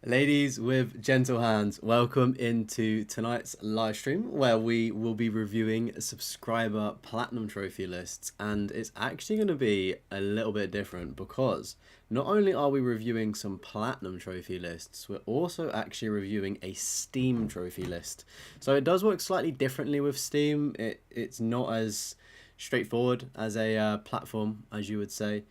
Ladies with gentle hands, welcome into tonight's live stream where we will be reviewing subscriber platinum trophy lists. And it's actually going to be a little bit different because not only are we reviewing some platinum trophy lists, we're also actually reviewing a Steam trophy list. So it does work slightly differently with Steam. It's not as straightforward as a platform, as you would say.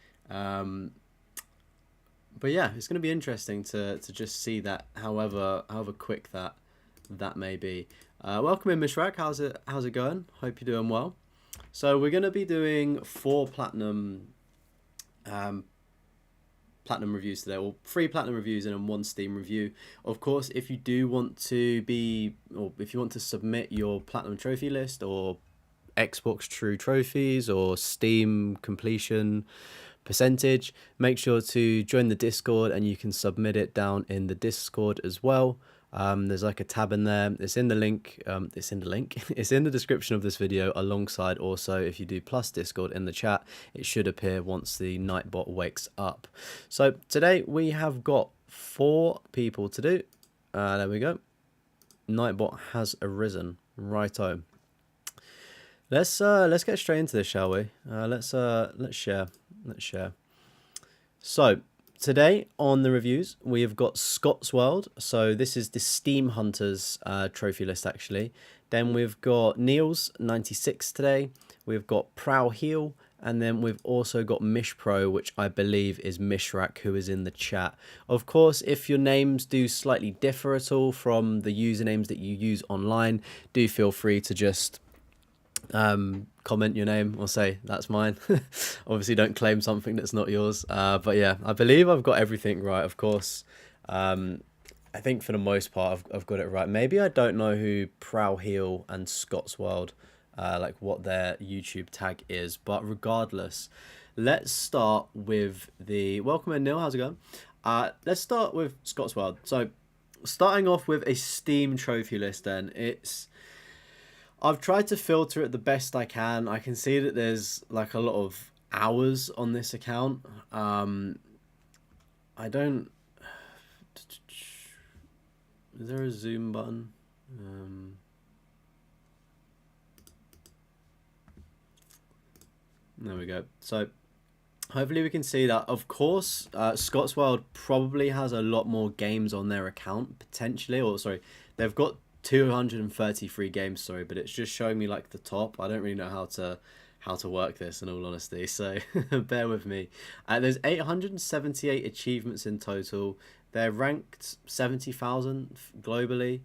But yeah, it's going to be interesting to just see that, however quick that may be. Welcome in, Mishrak. How's it going? Hope you're doing well. So we're going to be doing 4 um, platinum reviews today, or 3 platinum reviews and then 1 Steam review. Of course, if you do want to be, or if you want to submit your platinum trophy list, or Xbox True Trophies, or Steam completion percentage, make sure to join the Discord and you can submit it down in the Discord as well. There's like a tab in there. It's in the link. It's in the description of this video, alongside also, if you do plus Discord in the chat, it should appear once the Nightbot wakes up. So today we have got 4 people to do. There we go. Nightbot has arisen. Righto. Let's get straight into this, shall we? Let's share. Let's share. So today on the reviews we have got Scott's World. So this is the Steam Hunters trophy list actually. Then we've got Neil's 96 today. We've got Prow Heel, and then we've also got Mish Pro, which I believe is Mishrak, who is in the chat. Of course, if your names do slightly differ at all from the usernames that you use online, do feel free to just comment your name or say that's mine. Obviously don't claim something that's not yours, but yeah, I believe I've got everything right. Of course, I think for the most part I've got it right. Maybe I don't know who Prow Heel and Scott's World, like what their YouTube tag is, but regardless, let's start with the welcome in, Neil. How's it going? Let's start with Scott's World. So starting off with a Steam trophy list, then I've tried to filter it the best I can. I can see that there's like a lot of hours on this account. I don't... Is there a zoom button? There we go. So hopefully we can see that. Of course, Scott's World probably has a lot more games on their account, potentially. Or sorry, they've got 233 games, sorry, but it's just showing me like the top. I don't really know how to work this, in all honesty, so bear with me. There's 878 achievements in total. They're ranked 70,000 globally.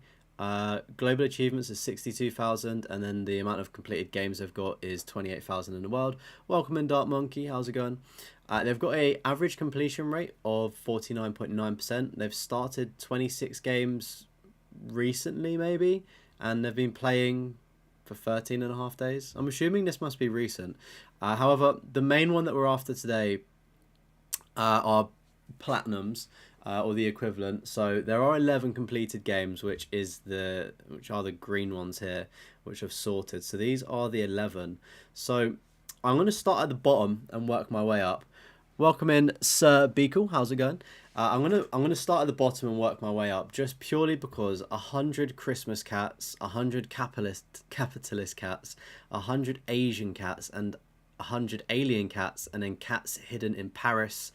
Global achievements is 62,000, and then the amount of completed games they've got is 28,000 in the world. Welcome in, Dark Monkey. How's it going? They've got a average completion rate of 49.9%. They've started 26 games recently, maybe, and they've been playing for 13.5 days. I'm assuming this must be recent. However, the main one that we're after today are platinums, or the equivalent. So there are 11 completed games, which are the green ones here, which I've sorted. So these are the 11. So I'm going to start at the bottom and work my way up. Welcome in, Sir Beagle. How's it going? I'm gonna start at the bottom and work my way up, just purely because 100 Christmas cats, 100 capitalist cats, 100 Asian cats, and 100 alien cats, and then cats hidden in Paris.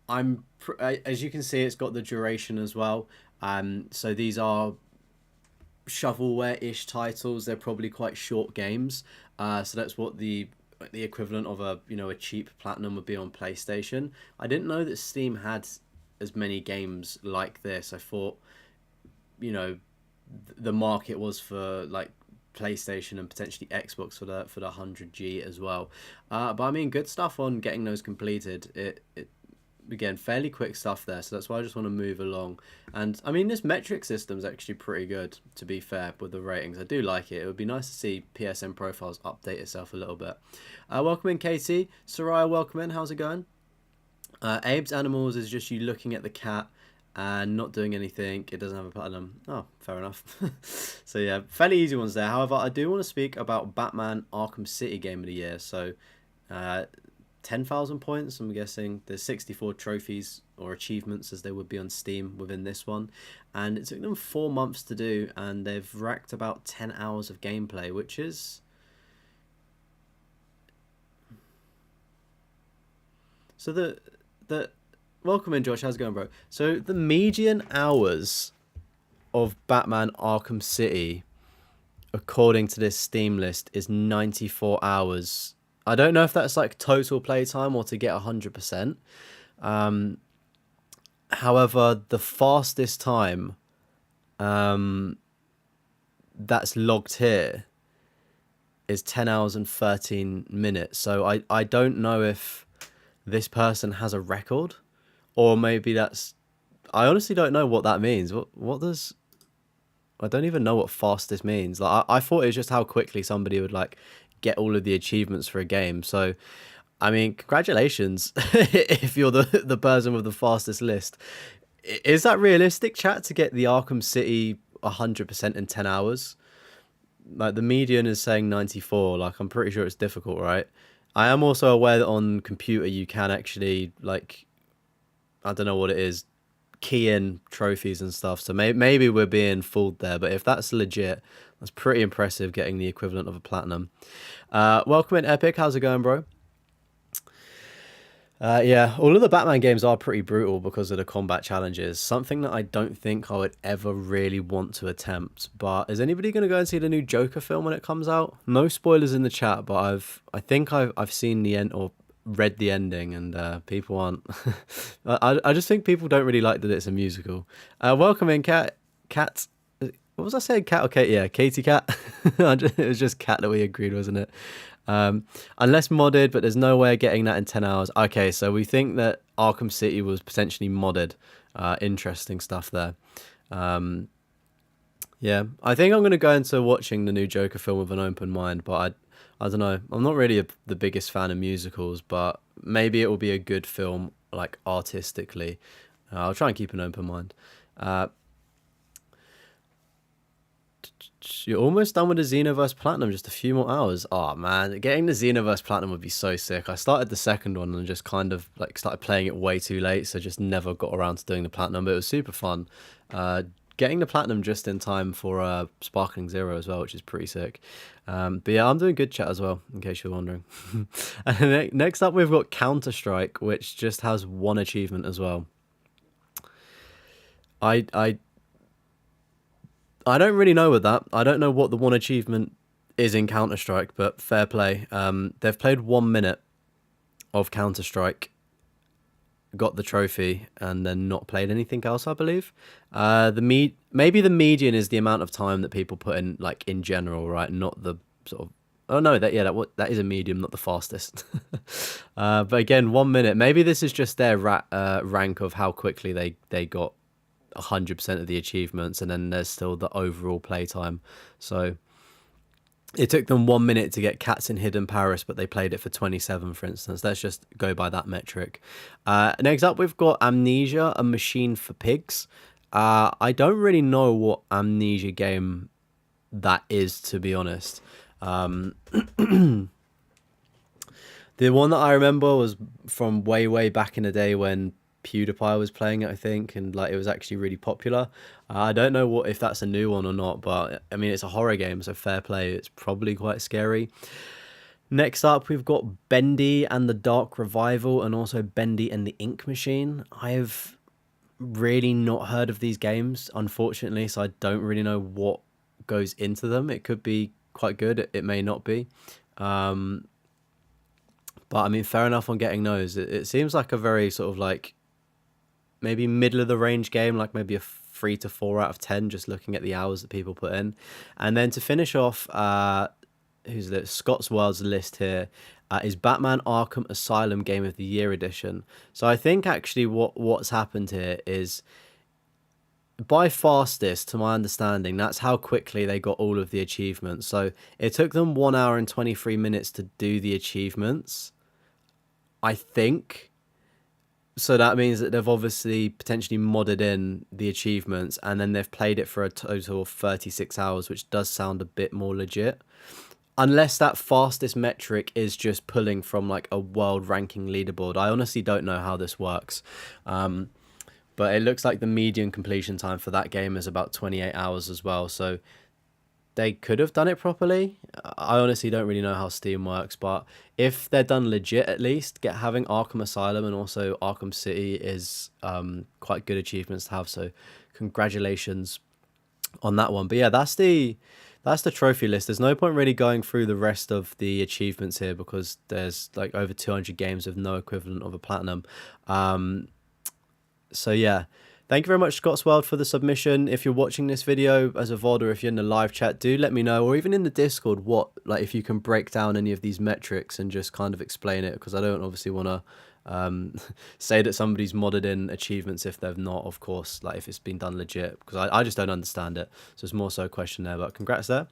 As you can see, it's got the duration as well. So these are shovelware-ish titles. They're probably quite short games. So that's what the equivalent of a cheap platinum would be on PlayStation. I didn't know that Steam had as many games like this. I thought, the market was for like PlayStation and potentially Xbox for the 100G as well. But I mean, good stuff on getting those completed. It again, fairly quick stuff there, so that's why I just want to move along. And I mean, this metric system is actually pretty good, to be fair, with the ratings. I do like it. It would be nice to see PSN profiles update itself a little bit. Welcome in, Katie. Soraya, welcome in. How's it going? Abe's Animals is just you looking at the cat and not doing anything. It doesn't have a platinum. Oh, fair enough. So yeah, fairly easy ones there. However, I do want to speak about Batman Arkham City Game of the Year. So 10,000 points. I'm guessing there's 64 trophies or achievements as they would be on Steam within this one, and it took them 4 months to do, and they've racked about 10 hours of gameplay, which is so the welcome in, Josh. How's it going, bro? So the median hours of Batman Arkham City, according to this Steam list, is 94 hours. I don't know if that's like total playtime or to get 100%. However, the fastest time that's logged here is 10 hours and 13 minutes. So I don't know if this person has a record, or maybe that's... I honestly don't know what that means. What does... I don't even know what fastest means. Like I thought it was just how quickly somebody would like get all of the achievements for a game. So, I mean, congratulations if you're the person with the fastest list. Is that realistic, chat, to get the Arkham City 100% in 10 hours? Like the median is saying 94. Like I'm pretty sure it's difficult, right? I am also aware that on computer you can actually like, I don't know what it is, key in trophies and stuff, so maybe we're being fooled there, but if that's legit, that's pretty impressive, getting the equivalent of a platinum. Welcome in, Epic. How's it going, bro? Yeah, all of the Batman games are pretty brutal because of the combat challenges, something that I don't think I would ever really want to attempt. But is anybody going to go and see the new Joker film when it comes out? No spoilers in the chat, but I think I've seen the end, or read the ending, and people aren't... I just think people don't really like that it's a musical. Welcome in, Cat. What was I saying, Cat or Kate? Yeah, Katie Cat. It was just Cat that we agreed, wasn't it? Unless modded, but there's no way of getting that in 10 hours. Okay, so we think that Arkham City was potentially modded. Interesting stuff there. Yeah, I think I'm going to go into watching the new Joker film with an open mind, but I don't know. I'm not really the biggest fan of musicals, but maybe it will be a good film, like artistically. I'll try and keep an open mind. You're almost done with the Xenoverse Platinum, just a few more hours. Oh man, getting the Xenoverse Platinum would be so sick. I started the second one and just kind of like started playing it way too late, so just never got around to doing the Platinum, but it was super fun. Getting the Platinum just in time for Sparkling Zero as well, which is pretty sick. But yeah, I'm doing good, chat, as well, in case you're wondering. And next up, we've got Counter-Strike, which just has one achievement as well. I don't really know with that. I don't know what the one achievement is in Counter-Strike, but fair play. They've played 1 minute of Counter-Strike, got the trophy, and then not played anything else, I believe. Maybe the median is the amount of time that people put in, like in general, right? Not the sort of... Oh no, that is a medium, not the fastest. But again, 1 minute. Maybe this is just their rank of how quickly they got 100% of the achievements, and then there's still the overall playtime. So it took them 1 minute to get Cats in Hidden Paris, but they played it for 27, for instance. Let's just go by that metric. Next up, we've got Amnesia, a machine for pigs. I don't really know what Amnesia game that is, to be honest. The one that I remember was from way back in the day when PewDiePie was playing it, I think, and like it was actually really popular. I don't know if that's a new one or not, but I mean, it's a horror game, so fair play. It's probably quite scary. Next up, we've got Bendy and the Dark Revival, and also Bendy and the Ink Machine. I've really not heard of these games, unfortunately, so I don't really know what goes into them. It could be quite good, it may not be. But I mean, fair enough on getting those. It seems like a very sort of like maybe middle of the range game, like maybe a 3 to 4 out of 10, just looking at the hours that people put in. And then to finish off, who's the Scott's World's list here, is Batman Arkham Asylum Game of the Year edition. So I think actually what's happened here is, by fastest, to my understanding, that's how quickly they got all of the achievements. So it took them 1 hour and 23 minutes to do the achievements, I think. So that means that they've obviously potentially modded in the achievements, and then they've played it for a total of 36 hours, which does sound a bit more legit. unless that fastest metric is just pulling from like a world ranking leaderboard. I honestly don't know how this works. But it looks like the median completion time for that game is about 28 hours as well. So they could have done it properly. I honestly don't really know how Steam works, but if they're done legit, at least having Arkham Asylum and also Arkham City is quite good achievements to have. So congratulations on that one. But yeah, that's the trophy list. There's no point really going through the rest of the achievements here because there's like over 200 games with no equivalent of a platinum. So yeah, thank you very much, Scott's World, for the submission. If you're watching this video as a VOD or if you're in the live chat, do let me know, or even in the Discord, if you can break down any of these metrics and just kind of explain it, because I don't obviously want to say that somebody's modded in achievements if they've not, of course, like if it's been done legit, because I just don't understand it. So it's more so a question there, but congrats there.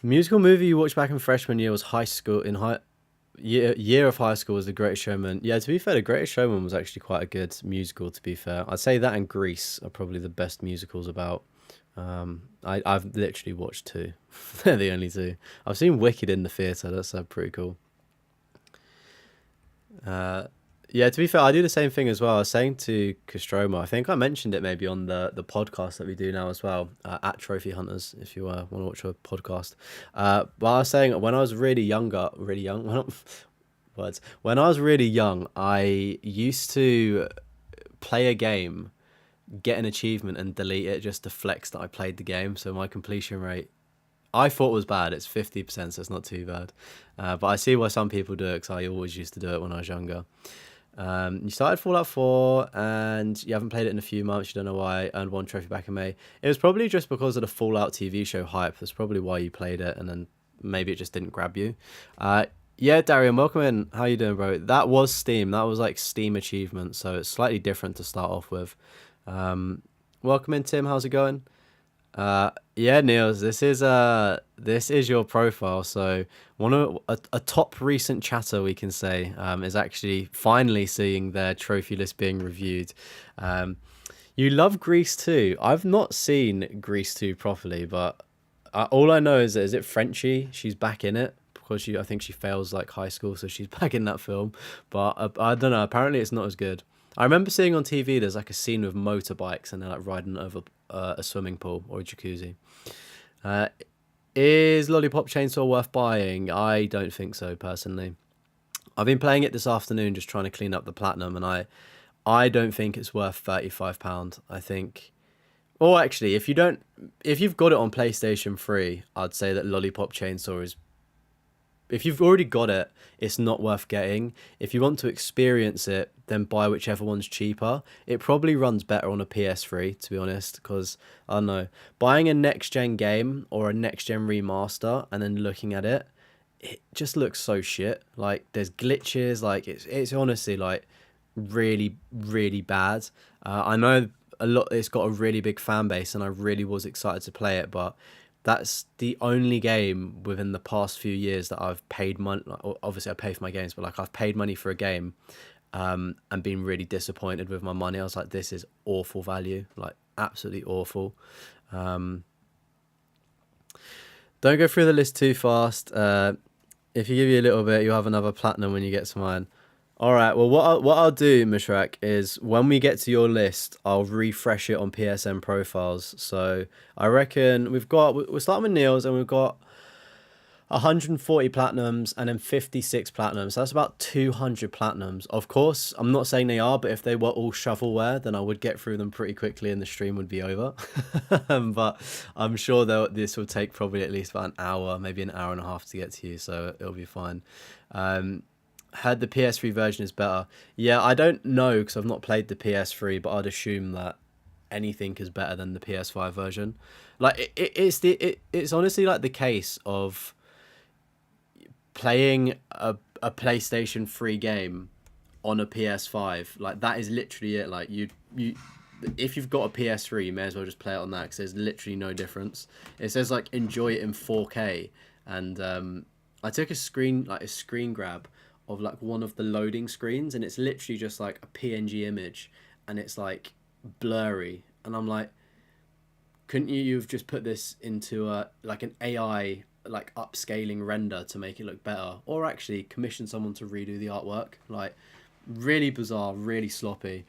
Musical movie you watched back in freshman year was year of high school was The Greatest Showman. Yeah, to be fair, The Greatest Showman was actually quite a good musical, to be fair. I'd say that and Grease are probably the best musicals about. I've literally watched two. They're the only two. I've seen Wicked in the theatre. That's pretty cool. Yeah, to be fair, I do the same thing as well. I was saying to Kostroma, I think I mentioned it maybe on the podcast that we do now as well, at Trophy Hunters, if you want to watch a podcast. But I was saying when I was really young, words. When I was really young, I used to play a game, get an achievement, and delete it just to flex that I played the game. So my completion rate, I thought was bad. It's 50%, so it's not too bad. But I see why some people do it, because I always used to do it when I was younger. You started Fallout 4 and you haven't played it in a few months. You don't know why. Earned one trophy back in May. It was probably just because of the Fallout TV show hype. That's probably why you played it, and then maybe it just didn't grab you. Yeah, Darian, welcome in. How you doing, bro? That was Steam. That was like Steam achievement, so it's slightly different to start off with. Welcome in, Tim. How's it going? Yeah, Niels, this is your profile. So a top recent chatter, we can say, is actually finally seeing their trophy list being reviewed. You love Grease 2. I've not seen Grease 2 properly, but all I know is that, is it Frenchie? She's back in it because I think she fails like high school, so she's back in that film. But I don't know. Apparently, it's not as good. I remember seeing on TV there's like a scene with motorbikes and they're like riding over a swimming pool or a jacuzzi. Is Lollipop Chainsaw worth buying? I don't think so, personally. I've been playing it this afternoon just trying to clean up the platinum, and I don't think it's worth £35. I think... Or actually, if you've got it on PlayStation 3, I'd say that Lollipop Chainsaw is... If you've already got it, it's not worth getting. If you want to experience it, then buy whichever one's cheaper. It probably runs better on a PS3, to be honest, because, I don't know, buying a next-gen game or a next-gen remaster and then looking at it, it just looks so shit. Like, there's glitches, like, it's honestly, like, really, really bad. I know it's got a really big fan base, and I really was excited to play it, but... That's the only game within the past few years that I've paid money. Obviously, I pay for my games, but like I've paid money for a game, and been really disappointed with my money. I was like, this is awful value, like absolutely awful. Don't go through the list too fast. If you give you a little bit, you'll have another platinum when you get to mine. All right. Well, what I'll do, Mishrak, is when we get to your list, I'll refresh it on PSN profiles. So I reckon we're starting with Niels, and we've got 140 platinums and then 56 platinums. So that's about 200 platinums. Of course, I'm not saying they are, but if they were all shovelware, then I would get through them pretty quickly and the stream would be over. But I'm sure this will take probably at least about an hour, maybe an hour and a half to get to you. So it'll be fine. Heard the PS3 version is better. Yeah, I don't know because I've not played the PS3, but I'd assume that anything is better than the PS5 version. Like it's honestly like the case of playing a PlayStation 3 game on a PS5. Like that is literally it. Like you if you've got a PS3, you may as well just play it on that because there's literally no difference. It says like enjoy it in 4K, and I took a screen grab of like one of the loading screens, and it's literally just like a PNG image, and it's like blurry, and I'm like, couldn't you've just put this into a like an AI like upscaling render to make it look better, or actually commission someone to redo the artwork? Like, really bizarre, really sloppy.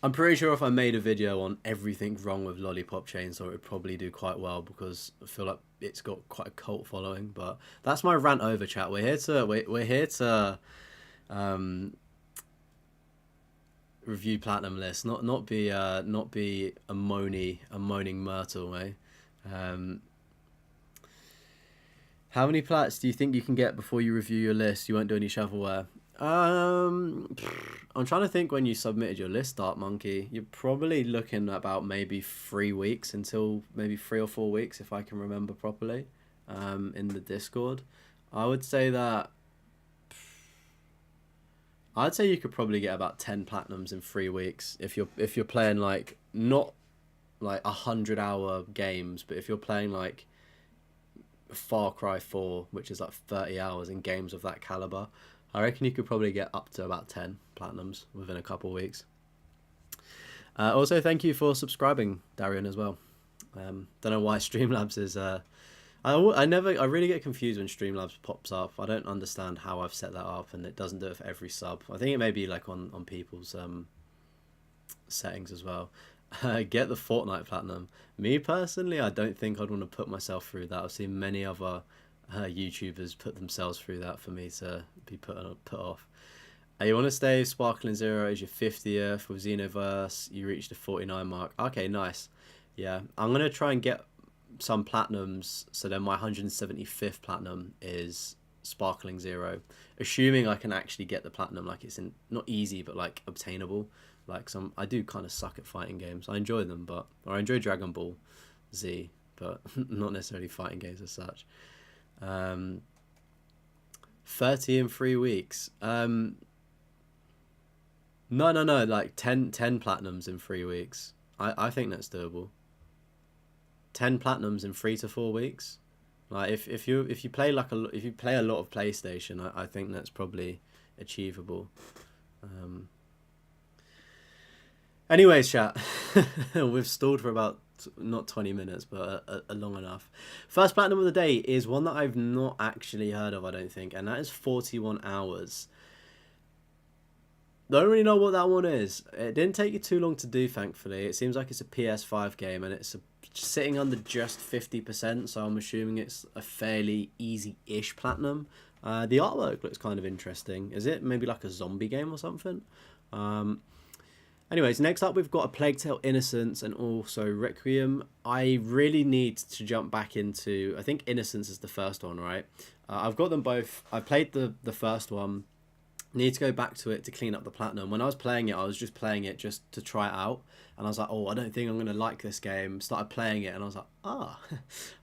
I'm pretty sure if I made a video on everything wrong with Lollipop Chainsaw, it would probably do quite well, because I feel like it's got quite a cult following. But that's my rant over, chat. We're here to review platinum lists, not be a moaning myrtle, eh? Um, how many plats do you think you can get before you review your list? You won't do any shovelware. I'm trying to think when you submitted your list, Dark Monkey. You're probably looking at about maybe 3 weeks, until maybe 3 or 4 weeks, if I can remember properly, in the Discord. I would say you could probably get about 10 platinums in 3 weeks if you're playing like not like 100-hour games, but if you're playing like Far Cry 4, which is like 30 hours in games of that caliber. I reckon you could probably get up to about 10 platinums within a couple of weeks. Also, thank you for subscribing, Darian, as well. Don't know why Streamlabs is... I really get confused when Streamlabs pops up. I don't understand how I've set that up, and it doesn't do it for every sub. I think it may be like on people's settings as well. Get the Fortnite platinum. Me personally, I don't think I'd want to put myself through that. I've seen many other YouTubers put themselves through that for me to be put off. You want to stay Sparkling Zero as your 50th with Xenoverse. You reached the 49 mark. Okay, nice. Yeah, I'm going to try and get some platinums, so then my 175th platinum is Sparkling Zero, assuming I can actually get the platinum. Like, it's not easy, but like obtainable. Like, I do kind of suck at fighting games. I enjoy them, or I enjoy Dragon Ball Z, but not necessarily fighting games as such. 30 in 3 weeks. No, like 10 platinums in 3 weeks. I think that's doable. 10 platinums in 3 to 4 weeks. Like, if you play a lot of PlayStation, I think that's probably achievable. Anyways, chat, we've stalled for about not 20 minutes, but a long enough. First platinum of the day is one that I've not actually heard of, I don't think, and that is 41 hours. Don't really know what that one is. It didn't take you too long to do, thankfully. It seems like it's a PS5 game, and it's sitting under just 50%, so I'm assuming it's a fairly easy-ish platinum. The artwork looks kind of interesting. Is it maybe like a zombie game or something? Anyways, next up we've got A Plague Tale Innocence and also Requiem. I really need to jump back into... I think Innocence is the first one, right? I've got them both. I played the first one. Need to go back to it to clean up the platinum. When I was playing it, I was just playing it just to try it out. And I was like, oh, I don't think I'm going to like this game. Started playing it and I was like,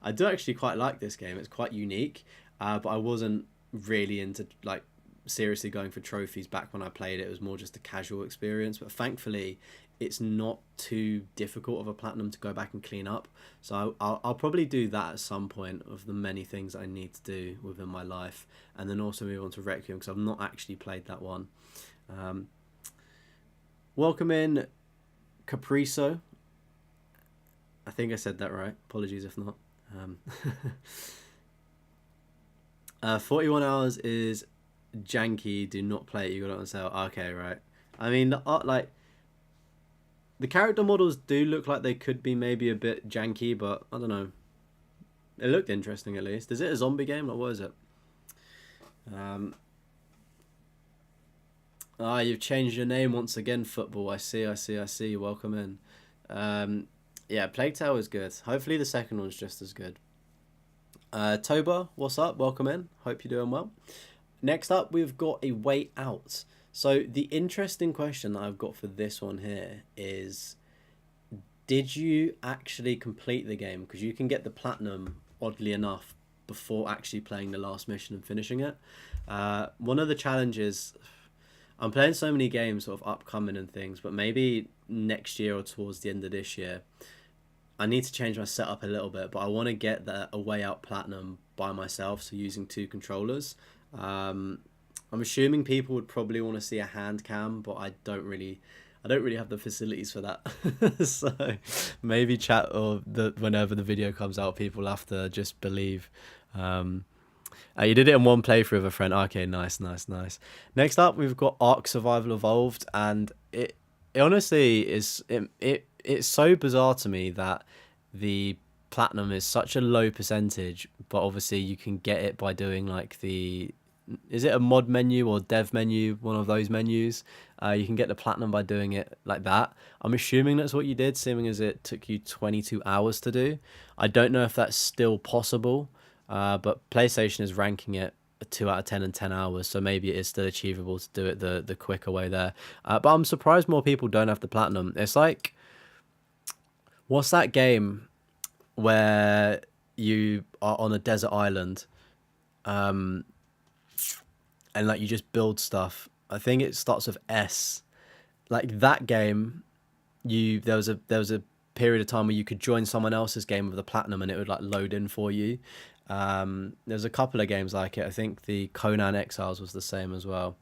I do actually quite like this game. It's quite unique. But I wasn't really into like seriously going for trophies back when I played it. It was more just a casual experience, but thankfully it's not too difficult of a platinum to go back and clean up, so I'll probably do that at some point of the many things I need to do within my life, and then also move on to Requiem because I've not actually played that one. Welcome in Capriso, I think I said that right, apologies if not. 41 hours is janky, do not play it, you got it on sale. Okay, right. I mean, the art, like, the character models do look like they could be maybe a bit janky, but I don't know. It looked interesting at least. Is it a zombie game? Like, what is it? You've changed your name once again, Football. I see. Welcome in. Yeah, Plague Tale is good. Hopefully the second one's just as good. Toba, what's up? Welcome in. Hope you're doing well. Next up, we've got A Way Out. So the interesting question that I've got for this one here is, did you actually complete the game? Because you can get the platinum, oddly enough, before actually playing the last mission and finishing it. One of the challenges, I'm playing so many games sort of upcoming and things, but maybe next year or towards the end of this year, I need to change my setup a little bit, but I want to get A Way Out platinum by myself, so using 2 controllers. I'm assuming people would probably want to see a hand cam, but I don't really I don't really have the facilities for that. So maybe chat, or whenever the video comes out, people have to just believe. You did it in one playthrough with a friend. Okay, nice. Next up, we've got Ark Survival Evolved, and it honestly is it's so bizarre to me that the platinum is such a low percentage, but obviously you can get it by doing like is it a mod menu or dev menu, one of those menus. You can get the platinum by doing it like that. I'm assuming that's what you did, seeing as it took you 22 hours to do. I don't know if that's still possible, but PlayStation is ranking it a 2 out of 10 and 10 hours, so maybe it is still achievable to do it the quicker way there. But I'm surprised more people don't have the platinum. It's like, what's that game where you are on a desert island, and like you just build stuff? I think it starts with S. Like that game, there was a period of time where you could join someone else's game with the platinum and it would like load in for you. There's a couple of games like it. I think the Conan Exiles was the same as well.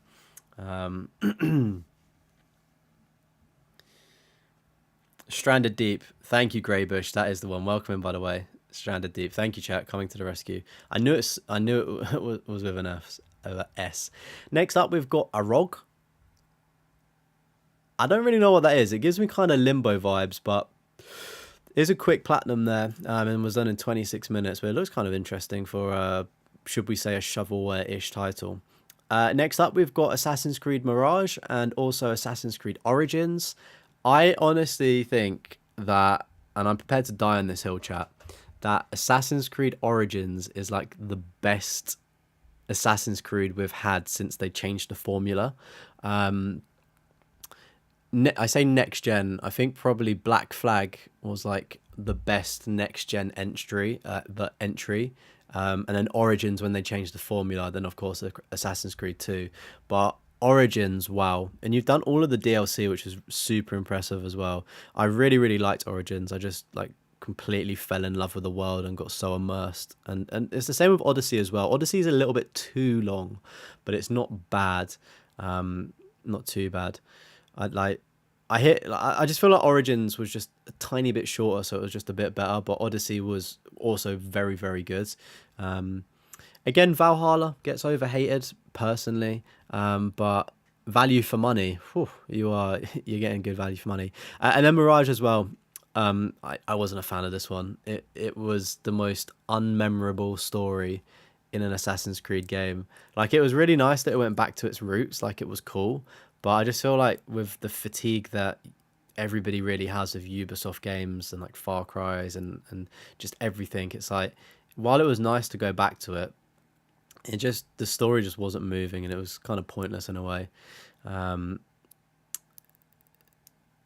Stranded Deep. Thank you, Greybush. That is the one. Welcome in, by the way. Stranded Deep. Thank you, chat. Coming to the rescue. I knew it was with an S. Next up, we've got Arog. I don't really know what that is. It gives me kind of Limbo vibes, but it's a quick platinum there, and was done in 26 minutes. But it looks kind of interesting for, should we say, a shovelware-ish title. Next up, we've got Assassin's Creed Mirage and also Assassin's Creed Origins. I honestly think that, and I'm prepared to die on this hill, chat, that Assassin's Creed Origins is like the best Assassin's Creed we've had since they changed the formula. I say next gen. I think probably Black Flag was like the best next gen entry, and then Origins when they changed the formula. Then of course Assassin's Creed 2, but Origins, wow. And you've done all of the DLC, which is super impressive as well. I really liked Origins. I just like completely fell in love with the world and got so immersed. And it's the same with Odyssey as well. Odyssey is a little bit too long, but it's not bad. Not too bad. I just feel like Origins was just a tiny bit shorter, so it was just a bit better, but Odyssey was also very good. Again, Valhalla gets overhated personally, but value for money, you're getting good value for money. And then Mirage as well. I wasn't a fan of this one. It was the most unmemorable story in an Assassin's Creed game. Like, it was really nice that it went back to its roots, like it was cool, but I just feel like with the fatigue that everybody really has of Ubisoft games and like Far Cry's and just everything, it's like, while it was nice to go back to it, the story just wasn't moving, and it was kind of pointless in a way.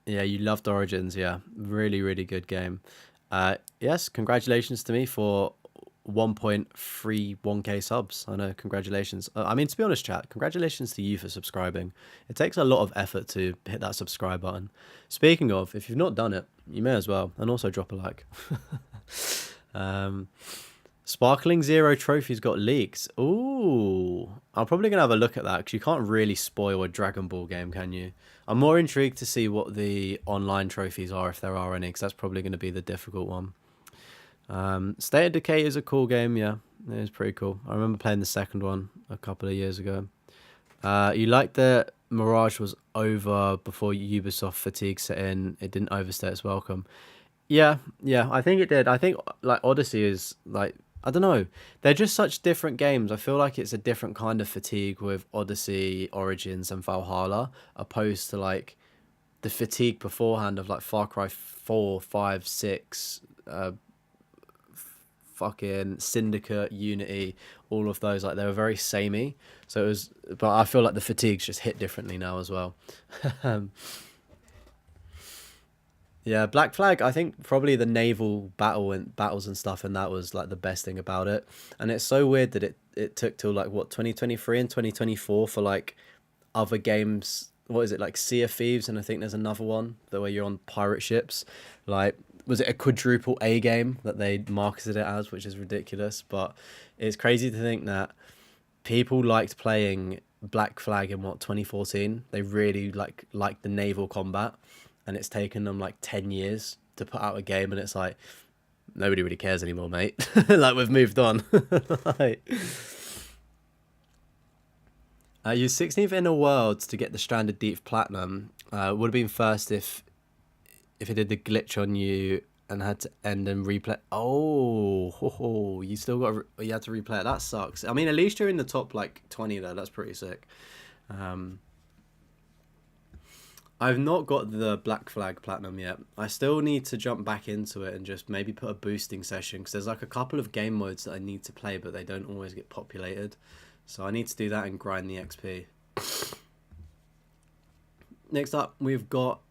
Yeah, you loved Origins. Yeah, really good game. Yes, congratulations to me for 1.31k subs. I know, congratulations. I mean, to be honest, chat, congratulations to you for subscribing. It takes a lot of effort to hit that subscribe button. Speaking of, if you've not done it, you may as well, and also drop a like. Sparkling Zero trophies got leaks. Ooh, I'm probably gonna have a look at that, because you can't really spoil a Dragon Ball game, can you? I'm more intrigued to see what the online trophies are, if there are any, because that's probably going to be the difficult one. State of Decay is a cool game. Yeah, it is pretty cool. I remember playing the second one a couple of years ago. You liked that Mirage was over before Ubisoft fatigue set in. It didn't overstay its welcome. Yeah, I think it did. I think like Odyssey is like, I don't know. They're just such different games. I feel like it's a different kind of fatigue with Odyssey, Origins, and Valhalla, opposed to like the fatigue beforehand of like Far Cry 4, 5, 6, fucking Syndicate, Unity, all of those. Like, they were very samey. So it was, but I feel like the fatigues just hit differently now as well. Yeah, Black Flag, I think probably the naval battles and stuff, and that was like the best thing about it. And it's so weird that it took till like what, 2023 and 2024 for like other games. What is it, like Sea of Thieves, and I think there's another one that where you're on pirate ships. Like, was it a quadruple A game that they marketed it as, which is ridiculous. But it's crazy to think that people liked playing Black Flag in what, 2014. They really like the naval combat, and it's taken them like 10 years to put out a game, and it's like nobody really cares anymore, mate. Like we've moved on. Like, you're 16th in the world to get the Stranded Deep Platinum. Would have been first if it did the glitch on you and had to end and replay. Oh, you still got you had to replay it. That sucks. I mean, at least you're in the top like 20 though. That's pretty sick. I've not got the Black Flag Platinum yet. I still need to jump back into it and just maybe put a boosting session, because there's like a couple of game modes that I need to play, but they don't always get populated. So I need to do that and grind the XP. Next up, we've got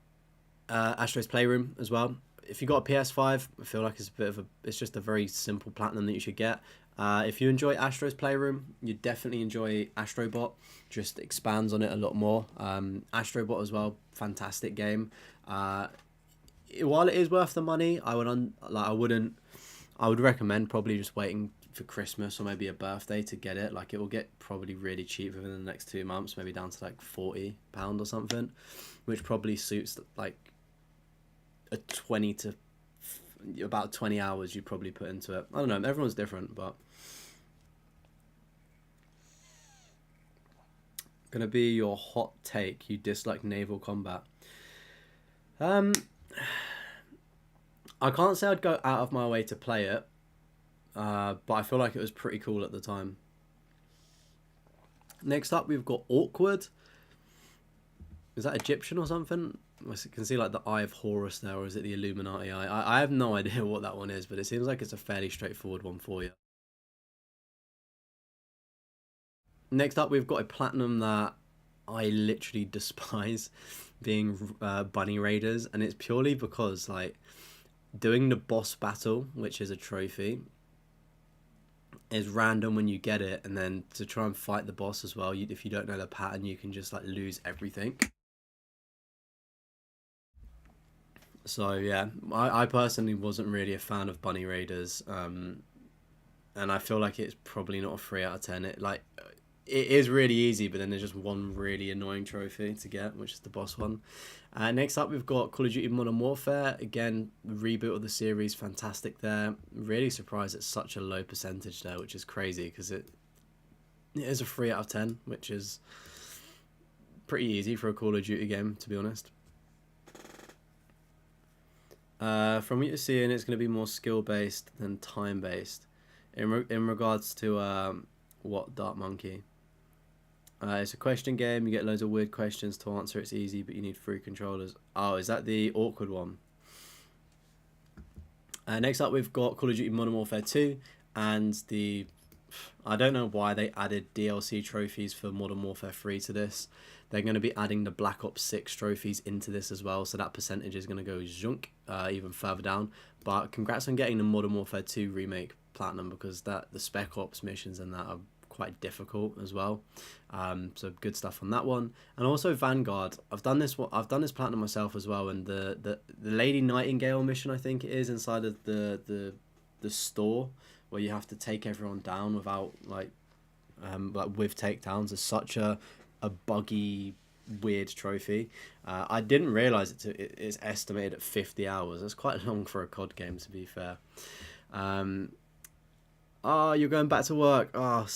Astro's Playroom as well. If you got a PS5, I feel like it's just a very simple platinum that you should get. If you enjoy Astro's Playroom, you definitely enjoy Astrobot. Just expands on it a lot more. Astrobot as well, fantastic game. While it is worth the money, I would recommend probably just waiting for Christmas or maybe a birthday to get it. Like, it will get probably really cheap within the next 2 months, maybe down to like £40 or something, which probably suits like a 20 to about 20 hours you'd probably put into it. I don't know, everyone's different, but gonna be your hot take: you dislike naval combat. I can't say I'd go out of my way to play it, but I feel like it was pretty cool at the time. Next up, we've got Awkward. Is that Egyptian or something? I can see like the Eye of Horus there, or is it the Illuminati Eye? I have no idea what that one is, but it seems like it's a fairly straightforward one for you. Next up, we've got a platinum that I literally despise, being Bunny Raiders, and it's purely because like doing the boss battle, which is a trophy, is random when you get it, and then to try and fight the boss as well, if you don't know the pattern, you can just like lose everything. So yeah, I personally wasn't really a fan of Bunny Raiders, and I feel like it's probably not a 3 out of 10. It is really easy, but then there's just one really annoying trophy to get, which is the boss one. Next up, we've got Call of Duty Modern Warfare. Again, reboot of the series, fantastic there. Really surprised it's such a low percentage there, which is crazy, because it is a 3 out of 10, which is pretty easy for a Call of Duty game, to be honest. From what you're seeing, it's going to be more skill-based than time-based. In regards to what, Dark Monkey? It's a question game. You get loads of weird questions to answer. It's easy, but you need 3 controllers. Oh, is that the awkward one? Next up, we've got Call of Duty Modern Warfare 2, and I don't know why they added DLC trophies for Modern Warfare 3 to this. They're going to be adding the Black Ops 6 trophies into this as well, so that percentage is going to go zhunk, even further down. But congrats on getting the Modern Warfare 2 remake platinum, because the Spec Ops missions and that are quite difficult as well. So good stuff on that one. And also Vanguard. I've done this platinum myself as well, and the Lady Nightingale mission, I think it is, inside of the store, where you have to take everyone down without like with takedowns, is such a buggy, weird trophy. I didn't realize it's estimated at 50 hours. That's quite long for a COD game, to be fair. Oh, you're going back to work. Oh,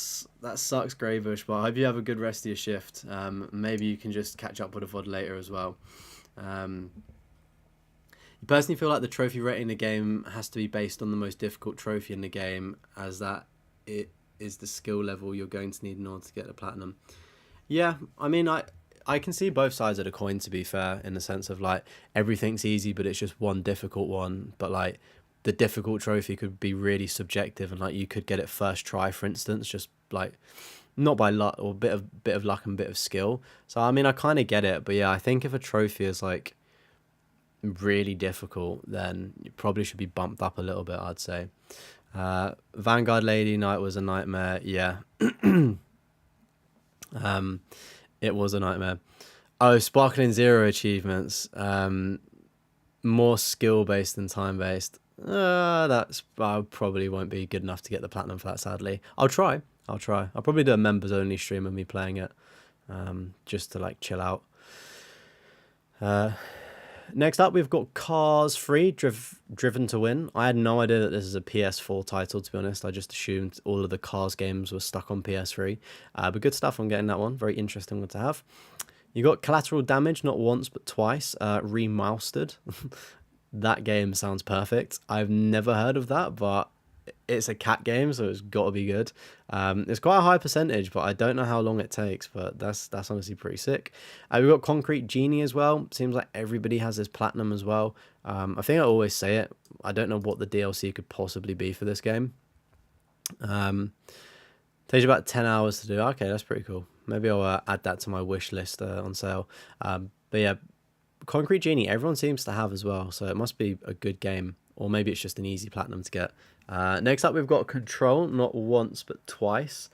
that sucks, Greybush, but I hope you have a good rest of your shift. Maybe you can just catch up with a VOD later as well. You personally feel like the trophy rating in the game has to be based on the most difficult trophy in the game, as that it is the skill level you're going to need in order to get the platinum. Yeah, I mean, I can see both sides of the coin, to be fair, in the sense of like everything's easy, but it's just one difficult one. But like the difficult trophy could be really subjective, and like you could get it first try, for instance, just like not by luck, or bit of luck and bit of skill. So I mean, I kind of get it, but yeah, I think if a trophy is like really difficult, then it probably should be bumped up a little bit, I'd say. Vanguard Lady Night was a nightmare. Yeah. It was a nightmare. Oh, Sparkling Zero achievements. More skill based than time based. I probably won't be good enough to get the platinum for that, sadly. I'll try. I'll try. I'll probably do a members only stream of me playing it, just to like chill out. Next up, we've got Cars 3, Driven to Win. I had no idea that this is a PS4 title, to be honest. I just assumed all of the Cars games were stuck on PS3. But good stuff on getting that one. Very interesting one to have. You got Collateral Damage, not once, but twice. Remastered. That game sounds perfect. I've never heard of that, but it's a cat game, so it's got to be good. It's quite a high percentage, but I don't know how long it takes, but that's honestly pretty sick. We've got Concrete Genie as well. Seems like everybody has this platinum as well. I think I always say it. I don't know what the DLC could possibly be for this game. Takes you about 10 hours to do. Okay, that's pretty cool. Maybe I'll add that to my wish list on sale. But yeah, Concrete Genie, everyone seems to have as well, so it must be a good game. Or maybe it's just an easy platinum to get. Next up, we've got Control, not once, but twice.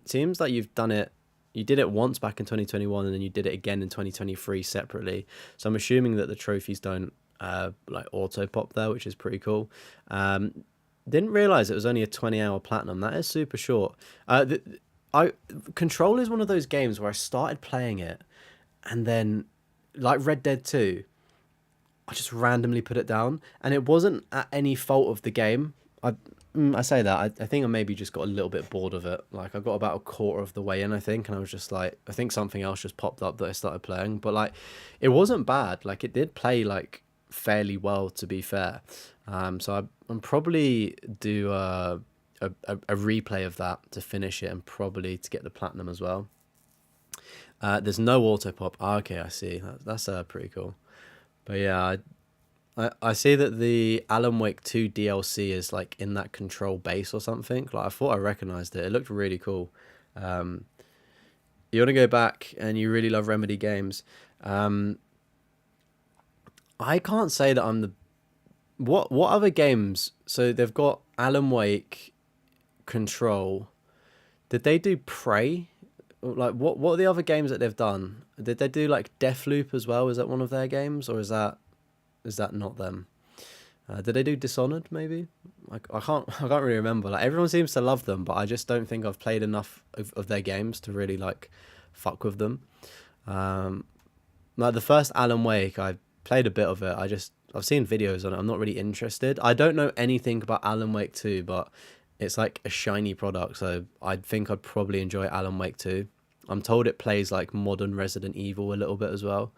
Seems like you've done it. You did it once back in 2021, and then you did it again in 2023 separately. So I'm assuming that the trophies don't like auto pop there, which is pretty cool. Didn't realize it was only a 20-hour platinum. That is super short. Control is one of those games where I started playing it, and then like Red Dead 2. I just randomly put it down, and it wasn't at any fault of the game. I say that, I think I maybe just got a little bit bored of it. Like, I got about a quarter of the way in, I think, and I was just like, I think something else just popped up that I started playing. But like, it wasn't bad. Like, it did play like fairly well, to be fair. So I'm probably do a replay of that to finish it, and probably to get the platinum as well. There's no auto pop. Okay, I see. That's pretty cool. But yeah, I see that the Alan Wake 2 DLC is like in that Control base or something. Like, I thought I recognized it. It looked really cool. You want to go back and you really love Remedy games. I can't say that I'm the... What other games? So they've got Alan Wake, Control. Did they do Prey? Like, what are the other games that they've done? Did they do like Deathloop as well? Is that one of their games, or is that not them? Did they do Dishonored maybe? Like, I can't really remember. Like, everyone seems to love them, but I just don't think I've played enough of their games to really like fuck with them. Like the first Alan Wake, I played a bit of it. I've seen videos on it. I'm not really interested. I don't know anything about Alan Wake 2, but it's like a shiny product, so I think I'd probably enjoy Alan Wake 2. I'm told it plays like modern Resident Evil a little bit as well.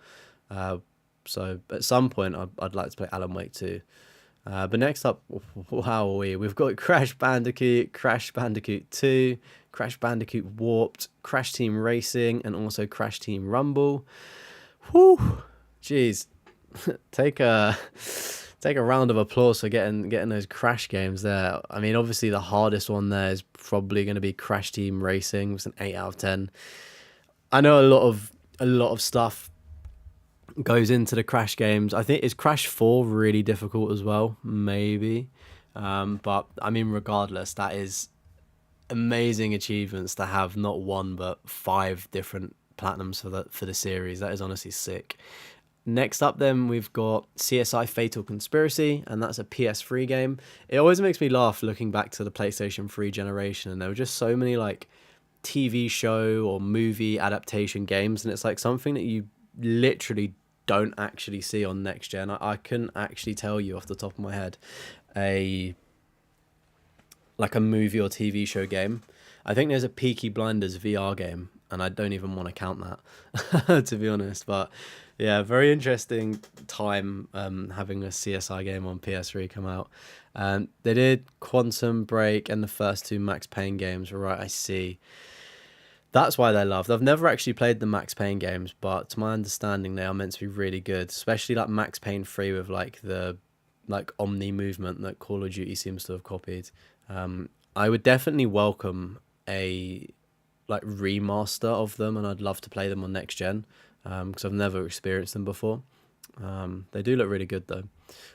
So at some point, I'd like to play Alan Wake 2. But next up, how are we? We've got Crash Bandicoot, Crash Bandicoot 2, Crash Bandicoot Warped, Crash Team Racing, and also Crash Team Rumble. Whew! Jeez. Take a round of applause for getting those Crash games there. I mean, obviously the hardest one there is probably going to be Crash Team Racing. It's an 8 out of 10. I know a lot of stuff goes into the Crash games. I think, is Crash 4 really difficult as well? Maybe. But I mean, regardless, that is amazing achievements to have not one but 5 different platinums for the series. That is honestly sick. Next up then, we've got CSI Fatal Conspiracy, and that's a PS3 game. It always makes me laugh looking back to the PlayStation 3 generation, and there were just so many like TV show or movie adaptation games, and it's like something that you literally don't actually see on next gen. I couldn't actually tell you off the top of my head a movie or TV show game. I think there's a Peaky Blinders VR game, and I don't even want to count that, to be honest. But yeah, very interesting time having a CSI game on PS3 come out. They did Quantum Break and the first 2 Max Payne games. Right, I see. That's why they're loved. I've never actually played the Max Payne games, but to my understanding, they are meant to be really good, especially like Max Payne 3 with like the Omni movement that Call of Duty seems to have copied. I would definitely welcome a like remaster of them, and I'd love to play them on next gen, because I've never experienced them before. They do look really good though.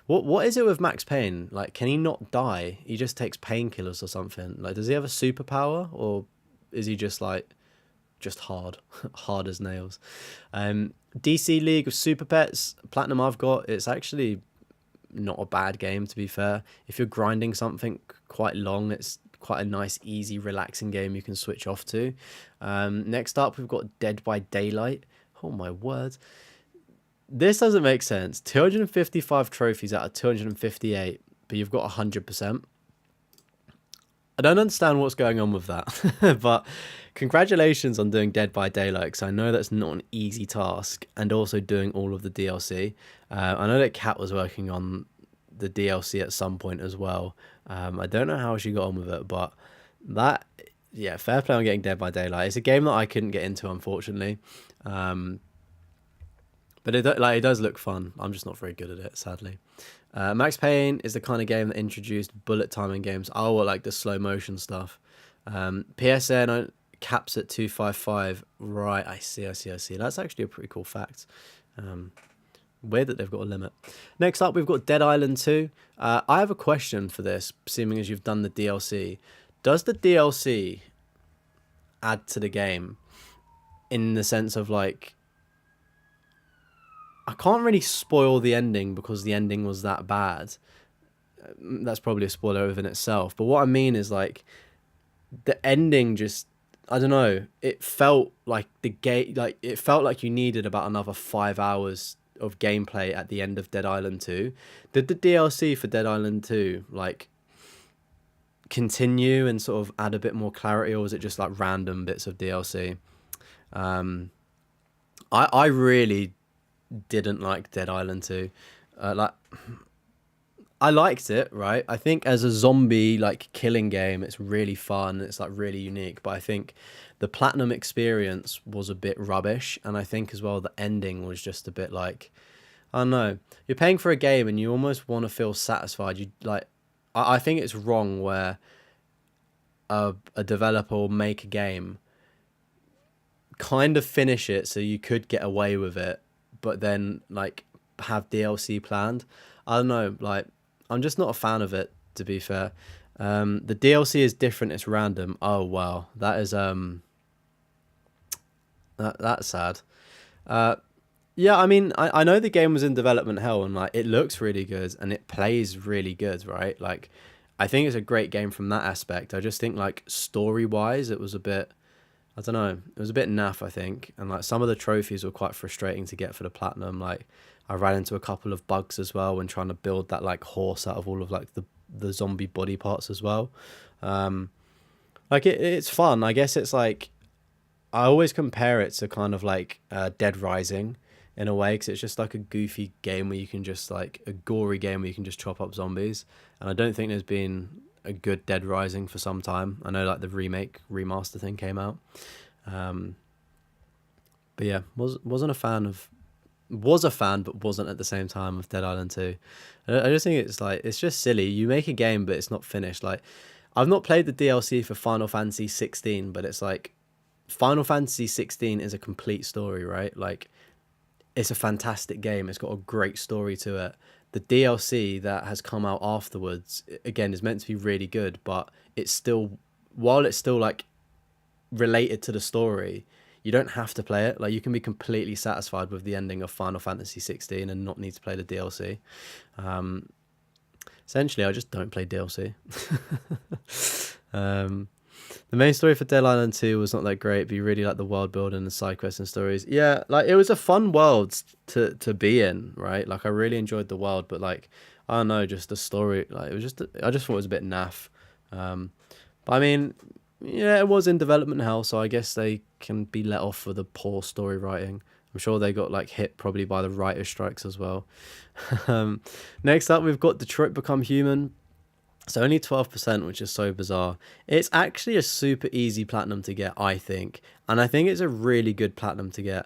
What is it with Max Payne? Like, can he not die? He just takes painkillers or something. Like, does he have a superpower, or is he just hard as nails? DC League of Super Pets Platinum I've got. It's actually not a bad game, to be fair. If you're grinding something quite long, it's quite a nice, easy, relaxing game you can switch off to. Next up, we've got Dead by Daylight. Oh my word. This doesn't make sense. 255 trophies out of 258, but you've got 100%. I don't understand what's going on with that, but congratulations on doing Dead by Daylight, because I know that's not an easy task, and also doing all of the DLC. I know that Kat was working on the DLC at some point as well. I don't know how she got on with it, but that, yeah, fair play on getting Dead by Daylight. It's a game that I couldn't get into, unfortunately. But it does look fun. I'm just not very good at it, sadly. Max Payne is the kind of game that introduced bullet time in games. Oh, like the slow motion stuff. PSN caps at 255. Right, I see. That's actually a pretty cool fact. Weird that they've got a limit. Next up, we've got Dead Island 2. I have a question for this, seeming as you've done the DLC. Does the DLC add to the game in the sense of, like, I can't really spoil the ending because the ending was that bad. That's probably a spoiler within itself. But what I mean is, like, the ending just, I don't know. It felt like the game, like it felt like you needed about another 5 hours of gameplay at the end of Dead Island 2. Did the DLC for Dead Island 2 like continue and sort of add a bit more clarity, or was it just like random bits of DLC? I really didn't like Dead Island 2. Like, I liked it, right? I think as a zombie like killing game, it's really fun. It's like really unique. But I think the platinum experience was a bit rubbish, and I think as well the ending was just a bit like, I don't know. You're paying for a game and you almost want to feel satisfied. You like, I think it's wrong where a developer will make a game, kind of finish it so you could get away with it, but then like have DLC planned. I don't know, like I'm just not a fan of it, to be fair. The DLC is different, it's random. Oh wow, that is that's sad. Yeah, I mean, I know the game was in development hell, and like it looks really good and it plays really good, right? Like I think it's a great game from that aspect. I just think like story wise it was a bit, I don't know, it was a bit naff, I think. And like some of the trophies were quite frustrating to get for the platinum. Like I ran into a couple of bugs as well when trying to build that like horse out of all of like the zombie body parts as well. Like it's fun. I guess it's like, I always compare it to kind of like Dead Rising in a way, because it's just like a goofy game where you can just like a gory game where you can just chop up zombies. And I don't think there's been a good Dead Rising for some time. I know like the remaster thing came out. But yeah, was a fan, but wasn't at the same time of Dead Island 2. I just think it's like, it's just silly. You make a game, but it's not finished. Like, I've not played the DLC for Final Fantasy 16, but it's like, Final Fantasy 16 is a complete story, right? Like, it's a fantastic game. It's got a great story to it. The DLC that has come out afterwards, again, is meant to be really good, but it's still, while it's still like related to the story, you don't have to play it. Like, you can be completely satisfied with the ending of Final Fantasy 16 and not need to play the DLC. Essentially, I just don't play DLC. The main story for Dead Island 2 was not that great, but you really like the world building and side quests and stories. Yeah, like it was a fun world to be in, right? Like I really enjoyed the world, but like, I don't know, just the story, like it was just, I just thought it was a bit naff. But I mean, yeah, it was in development hell, so I guess they can be let off for the poor story writing. I'm sure they got like hit probably by the writer's strikes as well. Next up, we've got Detroit Become Human. It's only 12%, which is so bizarre. It's actually a super easy platinum to get, I think. And I think it's a really good platinum to get.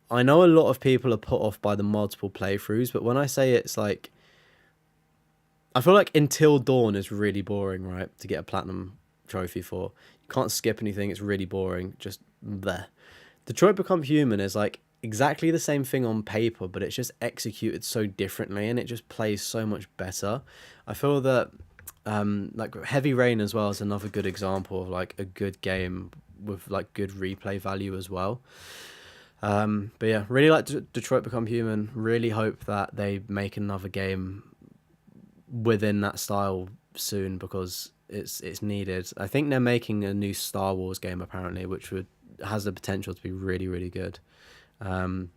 I know a lot of people are put off by the multiple playthroughs, but when I say it's like, I feel like Until Dawn is really boring, right? To get a platinum trophy for. You can't skip anything. It's really boring. Just there. Detroit Become Human is like exactly the same thing on paper, but it's just executed so differently and it just plays so much better. I feel that like Heavy Rain as well is another good example of like a good game with like good replay value as well. But yeah, really like Detroit Become Human. Really hope that they make another game within that style soon, because it's needed. I think they're making a new Star Wars game apparently, which would has the potential to be really really good. Um,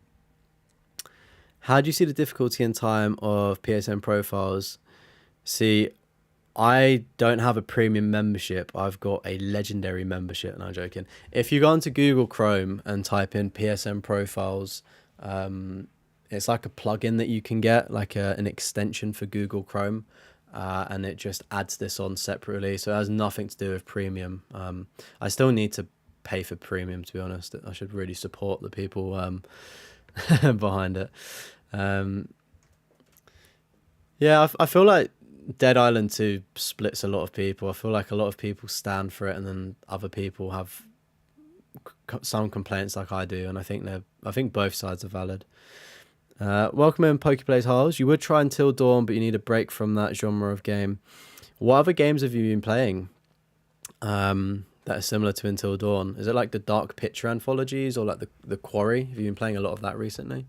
how do you see the difficulty in time of PSN profiles? See, I don't have a premium membership. I've got a legendary membership. No, I'm joking. If you go onto Google Chrome and type in PSN profiles, it's like a plugin that you can get, like an extension for Google Chrome, and it just adds this on separately. So it has nothing to do with premium. I still need to pay for premium, to be honest. I should really support the people behind it. Um, yeah, I feel like Dead Island 2 splits a lot of people. I feel like a lot of people stand for it, and then other people have some complaints, like I do. And I think both sides are valid. Welcome in, Pokeplays Harles. You would try Until Dawn, but you need a break from that genre of game. What other games have you been playing that are similar to Until Dawn? Is it like the Dark Picture anthologies, or like the Quarry? Have you been playing a lot of that recently?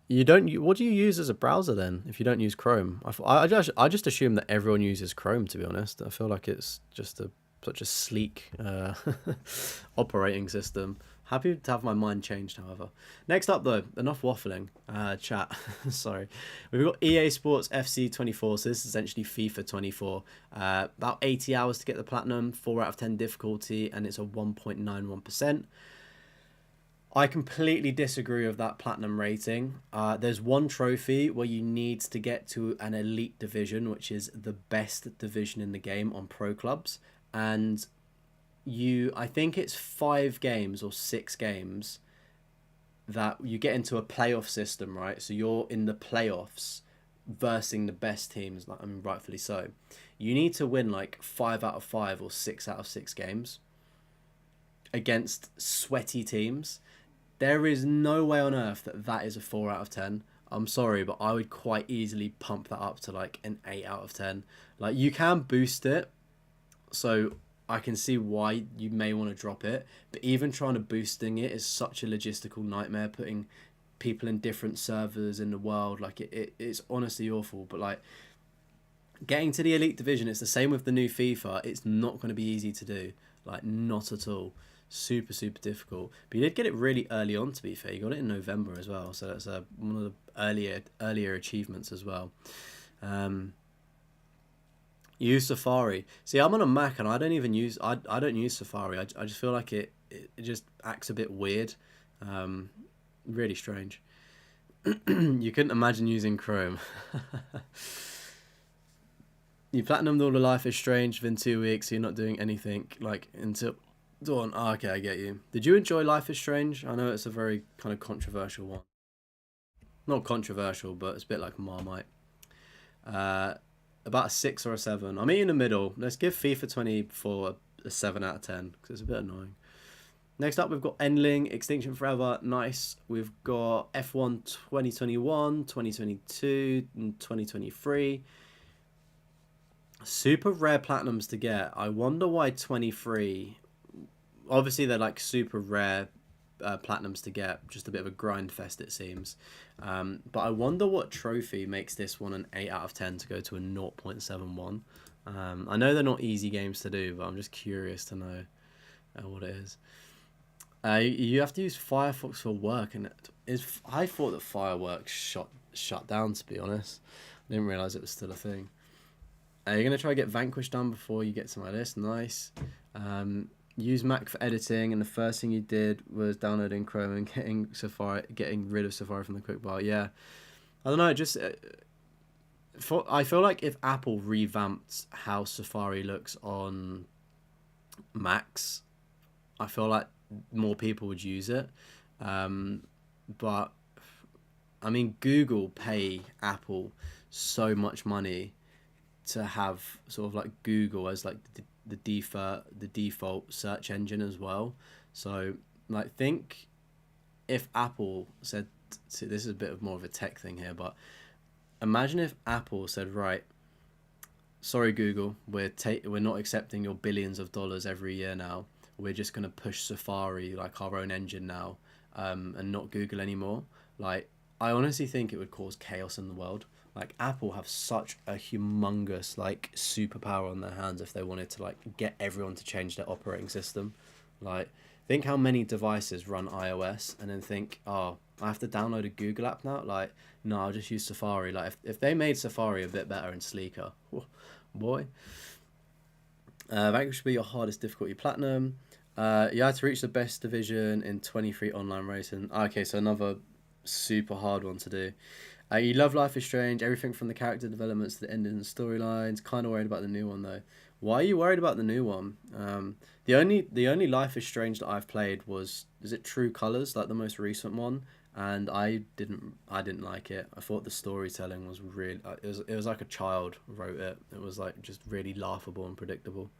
You don't. What do you use as a browser then? If you don't use Chrome, I just assume that everyone uses Chrome. To be honest, I feel like it's just such a sleek operating system. Happy to have my mind changed, however. Next up, though, enough waffling. Chat. Sorry, we've got EA Sports FC 24. So this is essentially FIFA 24. About 80 hours to get the platinum. 4 out of 10 difficulty, and it's a 1.91%. I completely disagree with that platinum rating. There's one trophy where you need to get to an elite division, which is the best division in the game on pro clubs. And I think it's 5 games or 6 games that you get into a playoff system, right? So you're in the playoffs versing the best teams, I mean, rightfully so. You need to win like 5 out of 5 or 6 out of 6 games against sweaty teams. There is no way on earth that is a 4 out of 10. I'm sorry, but I would quite easily pump that up to like an 8 out of 10. Like, you can boost it, so I can see why you may want to drop it. But even trying to boosting it is such a logistical nightmare, putting people in different servers in the world. Like, it's honestly awful. But like, getting to the elite division, it's the same with the new FIFA. It's not going to be easy to do. Like, not at all. Super difficult. But you did get it really early on, to be fair. You got it in November as well, so that's one of the earlier achievements as well. Use Safari. See, I'm on a Mac and I don't even use I don't use Safari. I just feel like it just acts a bit weird. Really strange. You couldn't imagine using Chrome. You platinumed all the Life is Strange within 2 weeks, so you're not doing anything like until Dawn. Oh, okay, I get you. Did you enjoy Life is Strange? I know it's a very kind of controversial one. Not controversial, but it's a bit like Marmite. About a 6 or a 7. I'm in the middle. Let's give FIFA 24 a 7 out of 10 because it's a bit annoying. Next up, we've got Endling, Extinction Forever. Nice. We've got F1 2021, 2022, and 2023. Super rare platinums to get. I wonder why 23. Obviously, they're like super rare platinums to get. Just a bit of a grind fest, it seems. But I wonder what trophy makes this one an 8 out of 10 to go to a 0.71. I know they're not easy games to do, but I'm just curious to know what it is. You have to use Firefox for work, and I thought that Fireworks shut down, to be honest. I didn't realise it was still a thing. You're going to try to get Vanquish done before you get to my list. Nice. Use Mac for editing, and the first thing you did was downloading Chrome and getting rid of Safari from the quick bar. Yeah. I don't know, just... I feel like if Apple revamped how Safari looks on Macs, I feel like more people would use it. But, I mean, Google pay Apple so much money to have sort of like Google as like the default search engine as well. So like, think if Apple said, see, this is a bit of more of a tech thing here, but imagine if Apple said, right, sorry Google, we're not accepting your billions of dollars every year now. We're just going to push Safari like our own engine now, and not Google anymore. Like, I honestly think it would cause chaos in the world. Like Apple have such a humongous like superpower on their hands if they wanted to like get everyone to change their operating system. Like think how many devices run iOS and then think, oh, I have to download a Google app now. Like no, I'll just use Safari. Like if they made Safari a bit better and sleeker, boy. Vanquish will be your hardest difficulty platinum. You had to reach the best division in 23 online racing. Okay, so another super hard one to do. You love Life is Strange, everything from the character developments to the ending and storylines. Kind of worried about the new one though. Why are you worried about the new one? The only Life is Strange that I've played is it True Colors, like the most recent one, and I didn't like it. I thought the storytelling was really it was like a child wrote it. It was like just really laughable and predictable.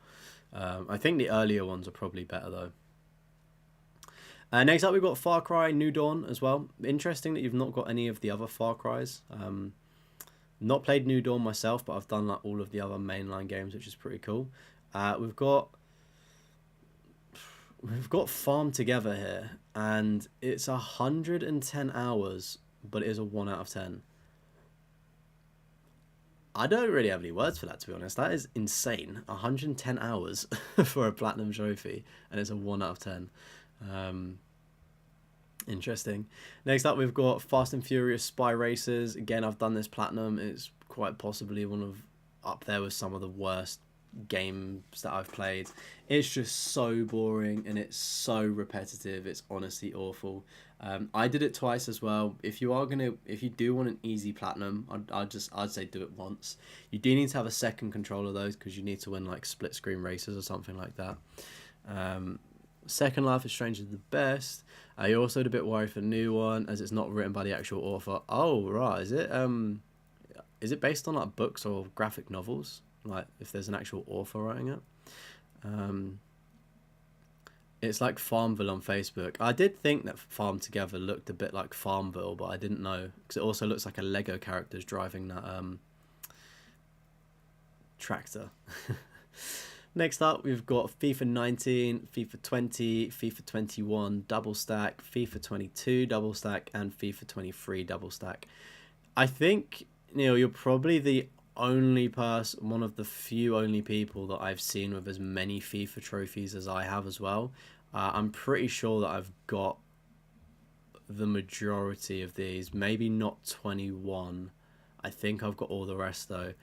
I think the earlier ones are probably better though. Next up, we've got Far Cry New Dawn as well. Interesting that you've not got any of the other Far Cries. Not played New Dawn myself, but I've done like all of the other mainline games, which is pretty cool. We've got Farm Together here, and it's 110 hours, but it is a 1 out of 10. I don't really have any words for that, to be honest. That is insane. 110 hours for a platinum trophy, and it's a 1 out of 10. Interesting. Next up, we've got Fast and Furious Spy Racers. Again, I've done this platinum. It's quite possibly up there with some of the worst games that I've played. It's just so boring and it's so repetitive. It's honestly awful. I did it twice as well. If you do want an easy platinum, I'd say do it once. You do need to have a second controller though, because you need to win like split screen races or something like that. Second Life is Strange is the best. You're also a bit worried for the new one as it's not written by the actual author. Oh right, is it based on like books or graphic novels? Like if there's an actual author writing it? It's like Farmville on Facebook. I did think that Farm Together looked a bit like Farmville, but I didn't know because it also looks like a Lego character's driving that tractor. Next up, we've got FIFA 19, FIFA 20, FIFA 21 double stack, FIFA 22 double stack, and FIFA 23 double stack. I think, Neil, you're probably the only person, one of the few only people that I've seen with as many FIFA trophies as I have as well. I'm pretty sure that I've got the majority of these, maybe not 21. I think I've got all the rest though.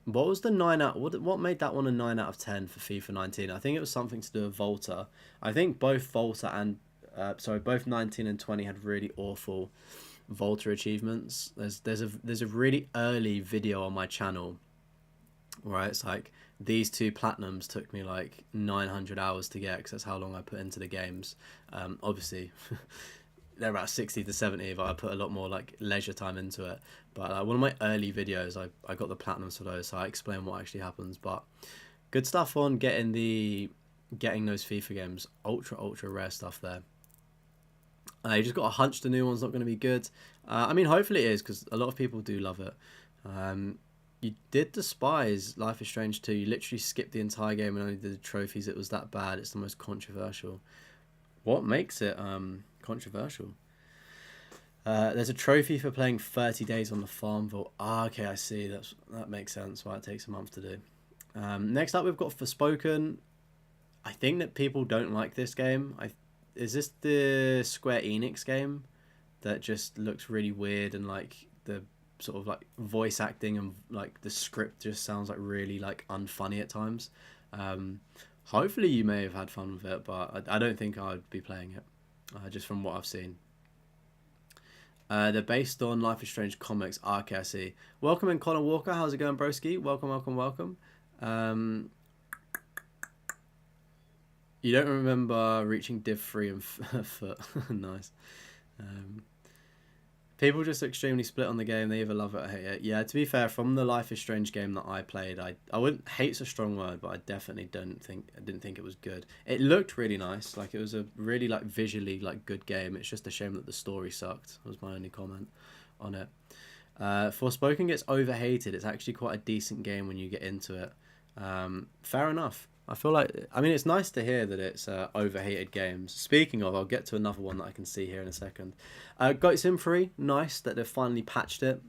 What was the 9 out? What made that one a 9 out of 10 for FIFA 19? I think it was something to do with Volta. I think both Volta and both 19 and 20 had really awful Volta achievements. There's a really early video on my channel, right? It's like these two platinums took me like 900 hours to get because that's how long I put into the games. Obviously. They're about 60 to 70, but I put a lot more like leisure time into it. But one of my early videos, I got the platinums for those, so I explain what actually happens. But good stuff on getting those FIFA games. Ultra rare stuff there. You just got a hunch the new one's not going to be good. I mean, hopefully it is, because a lot of people do love it. You did despise Life is Strange 2. You literally skipped the entire game and only did the trophies. It was that bad. It's the most controversial. What makes it controversial? There's a trophy for playing 30 days on the Farmville. Okay, I see. That makes sense why it takes a month to do. Next up, we've got Forspoken. I think that people don't like this game. Is this the Square Enix game that just looks really weird and like the sort of like voice acting and like the script just sounds like really like unfunny at times. Hopefully you may have had fun with it, but I don't think I'd be playing it, just from what I've seen. They're based on Life is Strange comics. Okay, I see. Welcome in, Connor Walker. How's it going, broski? Welcome. You don't remember reaching Div 3 and foot. Nice. People just extremely split on the game. They either love it or hate it. Yeah, to be fair, from the Life is Strange game that I played, I wouldn't, hate's a strong word, but I definitely didn't think it was good. It looked really nice. Like, it was a really like visually like good game. It's just a shame that the story sucked. Was my only comment on it. Forspoken gets overhated. It's actually quite a decent game when you get into it. Fair enough. I feel like, I mean, it's nice to hear that it's overhated games. Speaking of, I'll get to another one that I can see here in a second. Goat Sim 3, nice that they've finally patched it.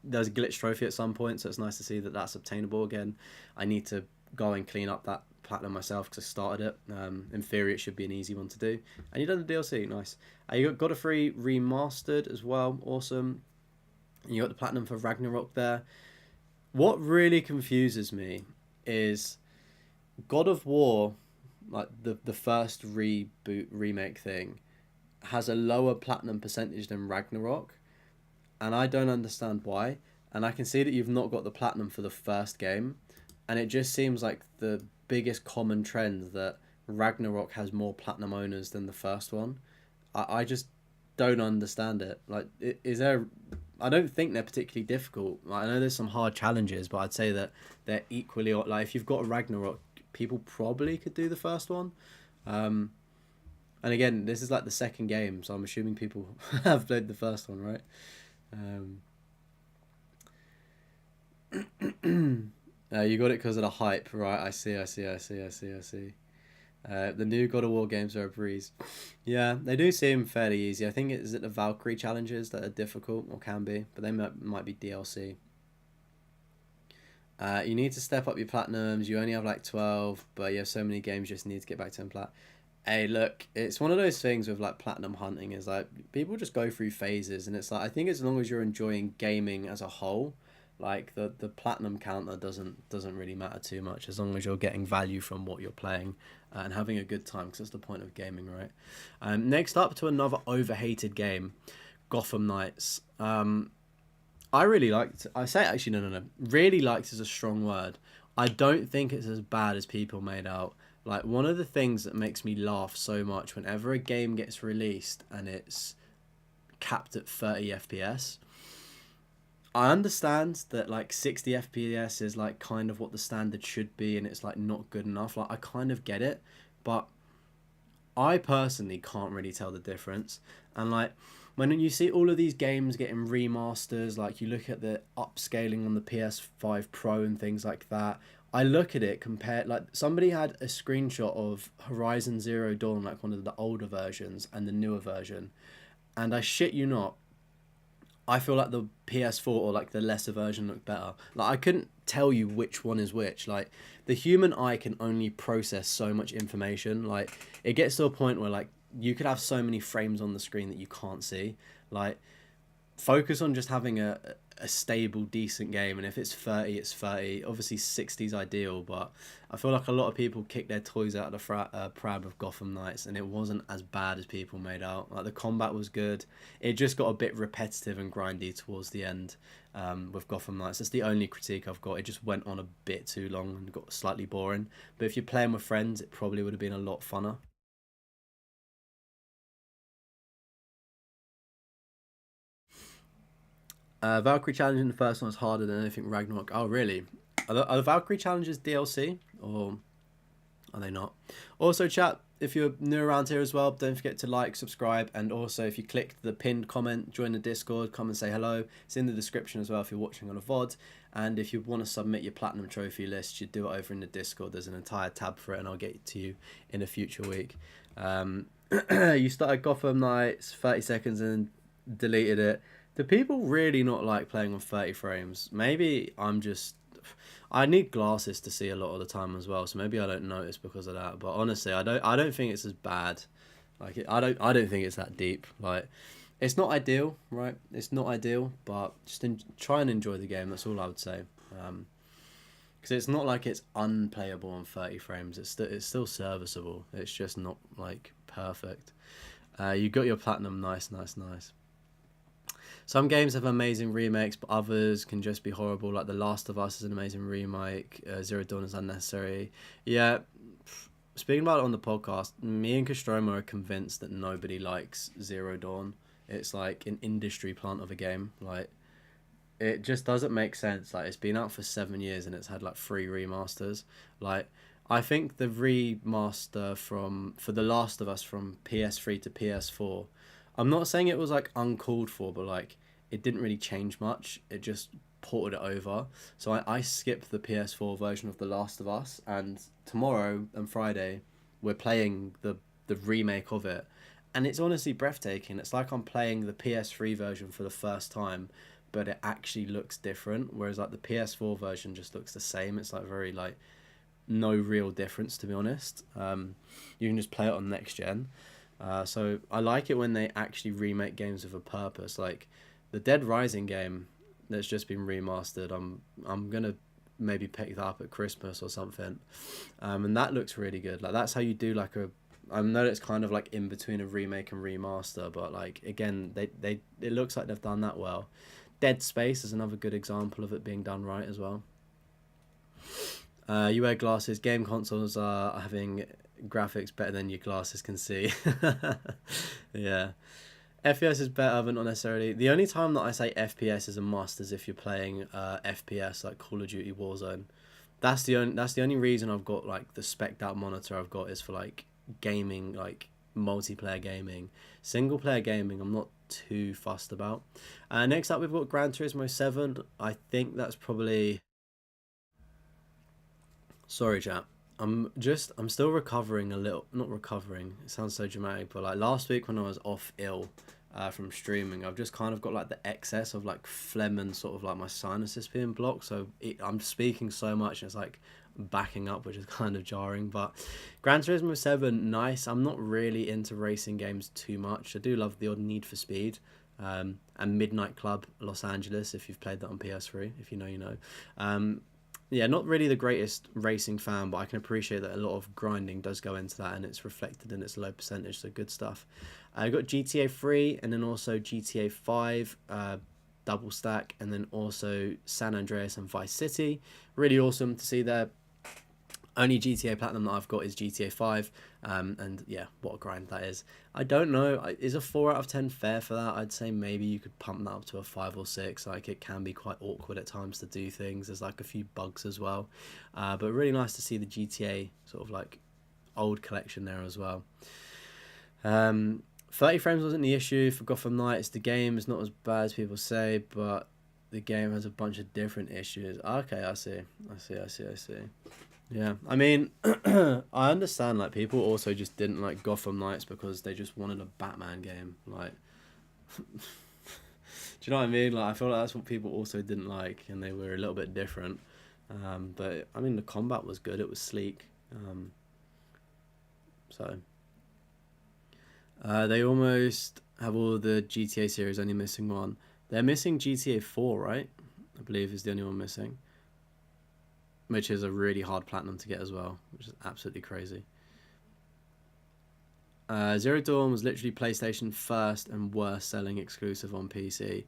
There's a glitch trophy at some point, so it's nice to see that that's obtainable again. I need to go and clean up that platinum myself because I started it. In theory, it should be an easy one to do. And you've done the DLC, nice. You got God of 3 remastered as well, awesome. And you got the platinum for Ragnarok there. What really confuses me is God of War, like the first reboot remake thing, has a lower platinum percentage than Ragnarok, and I don't understand why. And I can see that you've not got the platinum for the first game, and it just seems like the biggest common trend that Ragnarok has more platinum owners than the first one. I just don't understand it. Like, is there? I don't think they're particularly difficult. Like, I know there's some hard challenges, but I'd say that they're equally like if you've got a Ragnarok, people probably could do the first one. Um, and again, this is like the second game, so I'm assuming people have played the first one, right? You got it because of the hype, right? I see. The new God of War games are a breeze. Yeah, they do seem fairly easy. I think is it the Valkyrie challenges that are difficult or can be, but they might be DLC. You need to step up your platinums. You only have like 12, but you have so many games. You just need to get back to 10 plat. Hey, look, it's one of those things with like platinum hunting is like people just go through phases, and it's like I think as long as you're enjoying gaming as a whole, like the platinum counter doesn't really matter too much as long as you're getting value from what you're playing and having a good time because that's the point of gaming, right? Next up to another overhated game, Gotham Knights. I really liked. I say actually no. Really liked is a strong word. I don't think it's as bad as people made out. Like one of the things that makes me laugh so much whenever a game gets released and it's capped at 30 FPS. I understand that like 60 FPS is like kind of what the standard should be and it's like not good enough. Like I kind of get it, but I personally can't really tell the difference. And like when you see all of these games getting remasters, like you look at the upscaling on the PS5 Pro and things like that. I look at it compared like somebody had a screenshot of Horizon Zero Dawn, like one of the older versions and the newer version, and I shit you not, I feel like the PS4 or like the lesser version looked better. Like I couldn't tell you which one is which. Like the human eye can only process so much information. Like it gets to a point where like you could have so many frames on the screen that you can't see. Like focus on just having a stable, decent game. And if it's 30, it's 30. Obviously, 60 is ideal, but I feel like a lot of people kicked their toys out of the pram of Gotham Knights, and it wasn't as bad as people made out. Like the combat was good. It just got a bit repetitive and grindy towards the end with Gotham Knights. That's the only critique I've got. It just went on a bit too long and got slightly boring. But if you're playing with friends, it probably would have been a lot funner. Valkyrie challenge in the first one was harder than anything Ragnarok. Oh, really? Are the Valkyrie challenges DLC or are they not? Also, chat, if you're new around here as well, don't forget to like, subscribe, and also if you click the pinned comment, join the Discord, come and say hello. It's in the description as well if you're watching on a VOD. And if you want to submit your Platinum Trophy list, you do it over in the Discord. There's an entire tab for it, and I'll get it to you in a future week. You started Gotham Knights, 30 seconds, and deleted it. Do people really not like playing on 30 frames? Maybe I'm just... I need glasses to see a lot of the time as well, so maybe I don't notice because of that. But honestly, I don't think it's as bad. Like I don't think it's that deep. Like it's not ideal, right? It's not ideal, but just try and enjoy the game. That's all I would say. Because it's not like it's unplayable on 30 frames. It's still serviceable. It's just not like perfect. You got your platinum, nice. Some games have amazing remakes, but others can just be horrible. Like The Last of Us is an amazing remake. Zero Dawn is unnecessary. Yeah, speaking about it on the podcast, me and Castroma are convinced that nobody likes Zero Dawn. It's like an industry plant of a game. Like, it just doesn't make sense. Like, it's been out for 7 years and it's had like 3 remasters. Like, I think the remaster for The Last of Us from PS3 to PS4, I'm not saying it was like uncalled for, but like it didn't really change much. It just ported it over. So I skipped the PS4 version of The Last of Us, and tomorrow and Friday we're playing the remake of it, and it's honestly breathtaking. It's like I'm playing the PS3 version for the first time, but it actually looks different. Whereas like the PS4 version just looks the same. It's like very like no real difference, to be honest. You can just play it on next gen. So I like it when they actually remake games with a purpose. Like the Dead Rising game that's just been remastered. I'm gonna maybe pick that up at Christmas or something, and that looks really good. Like that's how you do like a. I know it's kind of like in between a remake and remaster, but like again, they it looks like they've done that well. Dead Space is another good example of it being done right as well. You wear glasses. Game consoles are having graphics better than your glasses can see. Yeah. FPS is better, but not necessarily. The only time that I say FPS is a must is if you're playing FPS like Call of Duty Warzone. That's the only reason I've got like the spec'd out monitor I've got is for like gaming, like multiplayer gaming. Single player gaming I'm not too fussed about. Next up we've got Gran Turismo 7. I think that's probably, sorry chat, I'm still recovering a little, not recovering, it sounds so dramatic, but like last week when I was off ill from streaming, I've just kind of got like the excess of like phlegm and sort of like my sinuses being blocked, so I'm speaking so much and it's like backing up, which is kind of jarring. But Gran Turismo 7, nice. I'm not really into racing games too much. I do love the odd Need for Speed, and Midnight Club Los Angeles, if you've played that on PS3, if you know you know. Yeah, not really the greatest racing fan, but I can appreciate that a lot of grinding does go into that, and it's reflected in its low percentage, so good stuff. I got GTA 3, and then also GTA 5, double stack, and then also San Andreas and Vice City. Really awesome to see there. Only GTA Platinum that I've got is GTA 5, and yeah, what a grind that is. I don't know, is a 4 out of 10 fair for that? I'd say maybe you could pump that up to a 5 or 6, like it can be quite awkward at times to do things, there's like a few bugs as well, but really nice to see the GTA sort of like old collection there as well. 30 frames wasn't the issue for Gotham Knights. The game is not as bad as people say, but the game has a bunch of different issues. Okay, I see. Yeah, I mean, I understand, like, people also just didn't like Gotham Knights because they just wanted a Batman game, like, do you know what I mean? Like, I feel like that's what people also didn't like, and they were a little bit different, but, I mean, the combat was good, it was sleek, so, they almost have all the GTA series, only missing one. They're missing GTA 4, right? I believe is the only one missing, which is a really hard platinum to get as well, which is absolutely crazy. Zero Dawn was literally PlayStation first and worst selling exclusive on PC.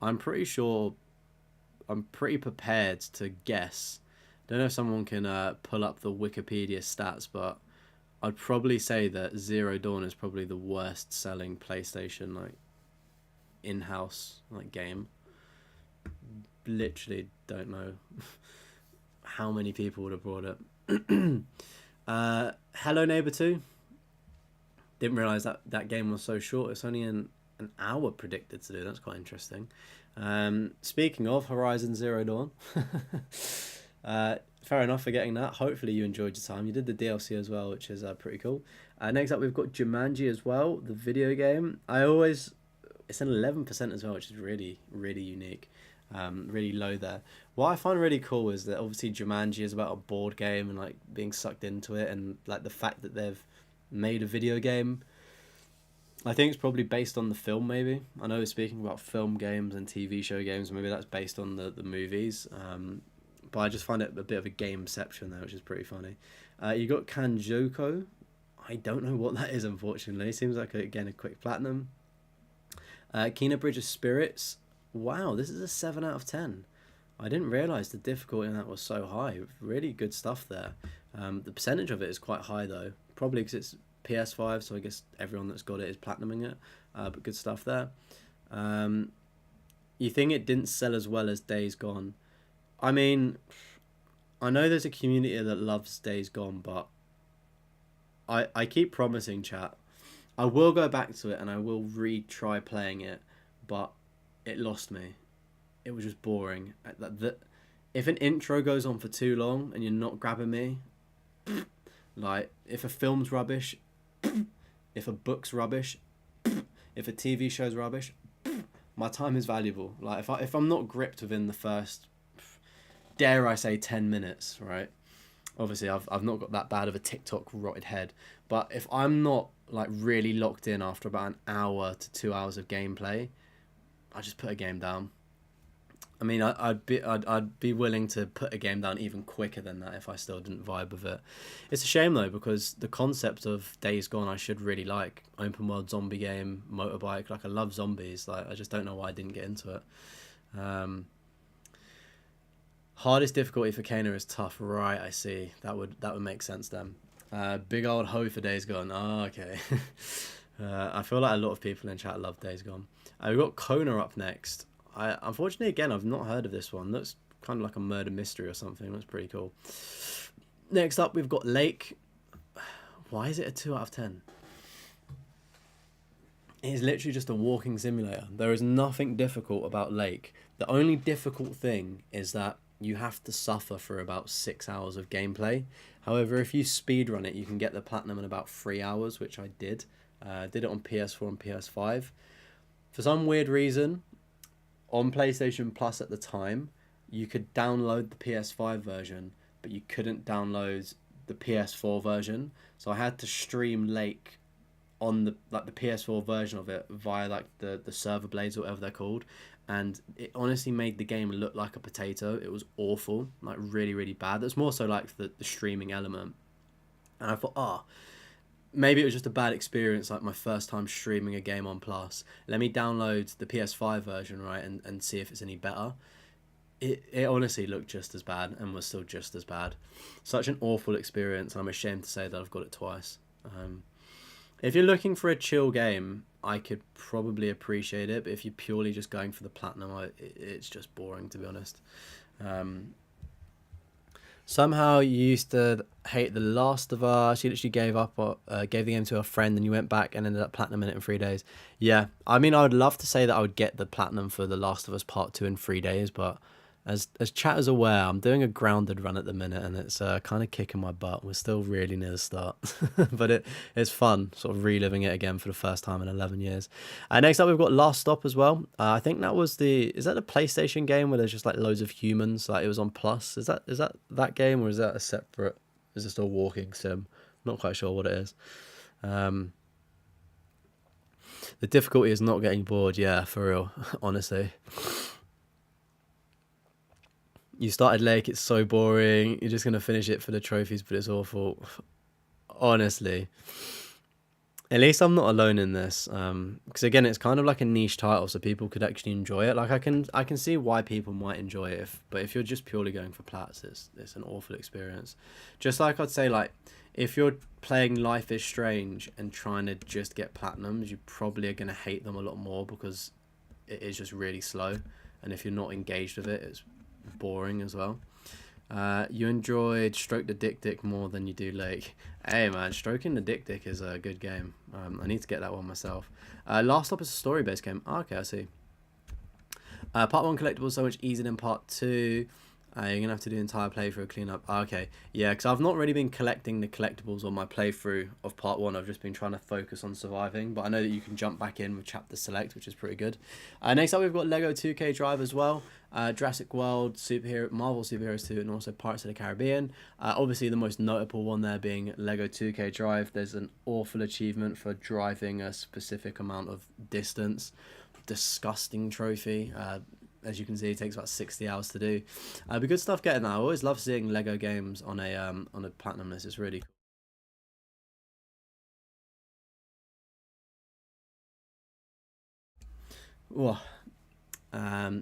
I'm pretty sure, I'm pretty prepared to guess. Don't know if someone can pull up the Wikipedia stats, but I'd probably say that Zero Dawn is probably the worst selling PlayStation like in-house like game. Literally don't know how many people would have bought it. Hello Neighbor 2. Didn't realise that game was so short. It's only an hour predicted to do. That's quite interesting. Speaking of Horizon Zero Dawn, fair enough for getting that. Hopefully you enjoyed your time. You did the DLC as well, which is pretty cool. Next up we've got Jumanji as well, the video game. It's an 11% as well, which is really, really unique. Really low there. What I find really cool is that obviously Jumanji is about a board game and like being sucked into it, and like the fact that they've made a video game, I think it's probably based on the film. Maybe I know we're speaking about film games and TV show games, maybe that's based on the movies, but I just find it a bit of a gameception there, which is pretty funny. You got Kanjoko. I don't know what that is, unfortunately. Seems like again a quick platinum. Kena Bridge of Spirits. Wow, this is a 7 out of 10. I didn't realise the difficulty in that was so high. Really good stuff there. The percentage of it is quite high though. Probably because it's PS5, so I guess everyone that's got it is platinuming it. But good stuff there. You think it didn't sell as well as Days Gone? I mean, I know there's a community that loves Days Gone, but I keep promising, chat, I will go back to it and I will retry playing it, but it lost me. it was just boring. If an intro goes on for too long and you're not grabbing me, like if a film's rubbish, if a book's rubbish, if a TV show's rubbish, my time is valuable. Like if I'm not gripped within the first, dare I say, 10 minutes, right? Obviously, I've not got that bad of a TikTok rotted head, but if I'm not like really locked in after about an hour to 2 hours of gameplay, I just put a game down. I mean, I'd be willing to put a game down even quicker than that if I still didn't vibe with it. It's a shame though, because the concept of Days Gone I should really like. Open world zombie game, motorbike. Like I love zombies. Like I just don't know why I didn't get into it. Hardest difficulty for Kana is tough. Right, I see. That would make sense then. Big old hoe for Days Gone. Oh, okay. I feel like a lot of people in chat love Days Gone. We've got Kona up next. Unfortunately, again, I've not heard of this one. Looks kind of like a murder mystery or something. That's pretty cool. Next up, we've got Lake. Why is it a 2 out of 10? It is literally just a walking simulator. There is nothing difficult about Lake. The only difficult thing is that you have to suffer for about 6 hours of gameplay. However, if you speedrun it, you can get the platinum in about 3 hours, which I did. Did it on PS4 and PS5. For some weird reason, on PlayStation Plus at the time, you could download the PS5 version, but you couldn't download the PS4 version. So I had to stream Lake on the PS4 version of it via like the server blades or whatever they're called, and it honestly made the game look like a potato. It was awful, like really, really bad. That's more so like the streaming element. And I thought, maybe it was just a bad experience, like my first time streaming a game on Plus. Let me download the PS5 version, right, and see if it's any better. It honestly looked just as bad and was still just as bad. Such an awful experience. I'm ashamed to say that I've got it twice. If you're looking for a chill game, I could probably appreciate it, but if you're purely just going for the platinum, it's just boring, to be honest. Somehow you used to hate The Last of Us. You literally gave the game to a friend, and you went back and ended up platinum in it in 3 days. Yeah, I mean, I would love to say that I would get the platinum for The Last of Us Part 2 in 3 days, but as chat is aware, I'm doing a grounded run at the minute, and it's kind of kicking my butt. We're still really near the start, but it's fun, sort of reliving it again for the first time in 11 years. Next up, we've got Last Stop as well. I think that was is that the PlayStation game where there's just like loads of humans? Like it was on Plus. Is that game, or is that a separate? Is this a walking sim? Not quite sure what it is. The difficulty is not getting bored. Yeah, for real. Honestly. You started Lake, it's so boring. You're just going to finish it for the trophies, but it's awful. Honestly. At least I'm not alone in this. Because again, it's kind of like a niche title, so people could actually enjoy it. Like I can see why people might enjoy it, but if you're just purely going for plats, it's an awful experience. Just like I'd say, like, if you're playing Life is Strange and trying to just get platinums, you probably are going to hate them a lot more because it is just really slow. And if you're not engaged with it, it's boring as well. You enjoyed Stroke the Dick more than you do Lake. Hey man, Stroking the Dick is a good game. I need to get that one myself. Last Stop is a story-based game. Okay, I see. Part 1 collectible is so much easier than Part 2. You're going to have to do the entire playthrough cleanup. Okay, yeah, because I've not really been collecting the collectibles on my playthrough of Part 1. I've just been trying to focus on surviving. But I know that you can jump back in with Chapter Select, which is pretty good. Next up, we've got Lego 2K Drive as well. Jurassic World, Marvel Superheroes 2, and also Pirates of the Caribbean. Obviously, the most notable one there being Lego 2K Drive. There's an awful achievement for driving a specific amount of distance. Disgusting trophy. As you can see, it takes about 60 hours to do. But good stuff getting that. I always love seeing Lego games on a platinum list. It's really cool.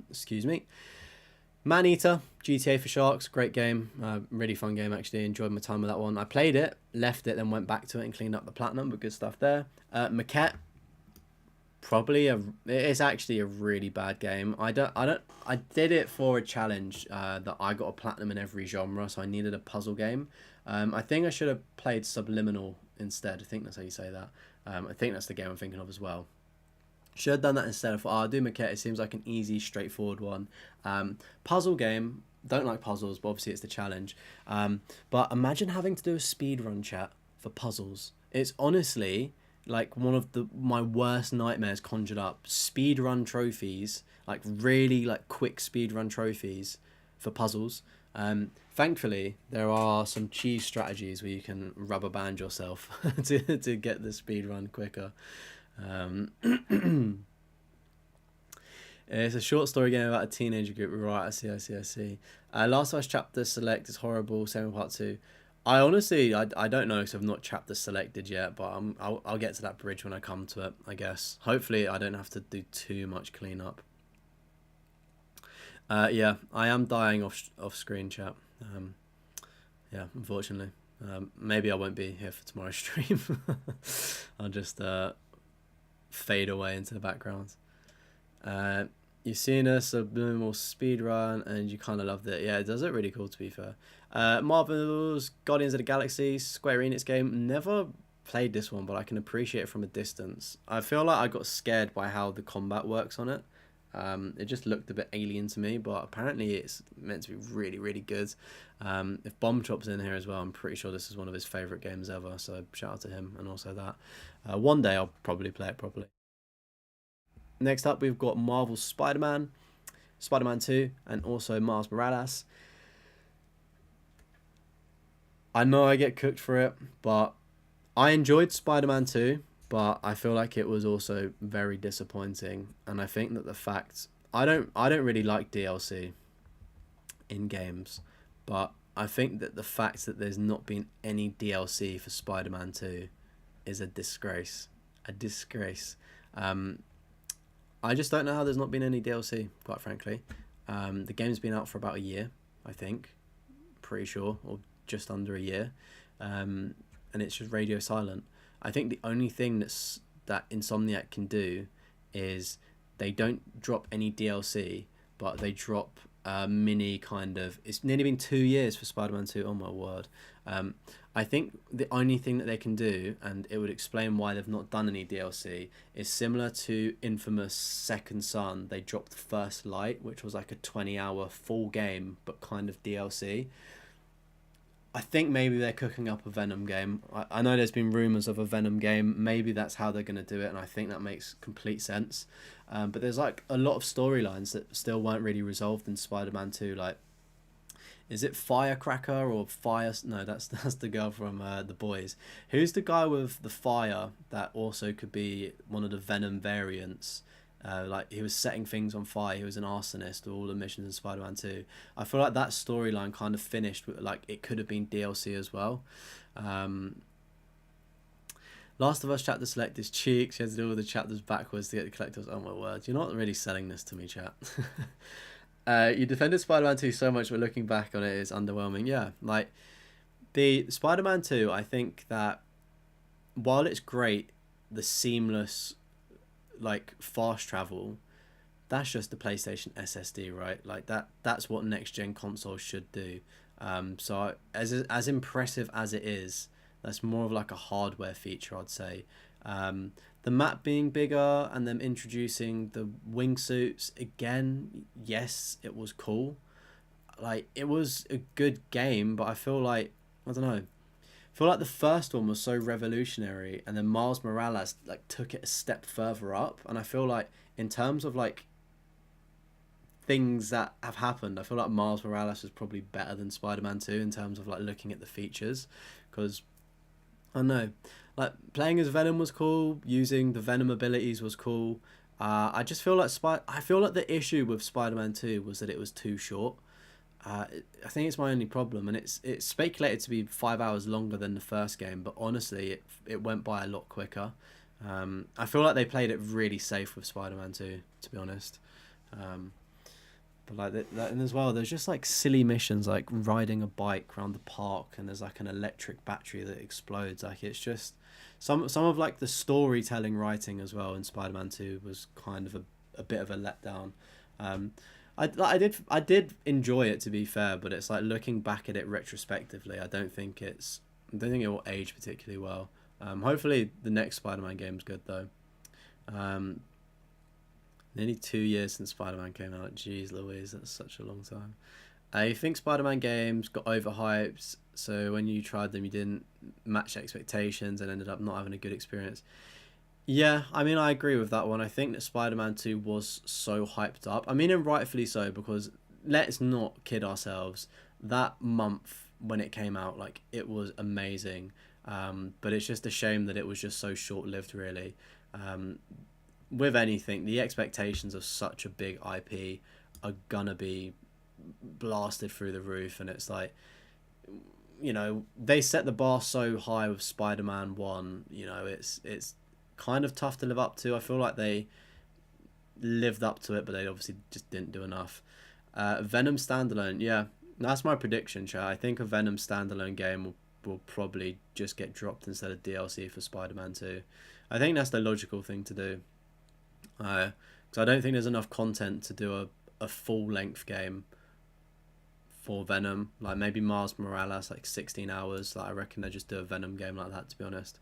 Excuse me. Maneater, GTA for Sharks, great game. Really fun game, actually. Enjoyed my time with that one. I played it, left it, then went back to it and cleaned up the platinum, but good stuff there. Maquette. It's actually a really bad game. I did it for a challenge that I got a platinum in every genre, so I needed a puzzle game. I think I should have played Subliminal instead. I think that's how you say that. I think that's the game I'm thinking of as well. Should have done that instead. I thought, I'll do Maquette. It seems like an easy, straightforward one. Puzzle game. Don't like puzzles, but obviously it's the challenge. But imagine having to do a speed run chat for puzzles. It's honestly like one of my worst nightmares conjured up. Speed run trophies, like really like quick speed run trophies for puzzles. Thankfully, there are some cheese strategies where you can rubber band yourself to get the speed run quicker. It's a short story game about a teenager group. Right, I see. Last of Us chapter select is horrible. Same part 2. I honestly, I don't know because I've not chapter selected yet, but I'll get to that bridge when I come to it, I guess. Hopefully I don't have to do too much cleanup. Yeah, I am dying off screen, chat. Yeah, unfortunately. Maybe I won't be here for tomorrow's stream. I'll just fade away into the background. You've seen a subliminal speed run and you kind of loved it. Yeah, it does look really cool, to be fair. Marvel's Guardians of the Galaxy Square Enix game. Never played this one, but I can appreciate it from a distance. I feel like I got scared by how the combat works on it. It just looked a bit alien to me, but apparently it's meant to be really, really good. If Bomb Chop's in here as well, I'm pretty sure this is one of his favourite games ever, so shout out to him and also that. One day I'll probably play it properly. Next up, we've got Marvel's Spider-Man, Spider-Man 2, and also Miles Morales. I know I get cooked for it, but I enjoyed Spider-Man 2, but I feel like it was also very disappointing. And I think that the fact I don't really like DLC in games, but I think that the fact that there's not been any DLC for Spider-Man 2 is a disgrace. A disgrace. I just don't know how there's not been any DLC, quite frankly. The game's been out for about a year, I think. Pretty sure, or just under a year. And it's just radio silent. I think the only thing that Insomniac can do is they don't drop any DLC, but they drop mini kind of... It's nearly been 2 years for Spider-Man 2, oh my word. I think the only thing that they can do, and it would explain why they've not done any DLC, is similar to Infamous Second Son. They dropped First Light, which was like a 20-hour full game, but kind of DLC. I think maybe they're cooking up a Venom game. I know there's been rumours of a Venom game. Maybe that's how they're going to do it, and I think that makes complete sense. But there's like a lot of storylines that still weren't really resolved in Spider-Man 2. Like, is it Firecracker or Fire? No, that's the girl from The Boys. Who's the guy with the fire that also could be one of the Venom variants? Like he was setting things on fire. He was an arsonist with all the missions in Spider-Man 2. I feel like that storyline kind of finished with, like, it could have been DLC as well. Last of Us chapter select is cheeks. You have to do all the chapters backwards to get the collectors. Oh my word, you're not really selling this to me, chat. You defended Spider-Man 2 so much, but looking back on it is underwhelming. Yeah, like the Spider-Man 2, I think that while it's great, the seamless, like, fast travel, that's just the PlayStation SSD, right? Like that's what next gen consoles should do. So as impressive as it is, that's more of like a hardware feature, I'd say. The map being bigger and them introducing the wingsuits again, yes, it was cool. Like, it was a good game, but I feel like, I don't know, I feel like the first one was so revolutionary, and then Miles Morales like took it a step further up. And I feel like in terms of like things that have happened, I feel like Miles Morales is probably better than Spider-Man 2 in terms of like looking at the features, because I don't know, like playing as Venom was cool, using the Venom abilities was cool. I just feel like I feel like the issue with Spider-Man 2 was that it was too short. I think it's my only problem, and it's speculated to be 5 hours longer than the first game, but honestly, it went by a lot quicker. I feel like they played it really safe with Spider-Man 2, to be honest. But like that, and as well, there's just like silly missions like riding a bike around the park, and there's like an electric battery that explodes. Like, it's just some of like the storytelling writing as well in Spider-Man 2 was kind of a bit of a letdown. I did enjoy it, to be fair, but it's like looking back at it retrospectively, I don't think it will age particularly well. Hopefully the next Spider-Man game is good though. Nearly 2 years since Spider-Man came out. Jeez Louise, that's such a long time. You think Spider-Man games got overhyped, so when you tried them, you didn't match expectations and ended up not having a good experience? Yeah, I mean, I agree with that one. I think that Spider-Man 2 was so hyped up. I mean, and rightfully so, because let's not kid ourselves. That month when it came out, like, it was amazing. But it's just a shame that it was just so short-lived, really. Um, with anything, the expectations of such a big IP are gonna be blasted through the roof, and it's like, they set the bar so high with Spider-Man 1. It's kind of tough to live up to. I feel like they lived up to it, but they obviously just didn't do enough. Venom standalone, yeah, that's my prediction, chat. I think a Venom standalone game will probably just get dropped instead of DLC for Spider-Man 2. I think that's the logical thing to do. Because I don't think there's enough content to do a full-length game for Venom. Like, maybe Miles Morales, like 16 hours. Like, I reckon they just do a Venom game like that, to be honest.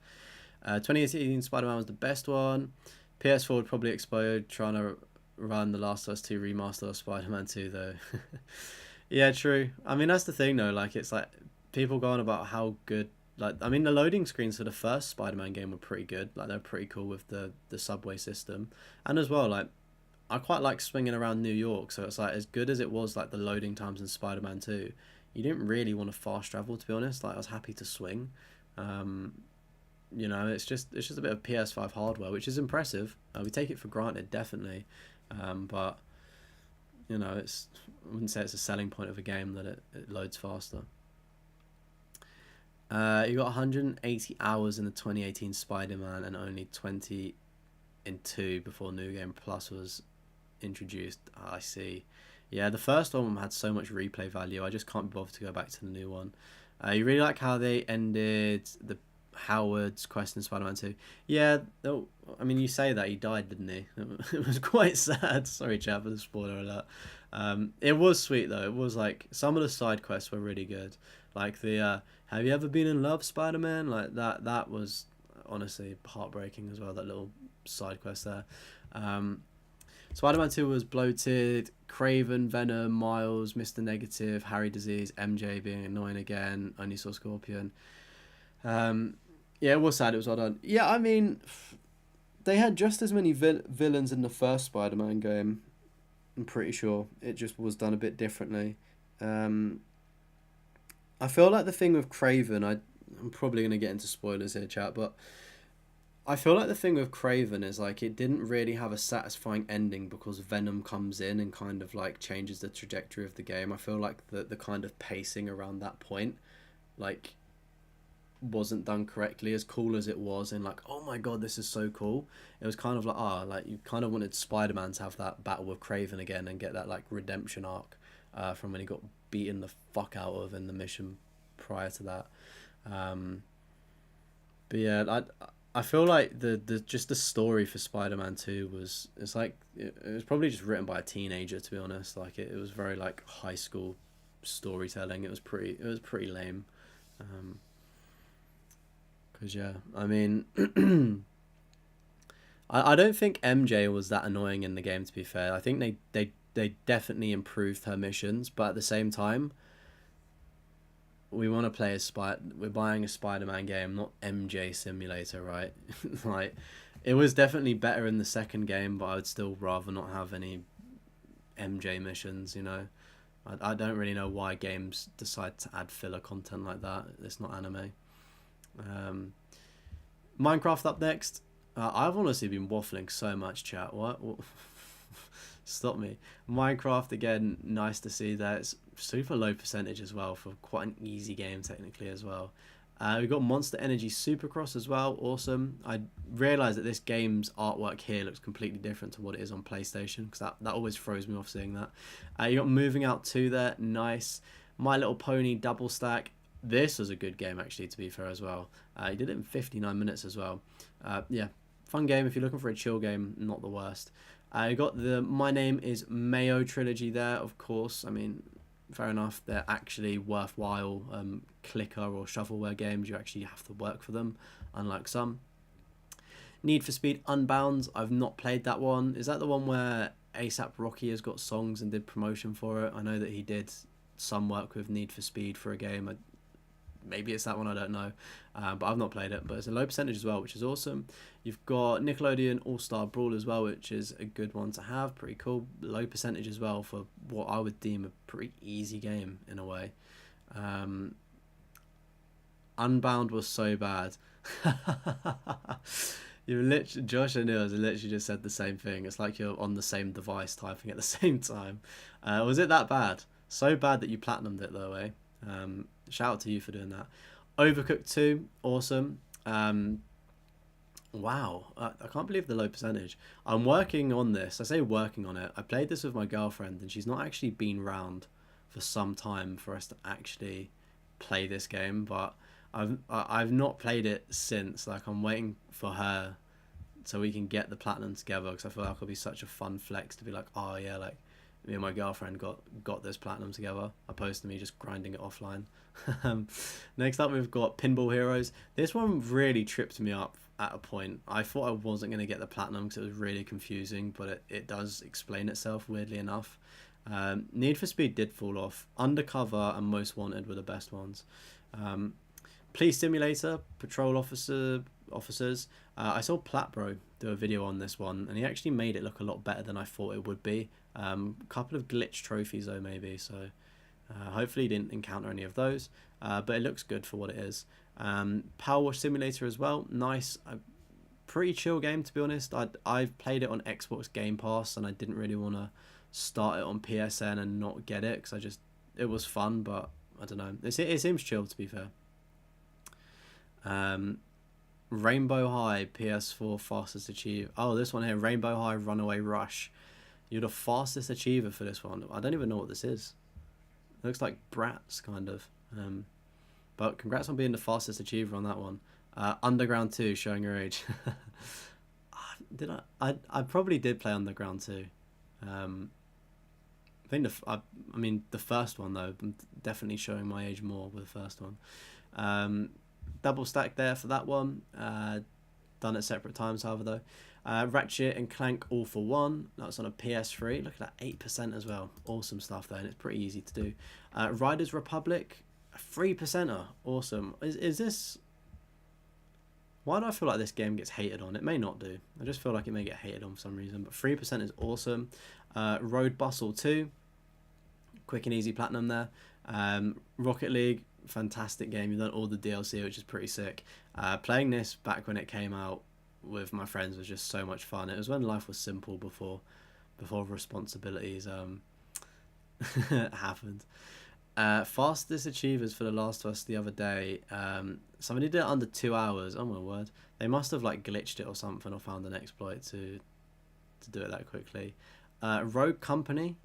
2018 Spider-Man was the best one. PS4 would probably explode trying to run The Last of Us 2 remaster of Spider-Man 2, though. Yeah, true. I mean, that's the thing, though. Like, it's like people go on about how good. Like, I mean, the loading screens for the first Spider-Man game were pretty good. Like, they're pretty cool with the subway system, and as well, like, I quite like swinging around New York. So it's like, as good as it was, like the loading times in Spider-Man 2, you didn't really want to fast travel, to be honest. Like, I was happy to swing. Um, it's just a bit of PS5 hardware, which is impressive. We take it for granted, definitely, but it's I wouldn't say it's a selling point of a game that it loads faster. You got 180 hours in the 2018 Spider-Man and only 20 in 2 before New Game Plus was introduced. I see. Yeah, the first one had so much replay value. I just can't be bothered to go back to the new one. You really like how they ended the Howard's quest in Spider-Man 2. Yeah, I mean, you say that he died, didn't he? It was quite sad. Sorry, chap, for the spoiler alert. It was sweet though. It was like some of the side quests were really good. Like the "Have you ever been in love, Spider-Man?" Like that. That was honestly heartbreaking as well. That little side quest there. Spider-Man 2 was bloated. Craven, Venom, Miles, Mr. Negative, Harry Disease, MJ being annoying again. Only saw Scorpion. Yeah, it was sad. It was well done. Yeah, I mean, they had just as many villains in the first Spider-Man game. I'm pretty sure it just was done a bit differently. I feel like the thing with Craven, I'm probably going to get into spoilers here, chat, but I feel like the thing with Craven is like it didn't really have a satisfying ending because Venom comes in and kind of like changes the trajectory of the game. I feel like the kind of pacing around that point, like, wasn't done correctly. As cool as it was, and like, oh my god, this is so cool, it was kind of like, like, you kind of wanted Spider-Man to have that battle with Craven again and get that like redemption arc from when he got beaten the fuck out of in the mission prior to that. But yeah, I feel like the just the story for Spider-Man 2 it was probably just written by a teenager, to be honest. Like, it was very like high school storytelling. It was pretty lame. Because yeah, I mean, I don't think MJ was that annoying in the game, to be fair. I think they definitely improved her missions, but at the same time, we want to play we're buying a Spider-Man game, not MJ Simulator, right? Like, it was definitely better in the second game, but I would still rather not have any MJ missions. I don't really know why games decide to add filler content like that. It's not anime. Minecraft up next. I've honestly been waffling so much, chat. What? Stop me. Minecraft again. Nice to see that. It's super low percentage as well for quite an easy game technically as well. We've got Monster Energy Supercross as well. Awesome. I realised that this game's artwork here looks completely different to what it is on PlayStation, because that always throws me off seeing that. You got Moving Out 2 there. Nice. My Little Pony Double Stack. This was a good game, actually, to be fair, as well. He did it in 59 minutes as well. Yeah, fun game. If you're looking for a chill game, not the worst. You got the My Name is Mayo trilogy there, of course. I mean, fair enough. They're actually worthwhile clicker or shovelware games. You actually have to work for them, unlike some. Need for Speed Unbound. I've not played that one. Is that the one where ASAP Rocky has got songs and did promotion for it? I know that he did some work with Need for Speed for a game. Maybe it's that one, I don't know. But I've not played it. But it's a low percentage as well, which is awesome. You've got Nickelodeon All-Star Brawl as well, which is a good one to have. Pretty cool. Low percentage as well for what I would deem a pretty easy game in a way. Unbound was so bad. You literally, Josh and Niels literally just said the same thing. It's like you're on the same device typing at the same time. Was it that bad? So bad that you platinumed it though, eh? Shout out to you for doing that. Overcooked 2, awesome. Wow, I can't believe the low percentage. I'm working on this. I say working on it. I played this with my girlfriend, and she's not actually been round for some time for us to actually play this game. But I've not played it since. Like, I'm waiting for her so we can get the platinum together, because I feel like it'll be such a fun flex to be like, oh yeah, like me and my girlfriend got this platinum together, opposed to me just grinding it offline. Next up, we've got Pinball Heroes. This one really tripped me up at a point. I thought I wasn't going to get the platinum because it was really confusing, but it does explain itself, weirdly enough. Need for Speed did fall off. Undercover and Most Wanted were the best ones. Police Simulator, Patrol Officers. I saw Platbro do a video on this one, and he actually made it look a lot better than I thought it would be. Couple of glitch trophies though, maybe, so hopefully he didn't encounter any of those, but it looks good for what it is. Power Wash Simulator as well, nice. Pretty chill game, to be honest. I've played it on Xbox Game Pass, and I didn't really want to start it on PSN and not get it, because it was fun, but I don't know, it seems chill, to be fair. Rainbow High PS4 fastest achiever. Oh, this one here, Rainbow High Runaway Rush. You're the fastest achiever for this one. I don't even know what this is. It looks like Bratz, kind of. But congrats on being the fastest achiever on that one. Underground 2, showing your age. Did I probably did play Underground 2. I think I mean the first one though. I'm definitely showing my age more with the first one. Double stack there for that one. Done at separate times, however, though. Ratchet and Clank All for One. That's on a PS3. Look at that, 8% as well. Awesome stuff there, and it's pretty easy to do. Riders Republic, a 3%er. Awesome. Is this... Why do I feel like this game gets hated on? It may not do. I just feel like it may get hated on for some reason. But 3% is awesome. Road Bustle 2. Quick and easy platinum there. Rocket League. Fantastic game. You've done all the DLC, which is pretty sick. Playing this back when it came out with my friends was just so much fun. It was when life was simple before responsibilities happened. Fastest achievers for The Last of Us the other day. Somebody did it under 2 hours. Oh my word! They must have like glitched it or something, or found an exploit to do it that quickly. Rogue Company.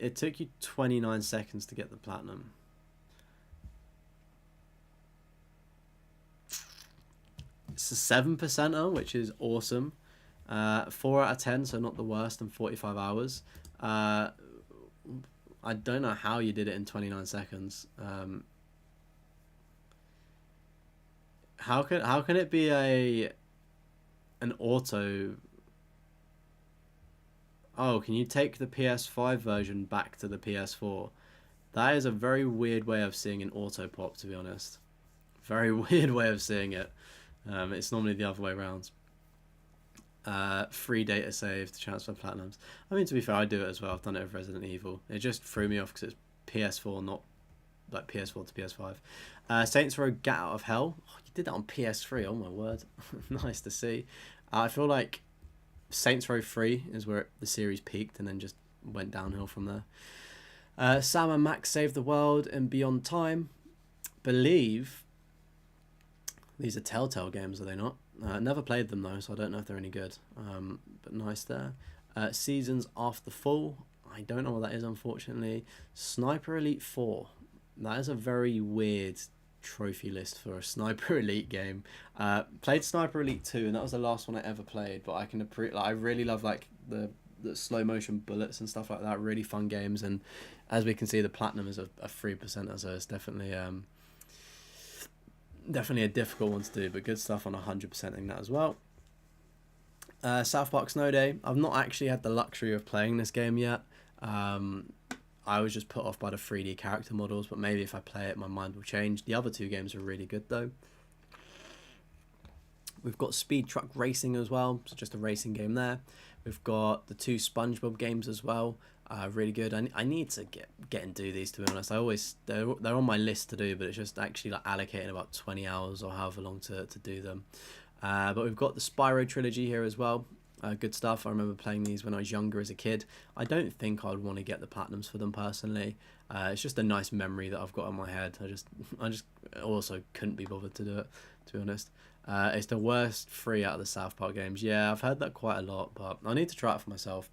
It took you 29 seconds to get the platinum. It's a 7%er, which is awesome. 4 out of 10, so not the worst, in 45 hours. I don't know how you did it in 29 seconds. How can it be an auto? Oh, can you take the PS5 version back to the PS4? That is a very weird way of seeing an auto pop, to be honest. Very weird way of seeing it. It's normally the other way around. Free data save to transfer platinums. I mean, to be fair, I do it as well. I've done it with Resident Evil. It just threw me off because it's PS4, not like PS4 to PS5. Saints Row Get Out of Hell. Oh, you did that on PS3. Oh my word. Nice to see. I feel like Saints Row 3 is where the series peaked and then just went downhill from there. Sam and Max Save the World and Beyond Time. Believe these are Telltale games, are they not? Never played them though, so I don't know if they're any good. But nice there. Seasons After Fall. I don't know what that is, unfortunately. Sniper Elite 4. That is a very weird trophy list for a Sniper Elite game. Played Sniper Elite 2, and that was the last one I ever played. But I can I really love like the slow motion bullets and stuff like that. Really fun games, and as we can see, the platinum is a 3%, so it's definitely Definitely a difficult one to do, but good stuff on 100%ing that as well. South Park Snow Day. I've not actually had the luxury of playing this game yet. I was just put off by the 3D character models, but maybe if I play it, my mind will change. The other two games are really good though. We've got Speed Truck Racing as well, so just a racing game there. We've got the 2 SpongeBob games as well, really good. I need to get and do these, to be honest. They're on my list to do, but it's just actually like allocating about 20 hours or however long to do them. But we've got the Spyro trilogy here as well. Good stuff. I remember playing these when I was younger as a kid. I don't think I would want to get the platinums for them personally. It's just a nice memory that I've got in my head. I just also couldn't be bothered to do it, to be honest. It's the worst 3 out of the South Park games. Yeah, I've heard that quite a lot, but I need to try it for myself.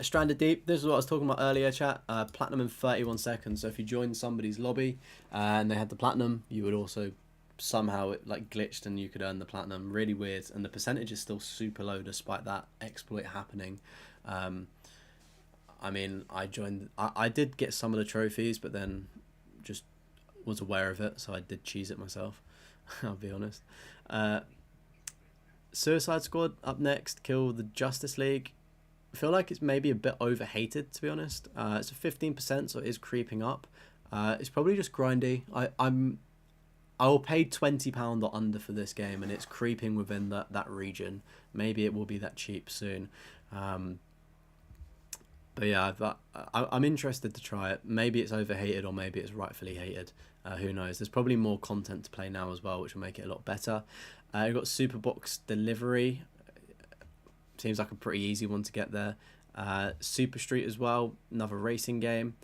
Stranded Deep. This is what I was talking about earlier, chat. Platinum in 31 seconds. So if you joined somebody's lobby and they had the platinum, you would also somehow it like glitched and you could earn the platinum. Really weird, and the percentage is still super low despite that exploit happening. I mean, I did get some of the trophies, but then just was aware of it, so I did cheese it myself. I'll be honest. Suicide Squad up next. Kill the Justice League. I feel like it's maybe a bit overhated, to be honest. It's a 15%, so it is creeping up. It's probably just grindy. I will pay £20 or under for this game, and it's creeping within that region. Maybe it will be that cheap soon. But yeah, I'm interested to try it. Maybe it's overhated or maybe it's rightfully hated. Who knows? There's probably more content to play now as well, which will make it a lot better. You've got Superbox Delivery. Seems like a pretty easy one to get there. Super Street as well, another racing game.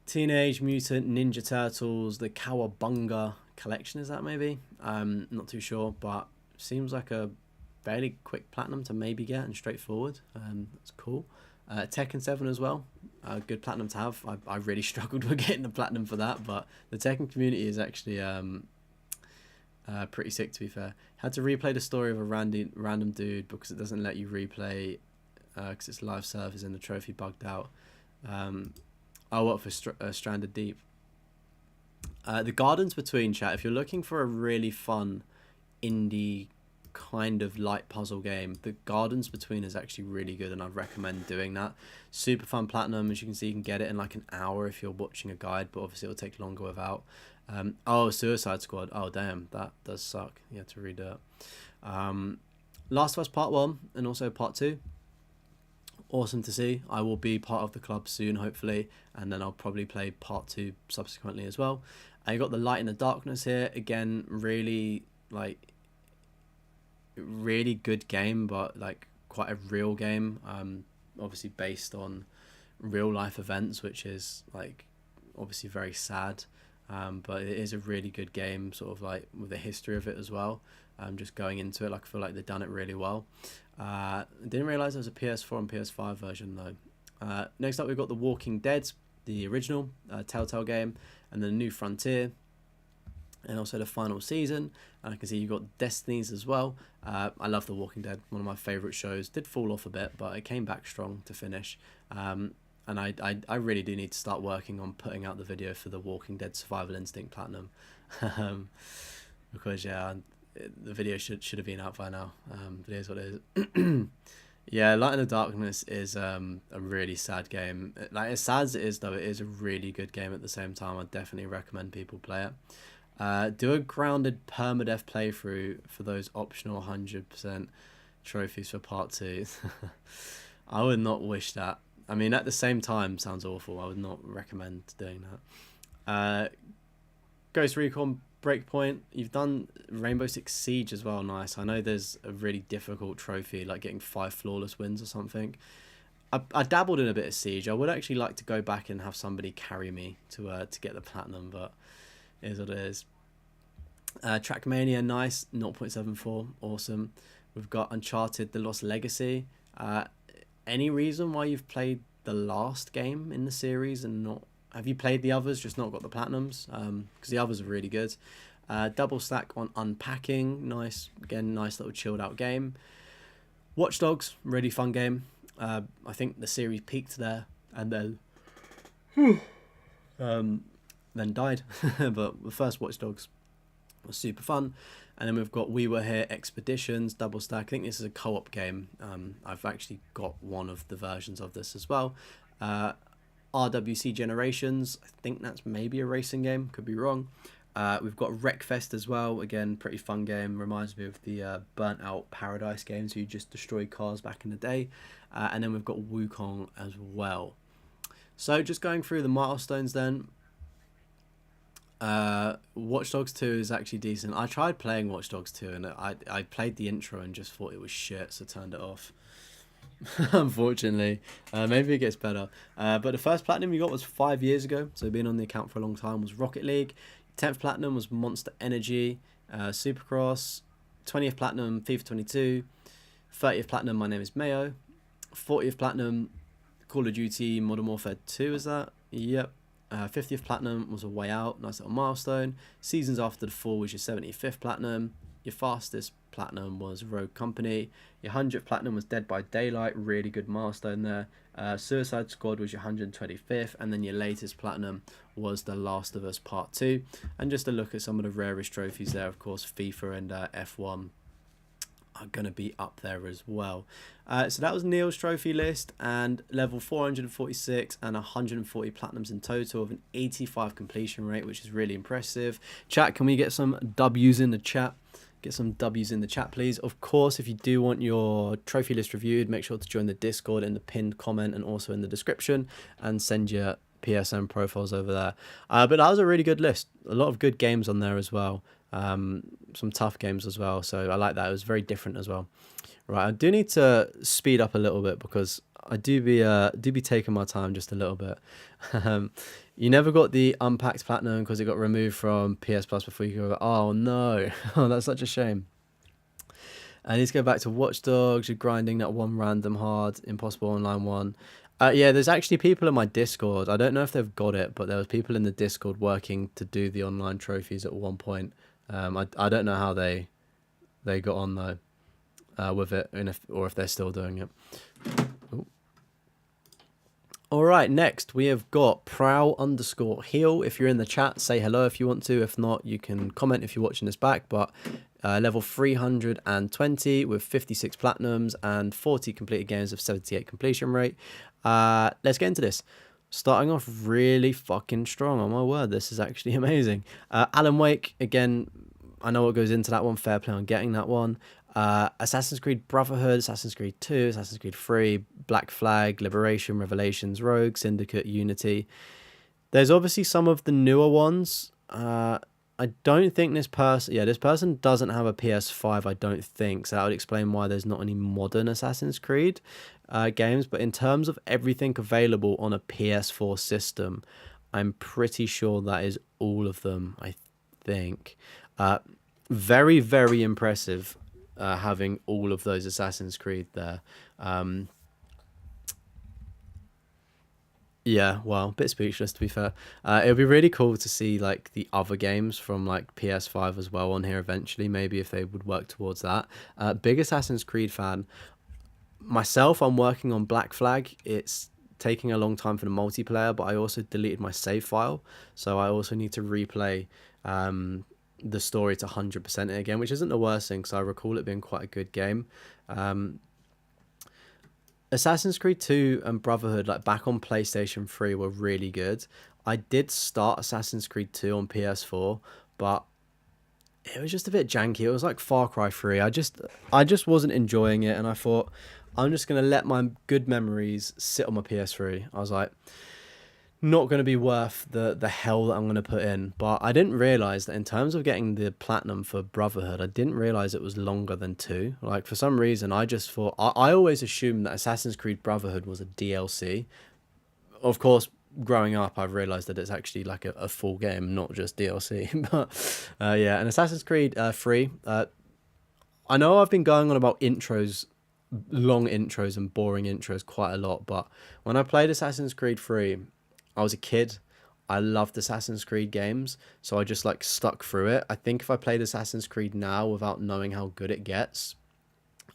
Teenage Mutant Ninja Turtles, the Cowabunga collection, is that maybe? Not too sure, but seems like a fairly quick platinum to maybe get and straightforward. That's cool. Tekken 7 as well, good platinum to have. I really struggled with getting the platinum for that, but the Tekken community is actually pretty sick, to be fair. Had to replay the story of a random dude because it doesn't let you replay because it's live servers and the trophy bugged out. What for Stranded Deep. The Gardens Between, chat, if you're looking for a really fun indie kind of light puzzle game, the Gardens Between is actually really good, and I'd recommend doing that. Super fun platinum. As you can see, you can get it in like an hour if you're watching a guide, but obviously it'll take longer without. Suicide Squad. Oh damn, that does suck. You have to redo it. Last of Us Part 1 and also Part 2. Awesome to see. I will be part of the club soon, hopefully, and then I'll probably play Part 2 subsequently as well. You got the Light in the Darkness here. Again, really good game, but like quite a real game. Obviously based on real life events, which is like obviously very sad. But it is a really good game, sort of like with the history of it as well. Just going into it, like I feel like they've done it really well. Didn't realise there was a PS4 and PS5 version though. Next up we've got The Walking Dead, the original Telltale game, and the New Frontier, and also the final season. And I can see you've got Destinies as well. I love The Walking Dead, one of my favourite shows. Did fall off a bit, but it came back strong to finish. And I really do need to start working on putting out the video for The Walking Dead Survival Instinct Platinum. Because yeah, the video should have been out by now. But it is what it is. Yeah, Light in the Darkness is a really sad game. Like, as sad as it is though, it is a really good game at the same time. I definitely recommend people play it. Do a grounded permadeath playthrough for those optional 100% trophies for Part 2. I would not wish that. I mean, at the same time, sounds awful. I would not recommend doing that. Ghost Recon Breakpoint. You've done Rainbow Six Siege as well. Nice. I know there's a really difficult trophy, like getting 5 flawless wins or something. I dabbled in a bit of Siege. I would actually like to go back and have somebody carry me to get the platinum, but it is what it is. Trackmania, nice. 0.74, awesome. We've got Uncharted: The Lost Legacy. Any reason why you've played the last game in the series and not... Have you played the others, just not got the platinums? Because the others are really good. Double stack on Unpacking. Nice. Again, nice little chilled out game. Watch Dogs, really fun game. I think the series peaked there. And then... then died. But the first Watch Dogs was super fun. And then we've got We Were Here Expeditions, Double Stack. I think this is a co-op game. I've actually got one of the versions of this as well. RWC Generations, I think that's maybe a racing game, could be wrong. We've got Wreckfest as well, again, pretty fun game, reminds me of the Burnt Out Paradise games, where you just destroy cars back in the day. And then we've got Wukong as well. So just going through the milestones then. Watch Dogs 2 is actually decent. I tried playing Watch Dogs 2 and I played the intro and just thought it was shit, so turned it off. Unfortunately. Maybe it gets better. But the first platinum you got was 5 years ago, so being on the account for a long time, was Rocket League. 10th platinum was Monster Energy, Supercross. 20th platinum, FIFA 22. 30th platinum, My Name is Mayo. 40th platinum, Call of Duty Modern Warfare 2, is that? Yep. 50th platinum was A Way Out, nice little milestone. Seasons After the Fall was your 75th platinum. Your fastest platinum was Rogue Company. Your 100th platinum was Dead by Daylight, really good milestone there. Suicide Squad was your 125th, and then your latest platinum was The Last of Us Part 2. And just to look at some of the rarest trophies there, of course, FIFA and F1 are going to be up there as well. So that was Neil's trophy list, and level 446 and 140 platinums in total, with an 85 completion rate, which is really impressive. Chat, can we get some W's in the chat? Get some W's in the chat, please. Of course, if you do want your trophy list reviewed, make sure to join the Discord in the pinned comment and also in the description, and send your PSN profiles over there. But that was a really good list. A lot of good games on there as well. Some tough games as well, so I like that. It was very different as well. Right, I do need to speed up a little bit because I do be taking my time just a little bit. You never got the Unpacked Platinum because it got removed from PS Plus before you go. Oh no, oh, that's such a shame. I need to go back to Watch Dogs. You're grinding that one random hard Impossible Online one. Yeah, there's actually people in my Discord. I don't know if they've got it, but there was people in the Discord working to do the online trophies at one point. I don't know how they got on though with it, and if they're still doing it. Ooh. All right, next we have got Prowl_Heal. If you're in the chat, say hello if you want to. If not, you can comment if you're watching this back. But level 320 with 56 platinums and 40 completed games of 78 completion rate. Let's get into this. Starting off really fucking strong. Oh my word, this is actually amazing. Alan Wake, again, I know what goes into that one. Fair play on getting that one. Assassin's Creed Brotherhood, Assassin's Creed 2, Assassin's Creed 3, Black Flag, Liberation, Revelations, Rogue, Syndicate, Unity. There's obviously some of the newer ones. I don't think this person doesn't have a PS5, I don't think. So that would explain why there's not any modern Assassin's Creed games. But in terms of everything available on a PS4 system, I'm pretty sure that is all of them, I think. Very, very impressive having all of those Assassin's Creed there. Yeah, well, a bit speechless to be fair. It would be really cool to see like the other games from like PS5 as well on here eventually, maybe if they would work towards that. Big Assassin's Creed fan. Myself, I'm working on Black Flag. It's taking a long time for the multiplayer, but I also deleted my save file. So I also need to replay the story to 100% it again, which isn't the worst thing because I recall it being quite a good game. Assassin's Creed 2 and Brotherhood, like back on PlayStation 3, were really good. I did start Assassin's Creed 2 on PS4, but it was just a bit janky. It was like Far Cry 3. I just wasn't enjoying it, and I thought I'm just gonna let my good memories sit on my PS3. I was like, not going to be worth the hell that I'm going to put in. But I didn't realize that in terms of getting the platinum for Brotherhood, I didn't realize it was longer than 2. Like, for some reason, I just thought, I always assumed that Assassin's Creed Brotherhood was a DLC. Of course, growing up, I've realized that it's actually like a full game, not just DLC. But yeah, and Assassin's Creed 3, I know I've been going on about intros, long intros and boring intros quite a lot, but when I played Assassin's Creed 3, I was a kid. I loved Assassin's Creed games, so I just like stuck through it. I think if I played Assassin's Creed now without knowing how good it gets,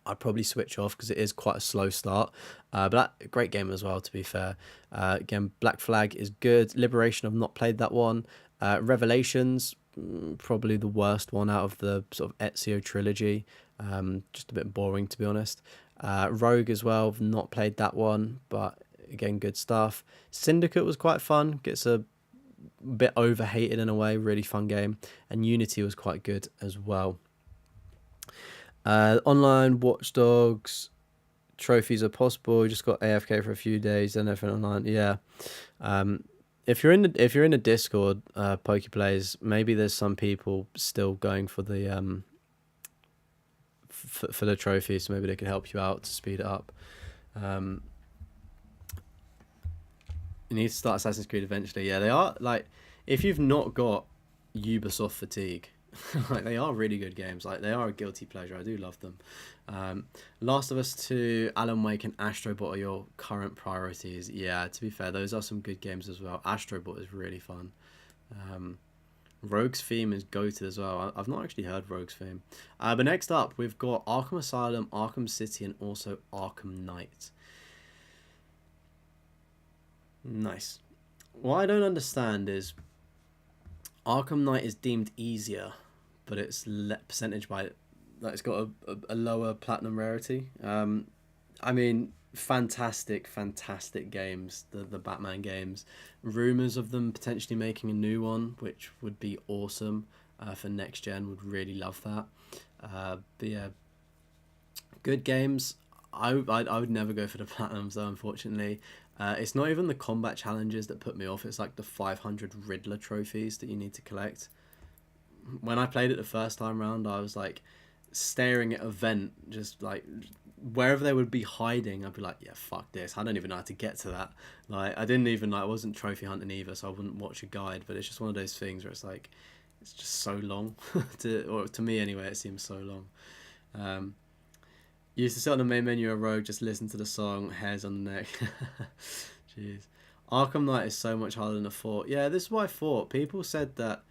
I'd probably switch off because it is quite a slow start. But that great game as well, to be fair. Again, Black Flag is good. Liberation, I've not played that one. Revelations, probably the worst one out of the sort of Ezio trilogy. Just a bit boring, to be honest. Rogue as well, I've not played that one, but again, good stuff. Syndicate was quite fun. Gets a bit overhated in a way, really fun game. And Unity was quite good as well. Online Watch Dogs trophies are possible. You just got AFK for a few days, then everything online. Yeah. If you're in the Discord, Pokeplays, maybe there's some people still going for the for the trophies, so maybe they could help you out to speed it up. You need to start Assassin's Creed eventually. Yeah, they are like, if you've not got Ubisoft fatigue, like, they are really good games. Like, they are a guilty pleasure. I do love them. Last of Us 2, Alan Wake, and Astrobot are your current priorities. Yeah, to be fair, those are some good games as well. Astrobot is really fun. Rogue's Theme is goated as well. I've not actually heard Rogue's Theme. But next up, we've got Arkham Asylum, Arkham City, and also Arkham Knight. Nice. What I don't understand is Arkham Knight is deemed easier, but it's percentage by, like, it's got a lower platinum rarity. I mean, fantastic games, the Batman games. Rumors of them potentially making a new one, which would be awesome for next gen. Would really love that. But yeah, good games. I would never go for the platinums though, unfortunately. It's not even the combat challenges that put me off. It's like the 500 Riddler trophies that you need to collect. When I played it the first time round, I was like staring at a vent, just like wherever they would be hiding, I'd be like, yeah, fuck this. I don't even know how to get to that. Like, I didn't even, like, I wasn't trophy hunting either, so I wouldn't watch a guide. But it's just one of those things where it's like, it's just so long. to me anyway, it seems so long. Used to sit on the main menu of Rogue, just listen to the song, hairs on the neck. Jeez. Arkham Knight is so much harder than I thought. Yeah, this is what I thought. People said that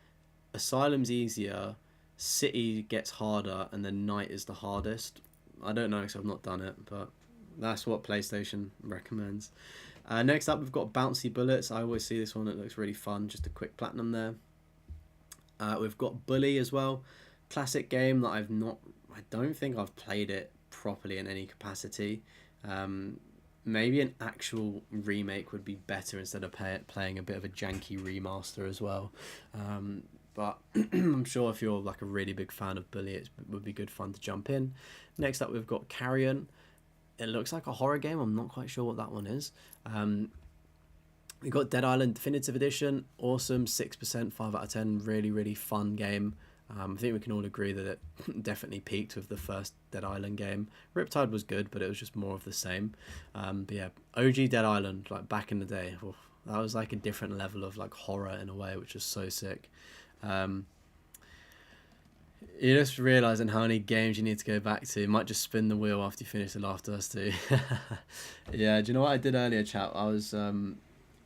Asylum's easier, City gets harder, and then Knight is the hardest. I don't know because I've not done it, but that's what PlayStation recommends. Next up, we've got Bouncy Bullets. I always see this one. It looks really fun. Just a quick platinum there. We've got Bully as well. Classic game that I don't think I've played it properly in any capacity. Maybe an actual remake would be better instead of playing a bit of a janky remaster as well. But I'm sure if you're like a really big fan of Bully, it would be good fun to jump in. Next up, we've got Carrion. It looks like a horror game. I'm not quite sure what that one is. We've got Dead Island Definitive Edition. Awesome, 6%, 5 out of 10. Really, really fun game. I think we can all agree that it definitely peaked with the first Dead Island game. Riptide was good, but it was just more of the same. But yeah, OG Dead Island, like back in the day, that was like a different level of like horror in a way, which was so sick. You're just realising how many games you need to go back to. You might just spin the wheel after you finish The Last of Us 2. Yeah, do you know what I did earlier, chat? I was...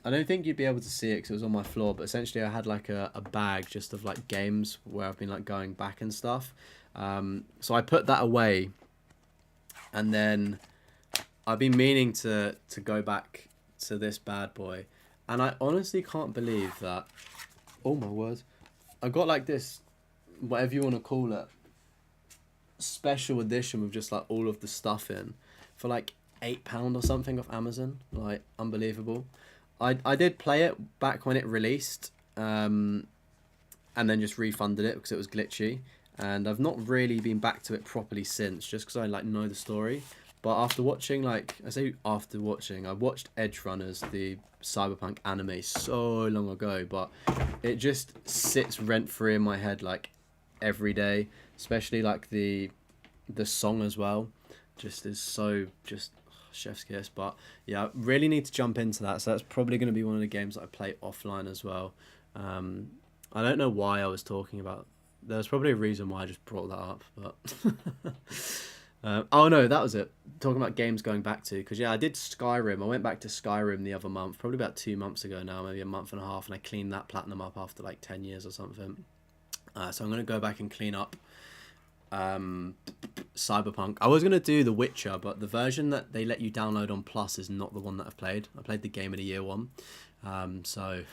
I don't think you'd be able to see it because it was on my floor, but essentially I had like a bag just of like games where I've been like going back and stuff. So I put that away, and then I've been meaning to go back to this bad boy, and I honestly can't believe that, oh my word, I got like this, whatever you want to call it, special edition with just like all of the stuff in for like £8 or something off Amazon. Like, unbelievable. I did play it back when it released, and then just refunded it because it was glitchy, and I've not really been back to it properly since, just because I like know the story. But after watching, I watched Edge Runners, the cyberpunk anime, so long ago, but it just sits rent free in my head like every day, especially like the song as well, just is so just chef's kiss. But yeah, I really need to jump into that, so that's probably going to be one of the games that I play offline as well. I don't know why I was talking about, there's probably a reason why I just brought that up, but oh no, that was it, talking about games going back to, because yeah, I did Skyrim. I went back to Skyrim the other month, probably about 2 months ago now, maybe a month and a half, and I cleaned that platinum up after like 10 years or something. So I'm going to go back and clean up Cyberpunk. I was going to do The Witcher, but the version that they let you download on Plus is not the one that I've played. I played the game in a year one. So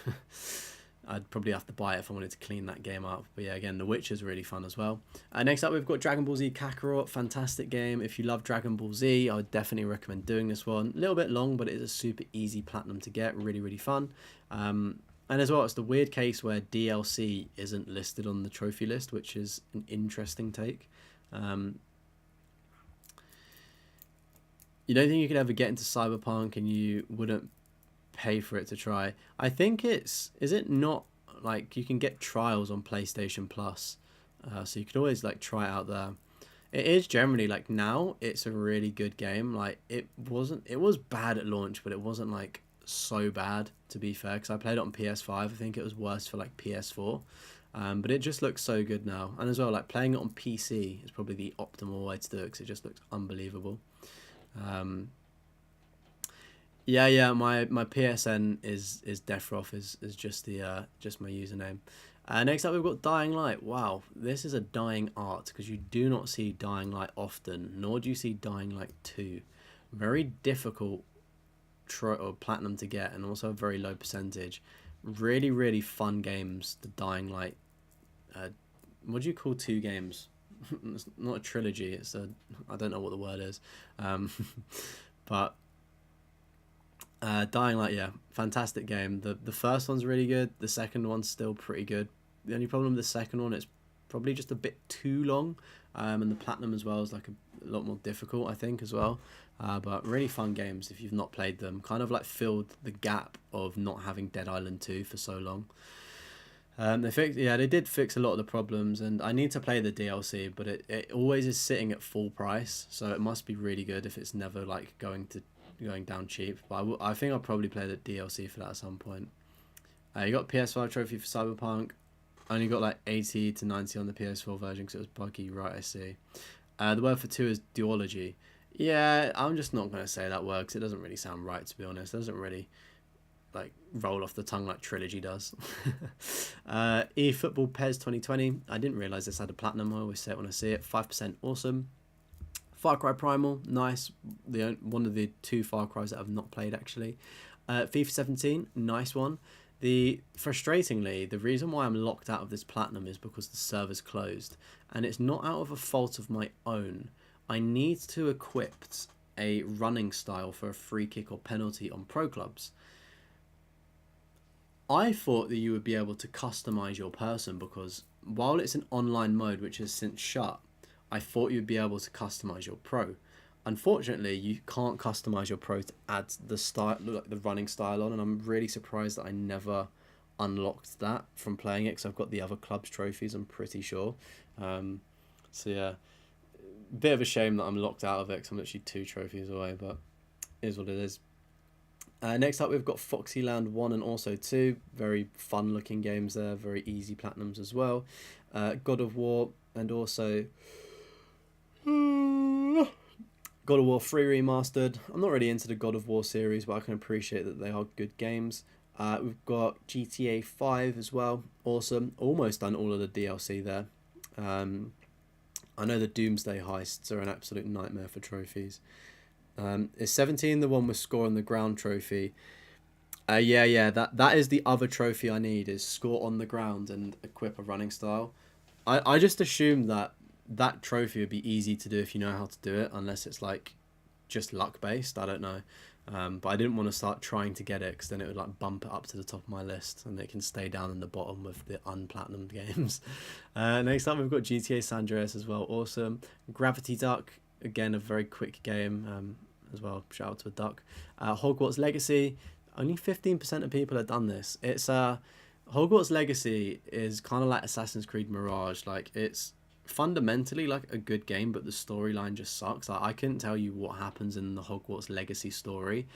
I'd probably have to buy it if I wanted to clean that game up. But yeah, again, The Witcher is really fun as well. Next up, we've got Dragon Ball Z Kakarot. Fantastic game. If you love Dragon Ball Z, I would definitely recommend doing this one. A little bit long, but it is a super easy platinum to get. Really, really fun. And as well, it's the weird case where DLC isn't listed on the trophy list, which is an interesting take. You don't think you could ever get into Cyberpunk and you wouldn't pay for it to try? I think is it not like you can get trials on PlayStation Plus, so you could always like try it out there. It is generally like now it's a really good game. Like it was bad at launch, but it wasn't like so bad, to be fair, because I played it on PS5. I think it was worse for like PS4, but it just looks so good now. And as well, like playing it on PC is probably the optimal way to do it because it just looks unbelievable. Yeah, my PSN is Deathroff is just the just my username. Next up, we've got Dying Light. Wow, this is a dying art because you do not see Dying Light often, nor do you see Dying Light 2. Very difficult or platinum to get, and also a very low percentage. Really, really fun games. The Dying Light. What do you call two games? It's not a trilogy. It's a, I don't know what the word is, but Dying Light, yeah, fantastic game. The first one's really good. The second one's still pretty good. The only problem with the second one, it's probably just a bit too long, and the platinum as well is like a lot more difficult, I think, as well. But really fun games if you've not played them. Kind of like filled the gap of not having Dead Island 2 for so long. They did fix a lot of the problems, and I need to play the DLC, but it always is sitting at full price, so it must be really good if it's never like going down cheap. But I think I'll probably play the DLC for that at some point. You got PS5 trophy for Cyberpunk. Only got like 80 to 90 on the PS4 version because it was buggy, right? I see. The word for 2 is duology. Yeah, I'm just not going to say that word because it doesn't really sound right, to be honest. It doesn't really like roll off the tongue like trilogy does. eFootball PES 2020. I didn't realise this had a platinum. I always say it when I see it. 5% awesome. Far Cry Primal, nice. One of the 2 Far Cries that I've not played actually. FIFA 17, nice one. Frustratingly, the reason why I'm locked out of this platinum is because the server's closed, and it's not out of a fault of my own. I need to equip a running style for a free kick or penalty on pro clubs. I thought that you would be able to customize your person because while it's an online mode which has since shut, I thought you'd be able to customize your pro. Unfortunately, you can't customize your pro to add the style, like the running style on, and I'm really surprised that I never unlocked that from playing it because I've got the other club's trophies, I'm pretty sure. So yeah, bit of a shame that I'm locked out of it because I'm literally 2 trophies away, but it is what it is. Next up, we've got Foxyland 1 and also 2. Very fun looking games there, very easy platinums as well. God of War and also God of War 3 Remastered. I'm not really into the God of War series, but I can appreciate that they are good games. We've got GTA 5 as well. Awesome. Almost done all of the DLC there. I know the Doomsday heists are an absolute nightmare for trophies. Is 17 the one with score on the ground trophy? Yeah, that is the other trophy I need, is score on the ground and equip a running style. I just assumed that trophy would be easy to do if you know how to do it, unless it's like just luck based. I don't know. But I didn't want to start trying to get it because then it would like bump it up to the top of my list and it can stay down in the bottom of the unplatinumed games. Next up, we've got GTA San Andreas as well. Awesome. Gravity Duck, again, a very quick game as well. Shout out to a duck. Hogwarts Legacy, only 15% of people have done this. It's Hogwarts Legacy is kind of like Assassin's Creed Mirage. Like, it's fundamentally like a good game, but the storyline just sucks. I couldn't tell you what happens in the Hogwarts Legacy story.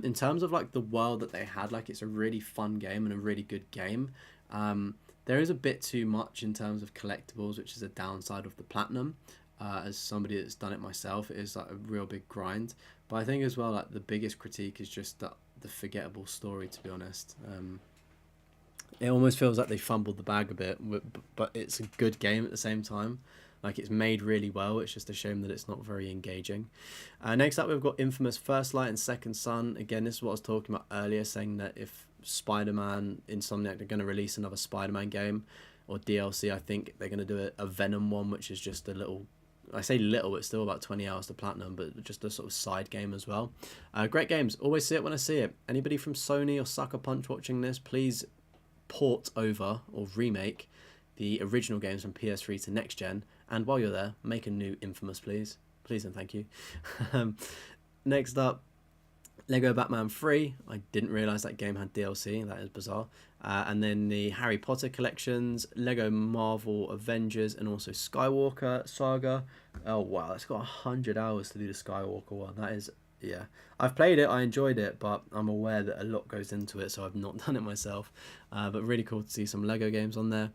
In terms of like the world that they had, like it's a really fun game and a really good game. There is a bit too much in terms of collectibles, which is a downside of the platinum. As somebody that's done it myself, it is like a real big grind. But I think as well, like the biggest critique is just the forgettable story, to be honest. It almost feels like they fumbled the bag a bit, but it's a good game at the same time. Like, it's made really well. It's just a shame that it's not very engaging. Next up, we've got Infamous First Light and Second Son. Again, this is what I was talking about earlier, saying that if Spider-Man, Insomniac are going to release another Spider-Man game or DLC, I think they're going to do a Venom one, which is just a little, I say little, it's still about 20 hours to platinum, but just a sort of side game as well. Great games. Always see it when I see it. Anybody from Sony or Sucker Punch watching this, please port over or remake the original games from PS3 to next gen, and while you're there, make a new Infamous, please and thank you. Next up, Lego Batman 3. I didn't realise that game had DLC, that is bizarre. And then the Harry Potter collections, Lego Marvel Avengers, and also Skywalker Saga. Oh wow, that's got 100 hours to do the Skywalker one. That is, yeah. I've played it, I enjoyed it, but I'm aware that a lot goes into it, so I've not done it myself. But really cool to see some Lego games on there.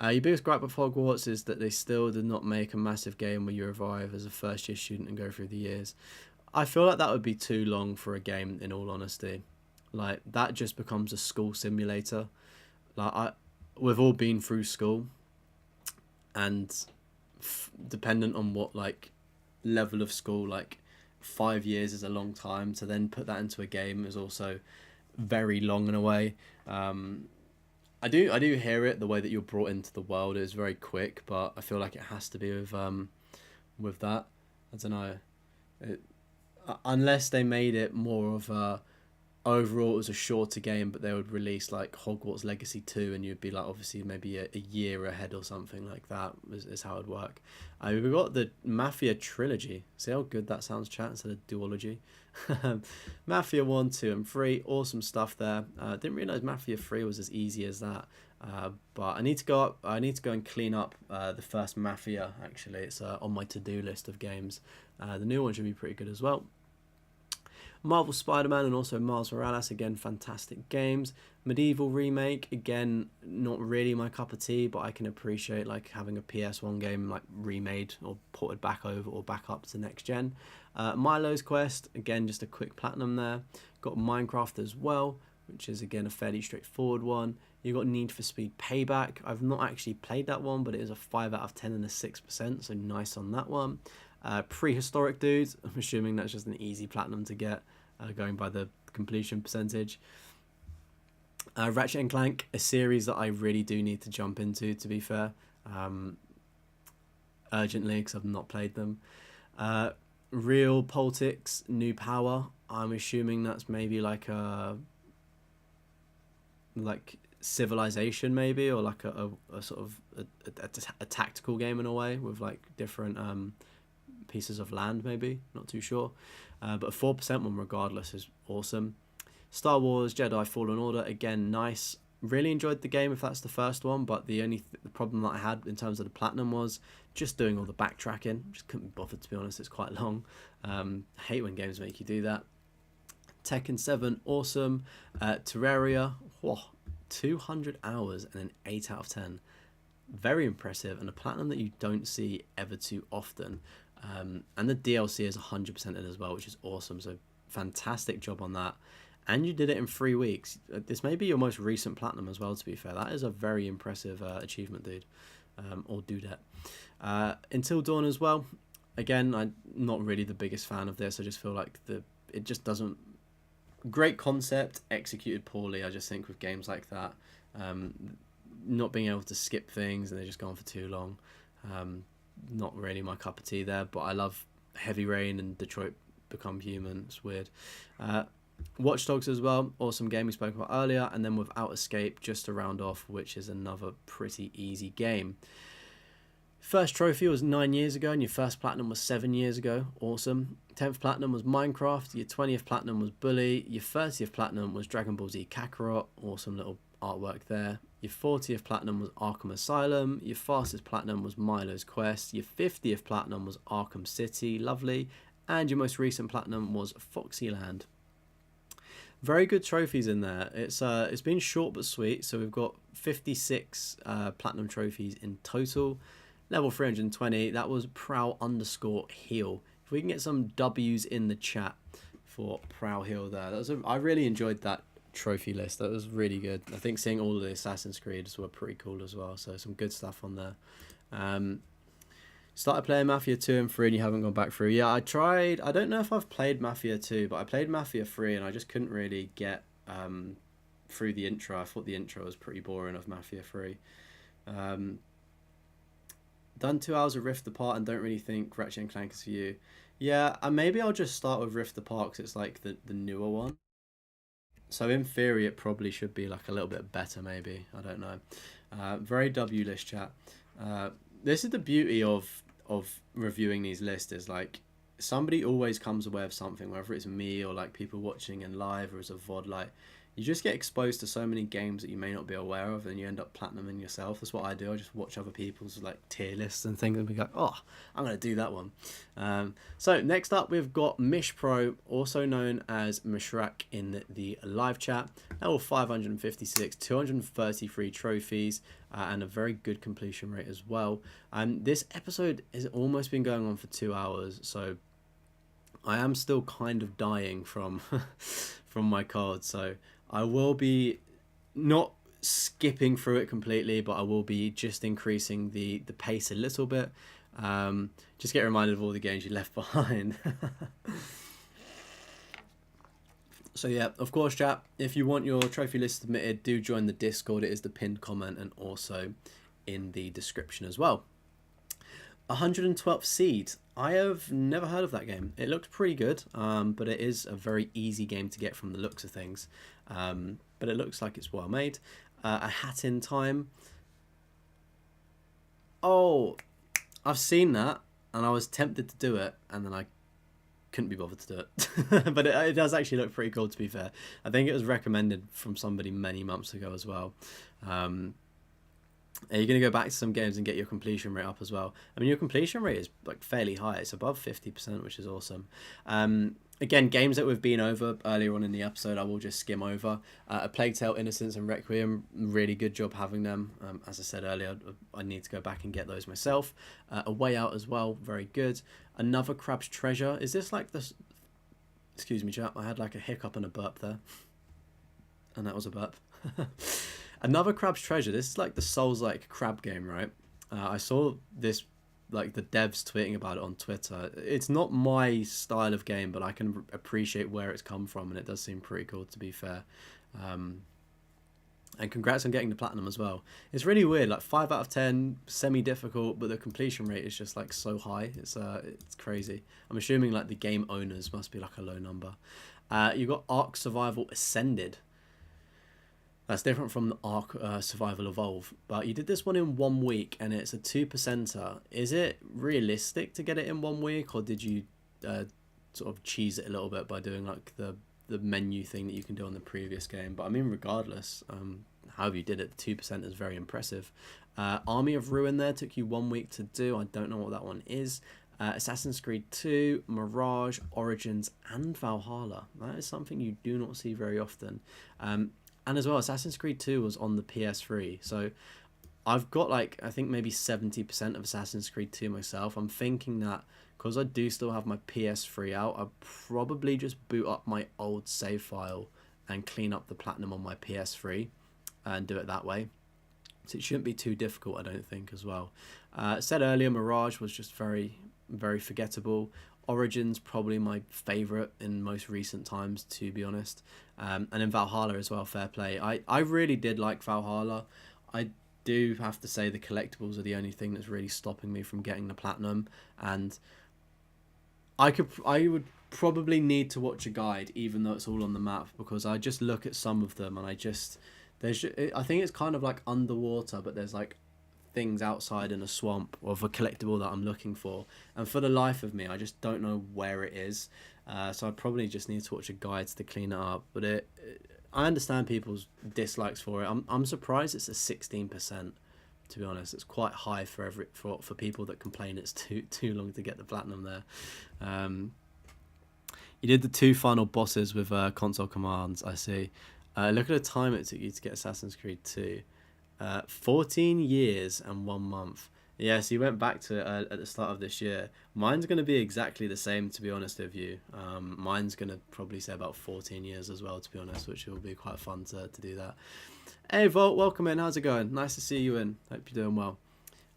Your biggest gripe with Hogwarts is that they still did not make a massive game where you arrive as a first year student and go through the years. I feel like that would be too long for a game, in all honesty. Like, that just becomes a school simulator. Like, we've all been through school, and dependent on what like level of school, like 5 years is a long time. To then put that into a game is also very long in a way. I do hear it. The way that you're brought into the world is very quick, but I feel like it has to be with that. I don't know. Unless they made it more of a, overall it was a shorter game, but they would release like Hogwarts Legacy 2 and you'd be like obviously maybe a year ahead or something like that is how it'd work. We've got the Mafia trilogy. See how good that sounds, chat, instead of duology. Mafia 1, 2 and 3, awesome stuff there. Didn't realise Mafia 3 was as easy as that. But I need to go and clean up the first Mafia. Actually, it's on my to-do list of games. The new one should be pretty good as well. Marvel Spider-Man and also Miles Morales, again, fantastic games. Medieval remake, again, not really my cup of tea, but I can appreciate like having a PS1 game like remade or ported back over or back up to next gen. Milo's Quest, again, just a quick platinum there. Got Minecraft as well, which is again a fairly straightforward one. You've got Need for Speed Payback. I've not actually played that one, but it is a 5 out of 10 and a 6%, so nice on that one. Prehistoric Dudes, I'm assuming that's just an easy platinum to get, going by the completion percentage. Ratchet and Clank, a series that I really do need to jump into, to be fair, urgently, because I've not played them. Real Politics, New Power, I'm assuming that's maybe like a Civilization maybe, or like a sort of a tactical game in a way with like different pieces of land, maybe, not too sure. But a 4% one regardless is awesome. Star Wars Jedi Fallen Order, again, nice. Really enjoyed the game if that's the first one, but the only the problem that I had in terms of the platinum was just doing all the backtracking. Just couldn't be bothered, to be honest. It's quite long. Hate when games make you do that. Tekken 7, awesome. Terraria, 200 hours and an 8 out of 10. Very impressive, and a platinum that you don't see ever too often. And the DLC is 100% in as well, which is awesome. So fantastic job on that. And you did it in 3 weeks. This may be your most recent platinum as well, to be fair. That is a very impressive achievement, dude. Or dudette. Until Dawn as well. Again, I'm not really the biggest fan of this. I just feel like it just doesn't... Great concept, executed poorly, I just think, with games like that. Not being able to skip things and they just go on for too long. Not really my cup of tea there, but I love Heavy Rain and Detroit Become Human. It's weird. Watch Dogs as well, awesome game we spoke about earlier, and then Without Escape just to round off, which is another pretty easy game. First trophy was 9 years ago, and your first platinum was 7 years ago. Awesome. 10th platinum was Minecraft. Your 20th platinum was Bully. Your 30th platinum was Dragon Ball Z Kakarot. Awesome little artwork there. Your 40th platinum was Arkham Asylum. Your fastest platinum was Milo's Quest. Your 50th platinum was Arkham City. Lovely. And your most recent platinum was Foxyland. Very good trophies in there. It's been short but sweet. So we've got 56 platinum trophies in total. Level 320. That was Prowl_Heal. If we can get some W's in the chat for Prowl Heal there. I really enjoyed that trophy list. That was really good. I think seeing all of the Assassin's Creeds were pretty cool as well. So some good stuff on there. Started playing Mafia 2 and 3 and you haven't gone back through. Yeah, I tried. I don't know if I've played Mafia 2, but I played Mafia 3 and I just couldn't really get through the intro. I thought the intro was pretty boring of Mafia 3. Done 2 hours of Rift Apart and don't really think Ratchet and Clank is for you. Yeah, and maybe I'll just start with Rift Apart because it's like the newer one. So in theory, it probably should be like a little bit better, maybe. I don't know. Very W list chat. This is the beauty of reviewing these lists, is like somebody always comes away with something, whether it's me or like people watching in live or as a VOD. Like, you just get exposed to so many games that you may not be aware of, and you end up platinuming yourself. That's what I do. I just watch other people's like tier lists and things and be like, oh, I'm going to do that one. So next up, we've got Mish Pro, also known as Mishrak in the live chat. Level 556, 233 trophies, and a very good completion rate as well. This episode has almost been going on for 2 hours, so I am still kind of dying from from my card, so I will be not skipping through it completely, but I will be just increasing the pace a little bit. Just get reminded of all the games you left behind. So yeah, of course, chat, if you want your trophy list submitted, do join the Discord. It is the pinned comment and also in the description as well. 112th Seed. I have never heard of that game. It looked pretty good, but it is a very easy game to get from the looks of things. But it looks like it's well made. A Hat in Time. Oh, I've seen that, and I was tempted to do it, and then I couldn't be bothered to do it. But it does actually look pretty cool, to be fair. I think it was recommended from somebody many months ago as well. You're going to go back to some games and get your completion rate up as well. I mean, your completion rate is like fairly high. It's above 50%, which is awesome. Again, games that we've been over earlier on in the episode, I will just skim over. A Plague Tale, Innocence, and Requiem, really good job having them. As I said earlier, I need to go back and get those myself. A Way Out as well, very good. Another Crab's Treasure. Is this like this? Excuse me, chap. I had like a hiccup and a burp there. And that was a burp. Another Crab's Treasure. This is like the Souls-like crab game, right? I saw this, like the devs tweeting about it on Twitter. It's not my style of game, but I can appreciate where it's come from, and it does seem pretty cool, to be fair. And congrats on getting the platinum as well. It's really weird, like 5 out of 10, semi-difficult, but the completion rate is just like so high. It's crazy. I'm assuming like the game owners must be like a low number. You got Ark Survival Ascended. That's different from the Ark Survival Evolve, but you did this one in 1 week, and it's a 2%er. Is it realistic to get it in 1 week, or did you sort of cheese it a little bit by doing like the menu thing that you can do on the previous game? But I mean, regardless, however you did it, 2% is very impressive. Army of Ruin there took you 1 week to do. I don't know what that one is. Assassin's Creed 2, Mirage, Origins, and Valhalla. That is something you do not see very often. And as well, Assassin's Creed 2 was on the PS3, so I've got like, I think maybe 70% of Assassin's Creed 2 myself. I'm thinking that because I do still have my PS3 out, I'll probably just boot up my old save file and clean up the platinum on my PS3 and do it that way. So it shouldn't be too difficult, I don't think, as well. Said earlier, Mirage was just very, very forgettable. Origins, probably my favourite in most recent times, to be honest. And then Valhalla as well, fair play. I really did like Valhalla. I do have to say the collectibles are the only thing that's really stopping me from getting the platinum. And I would probably need to watch a guide, even though it's all on the map, because I just look at some of them and I think it's kind of like underwater, but there's like things outside in a swamp of a collectible that I'm looking for, and for the life of me I just don't know where it is, so I probably just need to watch a guide to clean it up. But I understand people's dislikes for it. I'm surprised it's a 16%, to be honest. It's quite high for people that complain it's too long to get the platinum there. You did the 2 final bosses with console commands, I see. Look at the time it took you to get Assassin's Creed 2. 14 years and 1 month. Yeah, so you went back to it at the start of this year. Mine's going to be exactly the same, to be honest with you. Mine's going to probably say about 14 years as well, to be honest, which will be quite fun to do that. Hey Volt, welcome in. How's it going? Nice to see you in. Hope you're doing well.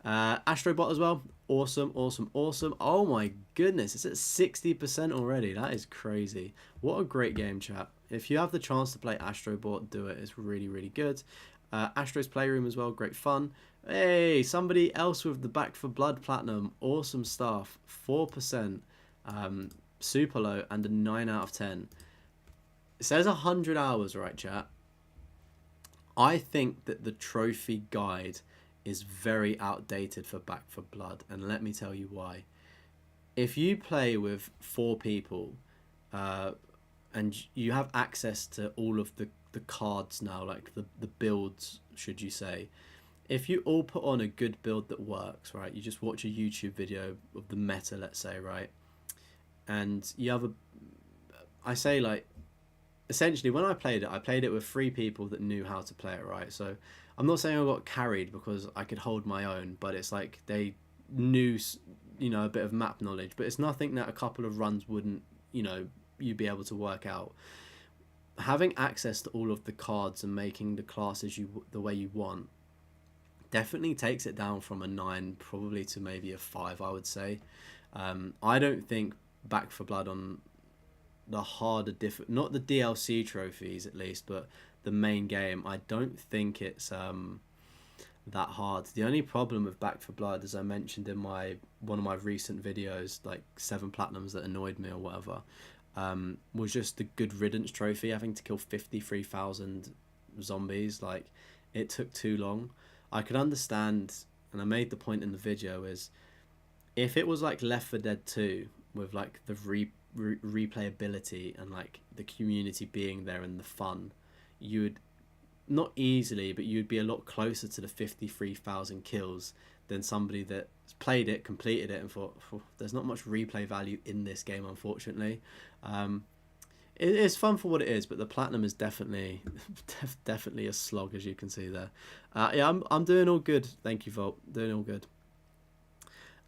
Astrobot as well. Awesome, awesome, awesome. Oh my goodness, it's at 60% already. That is crazy. What a great game, chat. If you have the chance to play Astrobot, do it. It's really, really good. Astro's Playroom as well, great fun. Hey, somebody else with the Back for Blood Platinum. Awesome stuff. 4%. Super low and a 9 out of 10. It says 100 hours, right, chat? I think that the trophy guide is very outdated for Back for Blood, and let me tell you why. If you play with 4 people, and you have access to all of the cards now, like the builds, should you say, if you all put on a good build that works, right, you just watch a YouTube video of the meta, let's say, right, and you have I say, like, essentially when I played it with 3 people that knew how to play it, right? So I'm not saying I got carried because I could hold my own, but it's like they knew, a bit of map knowledge, but it's nothing that a couple of runs wouldn't, you'd be able to work out. Having access to all of the cards and making the classes the way you want definitely takes it down from a 9 probably to maybe a 5, I would say. I don't think Back for Blood on the harder not the DLC trophies at least, but the main game, I don't think it's that hard. The only problem with Back for Blood, as I mentioned in one of my recent videos, like 7 platinums that annoyed me or whatever, was just the Good Riddance trophy, having to kill 53,000 zombies. Like, it took too long. I could understand, and I made the point in the video, is if it was like Left 4 Dead 2 with like the replayability and like the community being there and the fun, you would not easily, but you'd be a lot closer to the 53,000 kills than somebody that played it, completed it, and thought, there's not much replay value in this game, unfortunately. It's fun for what it is, but the platinum is definitely definitely a slog, as you can see there. Yeah, I'm doing all good. Thank you, Volt. Doing all good.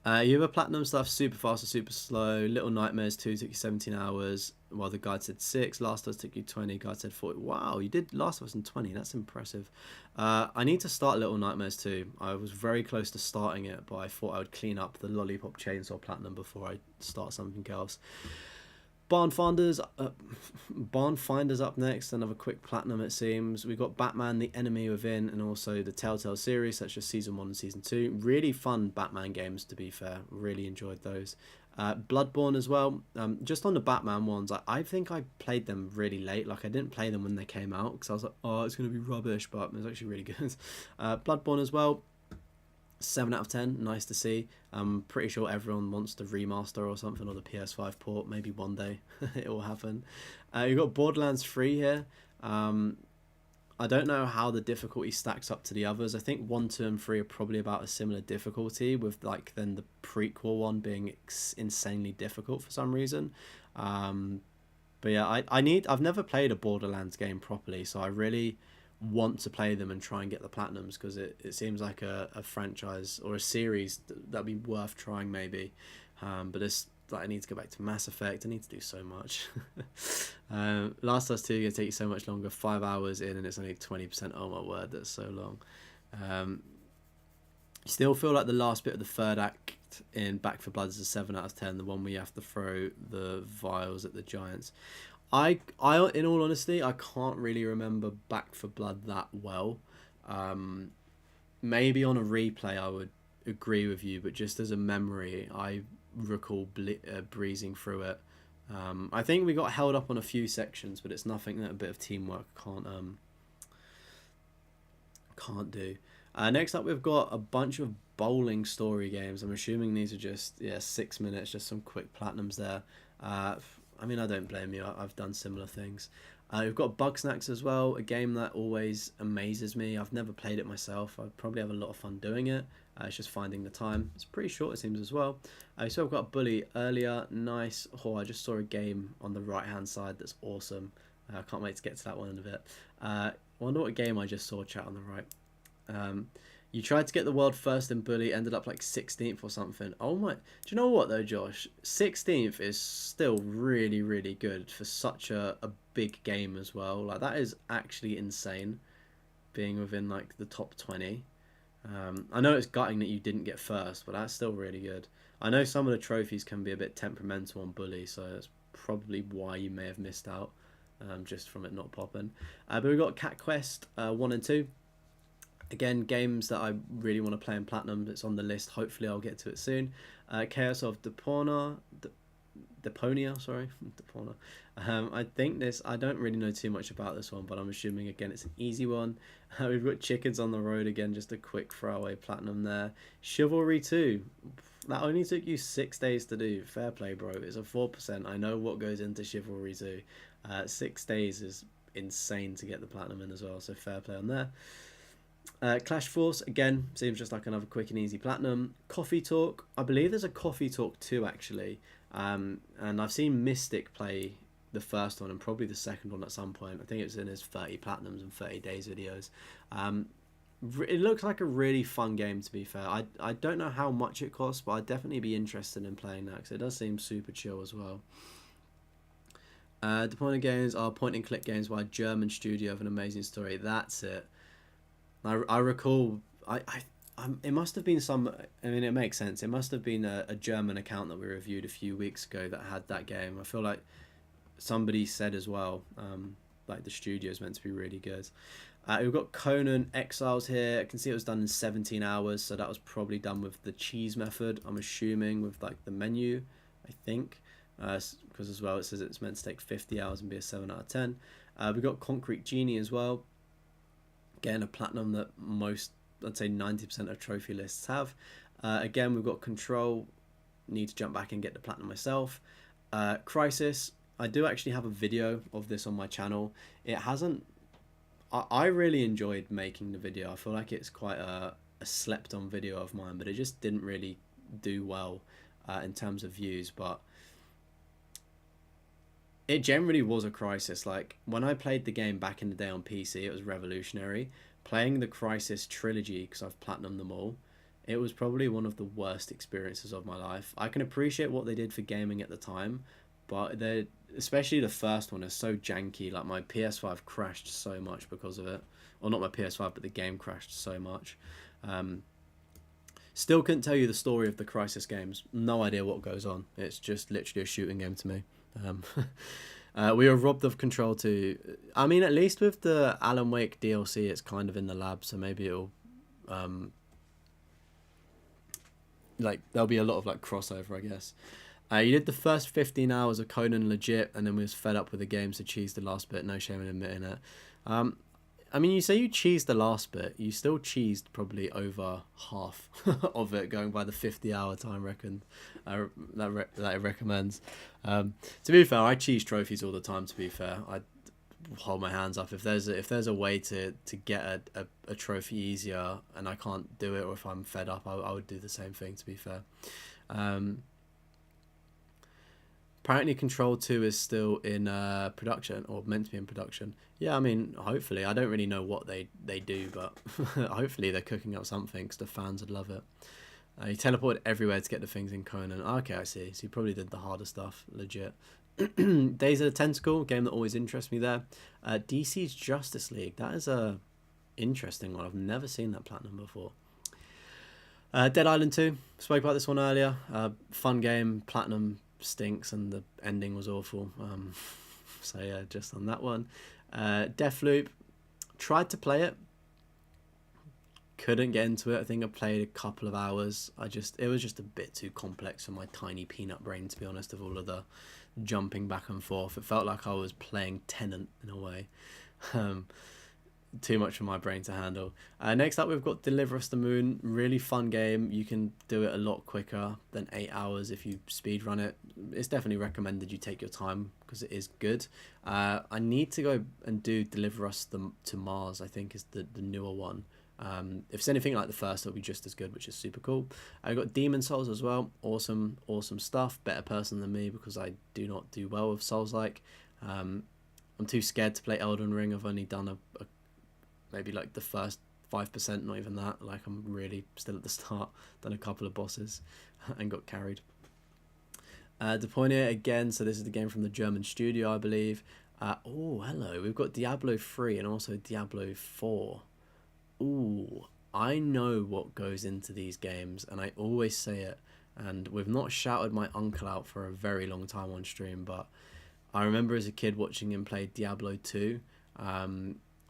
You have a platinum stuff, super fast or super slow. Little Nightmares 2 took you 17 hours, while the guide said 6. Last of Us took you 20. Guide said 40. Wow, you did Last of Us in 20. That's impressive. I need to start Little Nightmares 2. I was very close to starting it, but I thought I would clean up the Lollipop Chainsaw Platinum before I start something else. Barn Finders up next, another quick platinum it seems. We've got Batman The Enemy Within, and also the Telltale series, such as Season 1 and Season 2. Really fun Batman games, to be fair. Really enjoyed those. Bloodborne as well. Just on the Batman ones, I think I played them really late. Like, I didn't play them when they came out, because I was like, oh, it's going to be rubbish, but it was actually really good. Bloodborne as well. 7 out of 10, nice to see. I'm pretty sure everyone wants the remaster or something, or the PS5 port. Maybe one day it will happen. You've got Borderlands 3 here. I don't know how the difficulty stacks up to the others. I think 1, 2, and 3 are probably about a similar difficulty, with like then the prequel one being insanely difficult for some reason. But yeah, I've never played a Borderlands game properly, so I really want to play them and try and get the platinums, because it seems like a franchise or a series that'd be worth trying maybe. But it's like I need to go back to Mass Effect. I need to do so much. Last of Us 2 is going to take you so much longer. 5 hours in and it's only 20%. Oh my word, that's so long. Still feel like the last bit of the third act in Back for Blood is a 7 out of 10. The one where you have to throw the vials at the giants. I in all honesty, I can't really remember Back for Blood that well. Maybe on a replay I would agree with you, but just as a memory, I recall breezing through it. I think we got held up on a few sections, but it's nothing that a bit of teamwork can't do. Next up, we've got a bunch of bowling story games. I'm assuming these are just 6 minutes, just some quick platinums there. I mean, I don't blame you. I've done similar things. We've got Bugsnax as well, a game that always amazes me. I've never played it myself. I'd probably have a lot of fun doing it. It's just finding the time. It's pretty short, it seems, as well. So I've got Bully earlier. Nice. Oh, I just saw a game on the right-hand side that's awesome. I can't wait to get to that one in a bit. I wonder what game I just saw, chat, on the right. You tried to get the world first in Bully, ended up like 16th or something. Oh my... Do you know what, though, Josh? 16th is still really, really good for such a big game as well. Like, that is actually insane, being within, like, the top 20. I know it's gutting that you didn't get first, but that's still really good. I know some of the trophies can be a bit temperamental on Bully, so that's probably why you may have missed out, just from it not popping. But we've got Cat Quest 1 and 2. Again, games that I really want to play in Platinum. It's on the list. Hopefully I'll get to it soon. Chaos of Deponia, sorry. Deponia. I think I don't really know too much about this one, but I'm assuming, again, it's an easy one. We've got Chickens on the Road, again, just a quick throwaway Platinum there. Chivalry 2. That only took you 6 days to do. Fair play, bro. It's a 4%. I know what goes into Chivalry 2. 6 days is insane to get the Platinum in as well, so fair play on there. Clash Force, again, seems just like another quick and easy Platinum. Coffee Talk. I believe there's a Coffee Talk 2, actually. And I've seen Mystic play the first one and probably the second one at some point. I think it was in his 30 Platinums and 30 Days videos. It looks like a really fun game, to be fair. I don't know how much it costs, but I'd definitely be interested in playing that because it does seem super chill as well. The point of games are point-and-click games by a German studio of an amazing story. That's it. I recall... it must have been some... I mean, it makes sense. It must have been a German account that we reviewed a few weeks ago that had that game. I feel like somebody said as well, like the studio's meant to be really good. We've got Conan Exiles here. I can see it was done in 17 hours, so that was probably done with the cheese method, I'm assuming, with like the menu, I think. Because as well it says it's meant to take 50 hours and be a 7 out of 10. We've got Concrete Genie as well. Again, a Platinum that most, I'd say 90% of trophy lists have. Again, we've got Control. Need to jump back and get the Platinum myself. Crisis. I do actually have a video of this on my channel. It hasn't... I really enjoyed making the video. I feel like it's quite a slept on video of mine, but it just didn't really do well in terms of views. But it generally was a Crisis. Like, when I played the game back in the day on PC, it was revolutionary. Playing the Crisis trilogy, because I've platinumed them all, it was probably one of the worst experiences of my life. I can appreciate what they did for gaming at the time, but especially the first one is so janky. Like, my PS5 crashed so much because of it. Or not my PS5, but the game crashed so much. Still couldn't tell you the story of the Crisis games. No idea what goes on. It's just literally a shooting game to me. We were robbed of Control too. I mean, at least with the Alan Wake DLC, it's kind of in the lab, so maybe it'll like there'll be a lot of like crossover, I guess. You did the first 15 hours of Conan legit, and then we was fed up with the game, so cheesed the last bit. No shame in admitting it. I mean, you say you cheesed the last bit, you still cheesed probably over half of it, going by the 50-hour time reckon that it recommends. To be fair, I cheese trophies all the time. To be fair, I hold my hands up if there's a way to get a trophy easier, and I can't do it, or if I'm fed up, I would do the same thing. To be fair. Apparently Control 2 is still in production, or meant to be in production. Yeah, I mean, hopefully. I don't really know what they do, but hopefully they're cooking up something because the fans would love it. You teleported everywhere to get the things in Conan. Okay, I see. So you probably did the harder stuff, legit. Days of the Tentacle, game that always interests me there. DC's Justice League. That is a interesting one. I've never seen that Platinum before. Dead Island 2. Spoke about this one earlier. Fun game, Platinum stinks and the ending was awful, so yeah, just on that one. Deathloop, tried to play it, couldn't get into it. I think I played a couple of hours. It was just a bit too complex for my tiny peanut brain, to be honest, of all of the jumping back and forth. It felt like I was playing Tenant in a way. Too much for my brain to handle. Next up, we've got Deliver Us the Moon. Really fun game. You can do it a lot quicker than 8 hours if you speed run it. It's definitely recommended you take your time because it is good. I need to go and do Deliver Us to Mars, I think is the newer one. If it's anything like the first, it'll be just as good, which is super cool. I got Demon Souls as well. Awesome stuff. Better person than me because I do not do well with Souls-like. I'm too scared to play Elden Ring. I've only done maybe like the first 5%, not even that. Like, I'm really still at the start. Done a couple of bosses and got carried. Deponia again. So this is the game from the German studio, I believe. Oh, hello. We've got Diablo 3 and also Diablo 4. Ooh, I know what goes into these games, and I always say it. And we've not shouted my uncle out for a very long time on stream, but I remember as a kid watching him play Diablo 2.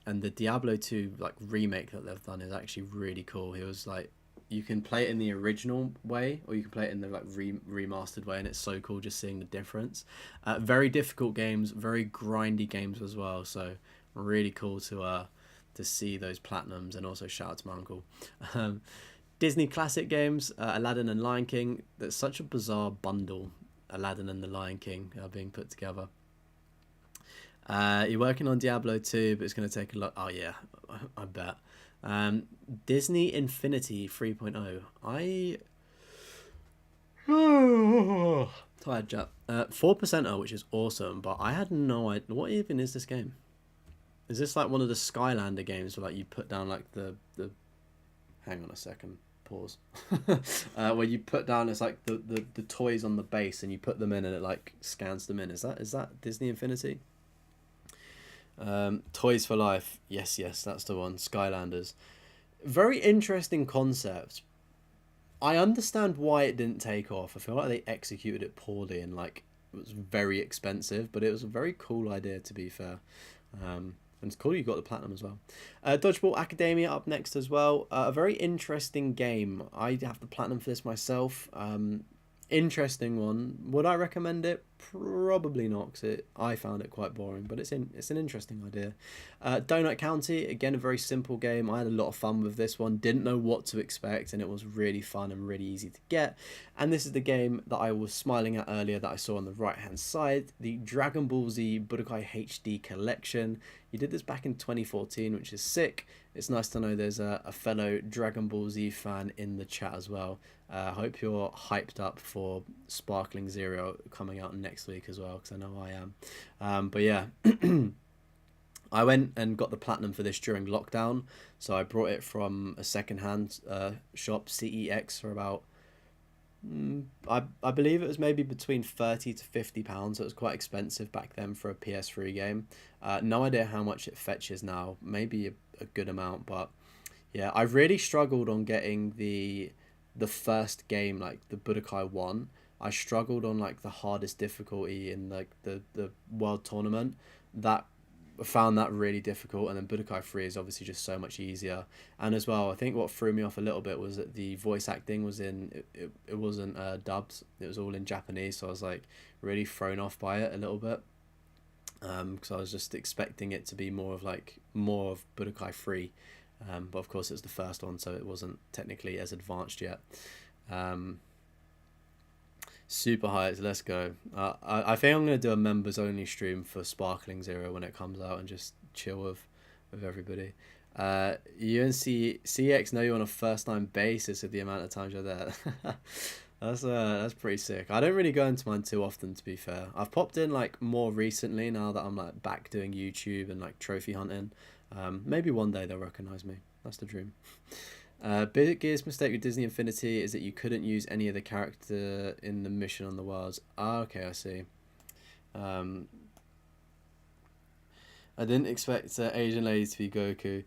And the Diablo 2 like remake that they've done is actually really cool. He was like, you can play it in the original way, or you can play it in the like remastered way, and it's so cool just seeing the difference. Very difficult games, very grindy games as well. So really cool to see those platinums, and also shout out to my uncle. Disney classic games, Aladdin and Lion King. That's such a bizarre bundle, Aladdin and the Lion King being put together. You're working on Diablo 2, but it's going to take a lot. Oh yeah, I bet. Disney Infinity 3.0. Tired chat. 4%er, which is awesome, but I had no idea. What even is this game? Is this like one of the Skylander games where like you put down like the hang on a second, pause. Where you put down, it's like the toys on the base, and you put them in and it like scans them in. Is that Disney Infinity? Toys for Life. Yes, that's the one. Skylanders. Very interesting concept. I understand why it didn't take off. I feel like they executed it poorly, and like it was very expensive, but it was a very cool idea, to be fair. And it's cool you got the platinum as well. Dodgeball Academia up next as well. A very interesting game. I have the platinum for this myself. Interesting one. Would I recommend it? Probably not, because I found it quite boring, but it's an interesting idea. Donut County, again, a very simple game. I had a lot of fun with this one. Didn't know what to expect, and it was really fun and really easy to get. And this is the game that I was smiling at earlier that I saw on the right hand side, the Dragon Ball Z Budokai HD Collection. You did this back in 2014, which is sick. It's nice to know there's a fellow Dragon Ball Z fan in the chat as well. I hope you're hyped up for Sparkling Zero coming out next week as well, because I know I am. But yeah, I went and got the platinum for this during lockdown, so I brought it from a secondhand shop, CEX, for about I believe it was maybe between £30 to £50. So it was quite expensive back then for a PS3 game. No idea how much it fetches now. Maybe a good amount, but yeah, I really struggled on getting the first game, like the Budokai 1. I struggled on like the hardest difficulty in like the world tournament. That found that really difficult, and then Budokai 3 is obviously just so much easier. And as well, I think what threw me off a little bit was that the voice acting was it wasn't dubbed. It was all in Japanese, so I was like really thrown off by it a little bit, because I was just expecting it to be more of Budokai 3. But of course it's the first one, so it wasn't technically as advanced yet. Super Heights, let's go. I think I'm going to do a members only stream for Sparkling Zero when it comes out, and just chill with everybody. You and CX know you on a first time basis with the amount of times you're there. That's pretty sick. I don't really go into mine too often, to be fair. I've popped in like more recently now that I'm like back doing YouTube and like trophy hunting. Maybe one day they'll recognize me. That's the dream. Biggest mistake with Disney Infinity is that you couldn't use any of the character in the mission on the worlds. Okay, I see. I didn't expect Asian ladies to be Goku.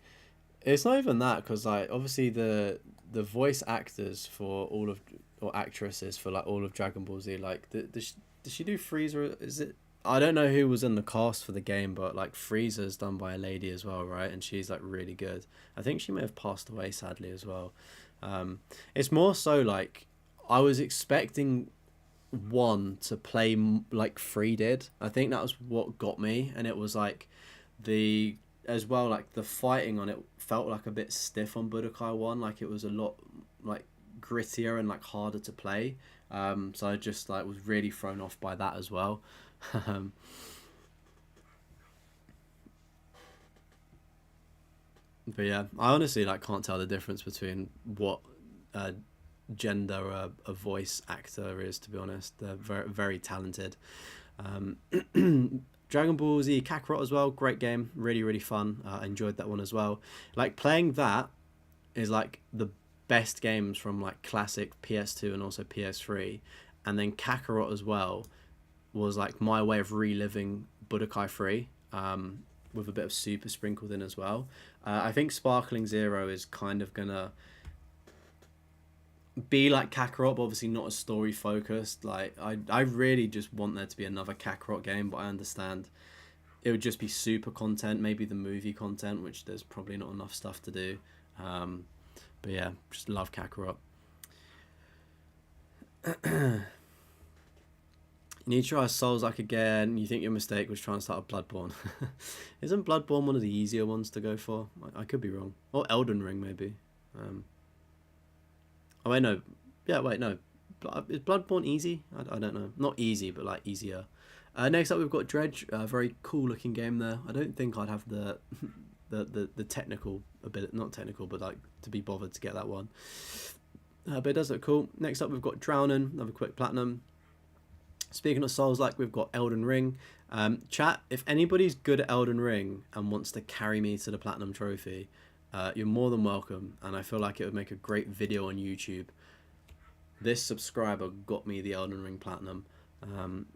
It's not even that, because like obviously the voice actors for all of, or actresses for like all of Dragon Ball Z, like does she do Frieza? Is it? I don't know who was in the cast for the game, but like Frieza's done by a lady as well, right? And she's like really good. I think she may have passed away sadly as well. It's more so like I was expecting one to play like 3 did. I think that was what got me, and it was like as well, like the fighting on it felt like a bit stiff on Budokai 1. Like it was a lot like grittier and like harder to play. So I just like was really thrown off by that as well. But yeah, I honestly like can't tell the difference between what gender a voice actor is, to be honest. They're very, very talented. Dragon Ball Z Kakarot as well, great game, really really fun. I enjoyed that one as well. Like playing that is like the best games from like classic PS2 and also PS3, and then Kakarot as well was like my way of reliving Budokai 3. with a bit of super sprinkled in as well. I think Sparkling Zero is kind of gonna be like Kakarot, but obviously not as story focused. Like I really just want there to be another Kakarot game, but I understand it would just be super content, maybe the movie content, which there's probably not enough stuff to do. But yeah, just love Kakarot. You need to try Souls-like again. You think your mistake was trying to start a Bloodborne. Isn't Bloodborne one of the easier ones to go for? I could be wrong. Or Elden Ring, maybe. Oh, wait, no. Yeah, wait, no. Is Bloodborne easy? I don't know. Not easy, but like easier. Next up, we've got Dredge. A very cool looking game there. I don't think I'd have the the technical ability, not technical, but like to be bothered to get that one. But it does look cool. Next up, we've got Drowning, another quick platinum. Speaking of Souls, like we've got Elden Ring. Chat, if anybody's good at Elden Ring and wants to carry me to the platinum trophy, you're more than welcome. And I feel like it would make a great video on YouTube. This subscriber got me the Elden Ring platinum,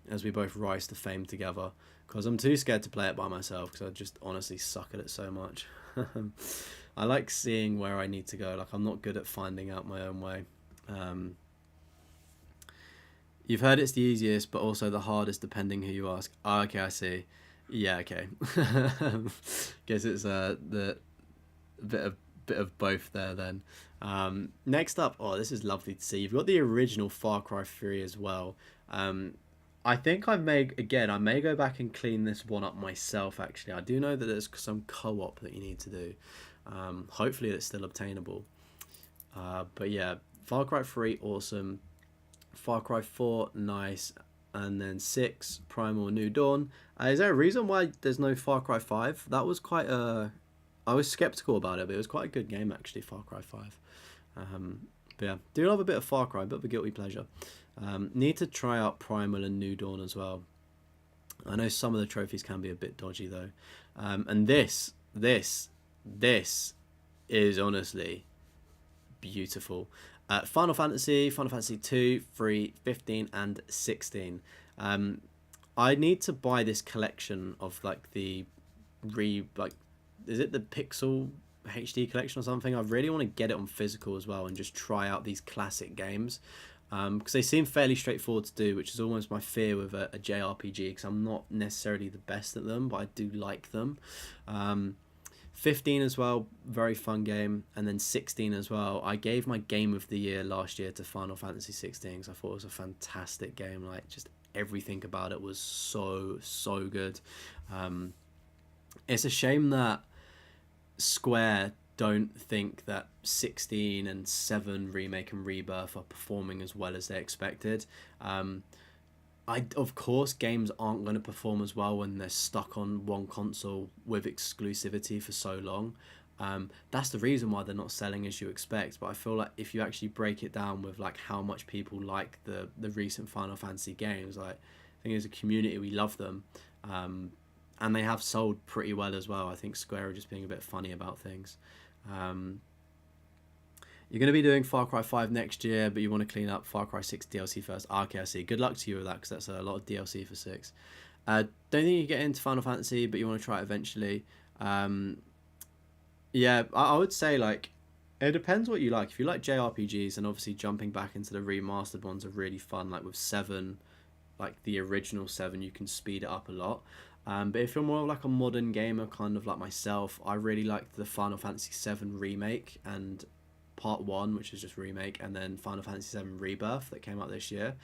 as we both rise to fame together. Because I'm too scared to play it by myself, because I just honestly suck at it so much. I like seeing where I need to go. Like, I'm not good at finding out my own way. You've heard it's the easiest, but also the hardest, depending who you ask. Oh, okay, I see. Yeah, okay. Guess it's the bit of both there then. Next up, oh, this is lovely to see. You've got the original Far Cry 3 as well. I think I may go back and clean this one up myself, actually. I do know that there's some co-op that you need to do. Hopefully it's still obtainable. But yeah, Far Cry 3, awesome. Far Cry 4, nice. And then 6, Primal New Dawn. Is there a reason why there's no Far Cry 5? That was quite a... I was skeptical about it, but it was quite a good game, actually, Far Cry 5. But yeah, do love a bit of Far Cry, but a guilty pleasure. Need to try out Primal and New Dawn as well. I know some of the trophies can be a bit dodgy, though. And this is honestly beautiful. Final Fantasy 2, 3, 15, and 16. I need to buy this collection of like the is it the Pixel HD collection or something? I really want to get it on physical as well and just try out these classic games, because they seem fairly straightforward to do, which is almost my fear with a JRPG, because I'm not necessarily the best at them, but I do like them. 15 as well, very fun game. And then 16 as well. I gave my game of the year last year to Final Fantasy 16 because I thought it was a fantastic game. Like, just everything about it was so good. It's a shame that Square don't think that 16 and 7 Remake and Rebirth are performing as well as they expected. Of course, games aren't going to perform as well when they're stuck on one console with exclusivity for so long. That's the reason why they're not selling as you expect. But I feel like if you actually break it down with like how much people like the recent Final Fantasy games, like I think as a community we love them, and they have sold pretty well as well. I think Square are just being a bit funny about things. You're going to be doing Far Cry 5 next year, but you want to clean up Far Cry 6 DLC first. Okay, I see. Good luck to you with that, because that's a lot of DLC for 6. Don't think you get into Final Fantasy, but you want to try it eventually. Yeah, I would say, like, it depends what you like. If you like JRPGs, and obviously jumping back into the remastered ones are really fun. Like with 7, like the original 7, you can speed it up a lot. But if you're more like a modern gamer, kind of like myself, I really liked the Final Fantasy 7 remake and Part 1, which is just remake, and then Final Fantasy 7 Rebirth that came out this year.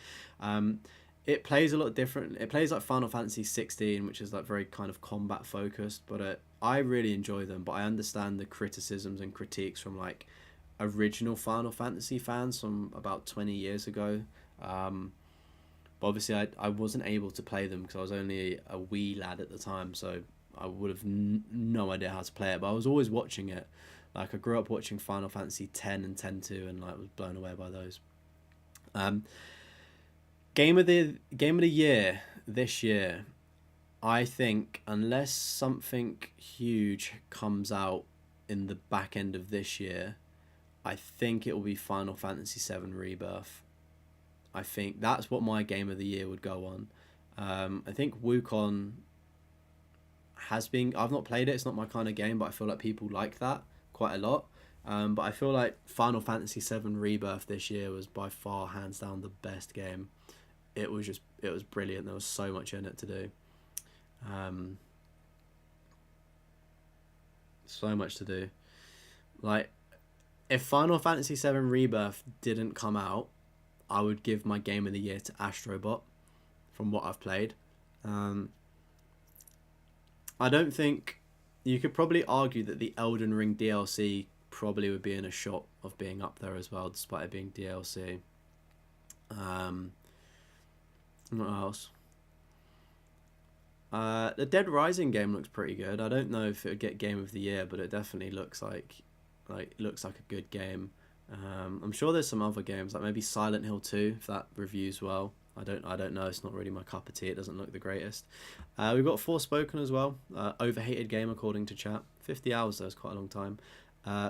It plays a lot different. It plays like Final Fantasy 16, which is like very kind of combat focused, but I really enjoy them. But I understand the criticisms and critiques from like original Final Fantasy fans from about 20 years ago. But obviously I wasn't able to play them because I was only a wee lad at the time, so I would have no idea how to play it, but I was always watching it. Like, I grew up watching Final Fantasy 10 and 10-2 and like was blown away by those. Game of the year this year, I think, unless something huge comes out in the back end of this year, I think it will be Final Fantasy 7 Rebirth. I think that's what my game of the year would go on. I think Wukong has been. I've not played it. It's not my kind of game, but I feel like people like that quite a lot. But I feel like Final Fantasy VII Rebirth this year was by far, hands down, the best game. It was brilliant. There was so much in it to do. So much to do. Like, if Final Fantasy VII Rebirth didn't come out, I would give my game of the year to Astrobot from what I've played. I don't think you could probably argue that the Elden Ring DLC probably would be in a shot of being up there as well, despite it being DLC. What else? The Dead Rising game looks pretty good. I don't know if it would get Game of the Year, but it definitely looks like a good game. I'm sure there's some other games, like maybe Silent Hill 2, if that reviews well. I don't know. It's not really my cup of tea. It doesn't look the greatest. We've got Forspoken as well. Overhated game according to chat. 50 hours though, is quite a long time.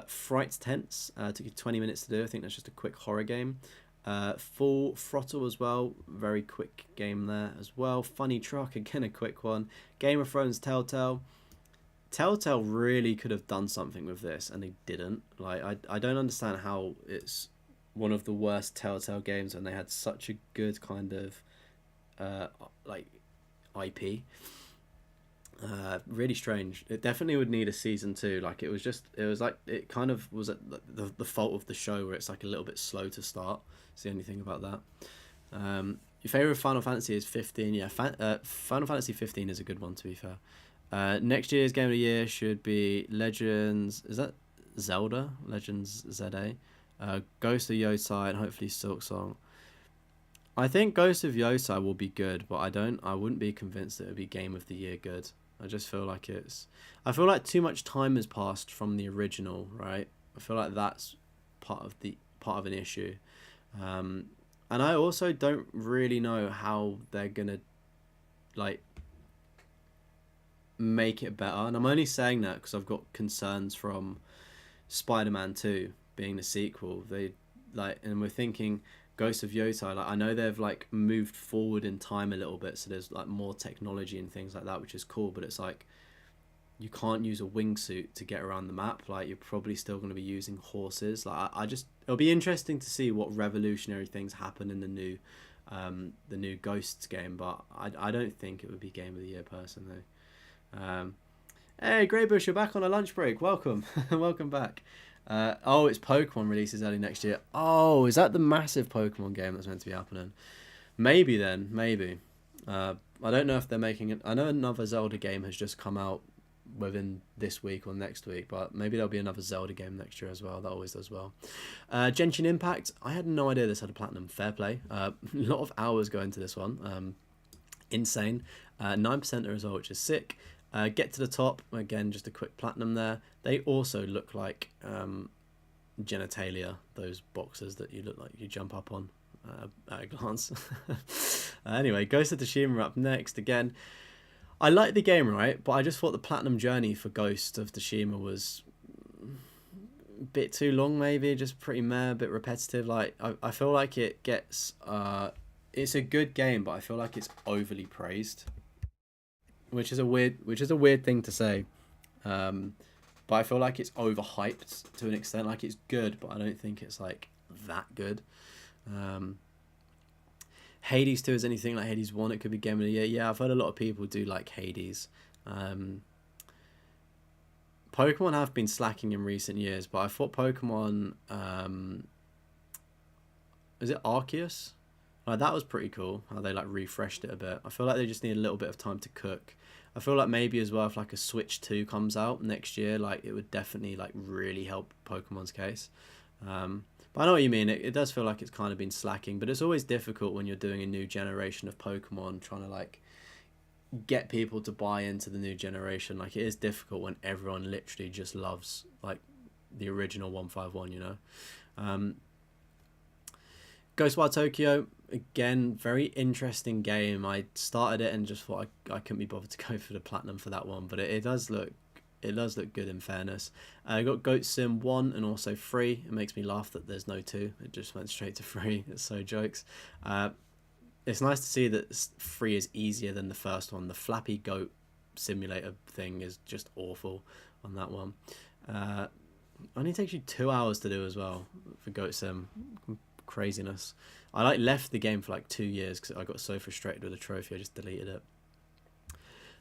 Fright's Tense took you 20 minutes to do. I think that's just a quick horror game. Full Throttle as well, very quick game there as well. Funny Truck, again a quick one. Game of Thrones Telltale really could have done something with this, and they didn't. Like, I don't understand how it's one of the worst Telltale games when they had such a good kind of like IP. Really strange. It definitely would need a season 2. Like, it kind of was at the fault of the show, where it's like a little bit slow to start. It's the only thing about that. Your favorite Final Fantasy is 15. Yeah, Final Fantasy 15 is a good one, to be fair. Next year's game of the year should be Legends. Is that Zelda? Legends ZA. Ghost of Yotei, and hopefully Silksong. I think Ghost of Yotei will be good, but I wouldn't be convinced that it would be game of the year good. I just feel like I feel like too much time has passed from the original, right? I feel like that's part of an issue. And I also don't really know how they're gonna like make it better. And I'm only saying that because I've got concerns from Spider-Man 2 being the sequel. And we're thinking Ghost of Yotei, like, I know they've like moved forward in time a little bit, so there's like more technology and things like that, which is cool, but it's like you can't use a wingsuit to get around the map. Like, you're probably still going to be using horses. Like, it'll be interesting to see what revolutionary things happen in the new Ghosts game, but I don't think it would be game of the year personally. Hey Greybush, you're back on a lunch break. Welcome. Welcome back. It's Pokemon releases early next year. Oh, is that the massive Pokemon game that's meant to be happening? Maybe then, maybe. I don't know if they're making it. I know another Zelda game has just come out within this week or next week, but maybe there'll be another Zelda game next year as well. That always does well. Genshin Impact, I had no idea this had a platinum. Fair play. A lot of hours go into this one. Insane. 9% as well, which is sick. Get to the top, again, just a quick platinum there. They also look like genitalia, those boxes that you look like you jump up on at a glance. Anyway, Ghost of Tsushima up next. Again, I like the game, right? But I just thought the platinum journey for Ghost of Tsushima was a bit too long, maybe. Just pretty meh, a bit repetitive. Like, I feel like it gets... it's a good game, but I feel like it's overly praised. Which is a weird thing to say, but I feel like it's overhyped to an extent. Like, it's good, but I don't think it's like that good. Hades 2 is anything like Hades 1. It could be game of the year. Yeah, I've heard a lot of people do like Hades. Pokemon have been slacking in recent years, but I thought Pokemon is it Arceus? That was pretty cool, how they like refreshed it a bit. I feel like they just need a little bit of time to cook. I feel like maybe as well, if like a Switch 2 comes out next year, like, it would definitely like really help Pokemon's case. But I know what you mean. It does feel like it's kind of been slacking, but it's always difficult when you're doing a new generation of Pokemon, trying to like get people to buy into the new generation. Like, it is difficult when everyone literally just loves like the original 151, you know. Ghostwire Tokyo, again, very interesting game. I started it and just thought I couldn't be bothered to go for the platinum for that one, but it does look good in fairness. I got Goat Sim 1 and also 3. It makes me laugh that there's no 2. It just went straight to 3. It's so jokes. It's nice to see that 3 is easier than the first one. The Flappy Goat simulator thing is just awful on that one. Only takes you 2 hours to do as well for Goat Sim. Craziness. I like left the game for like 2 years because I got so frustrated with the trophy I just deleted it.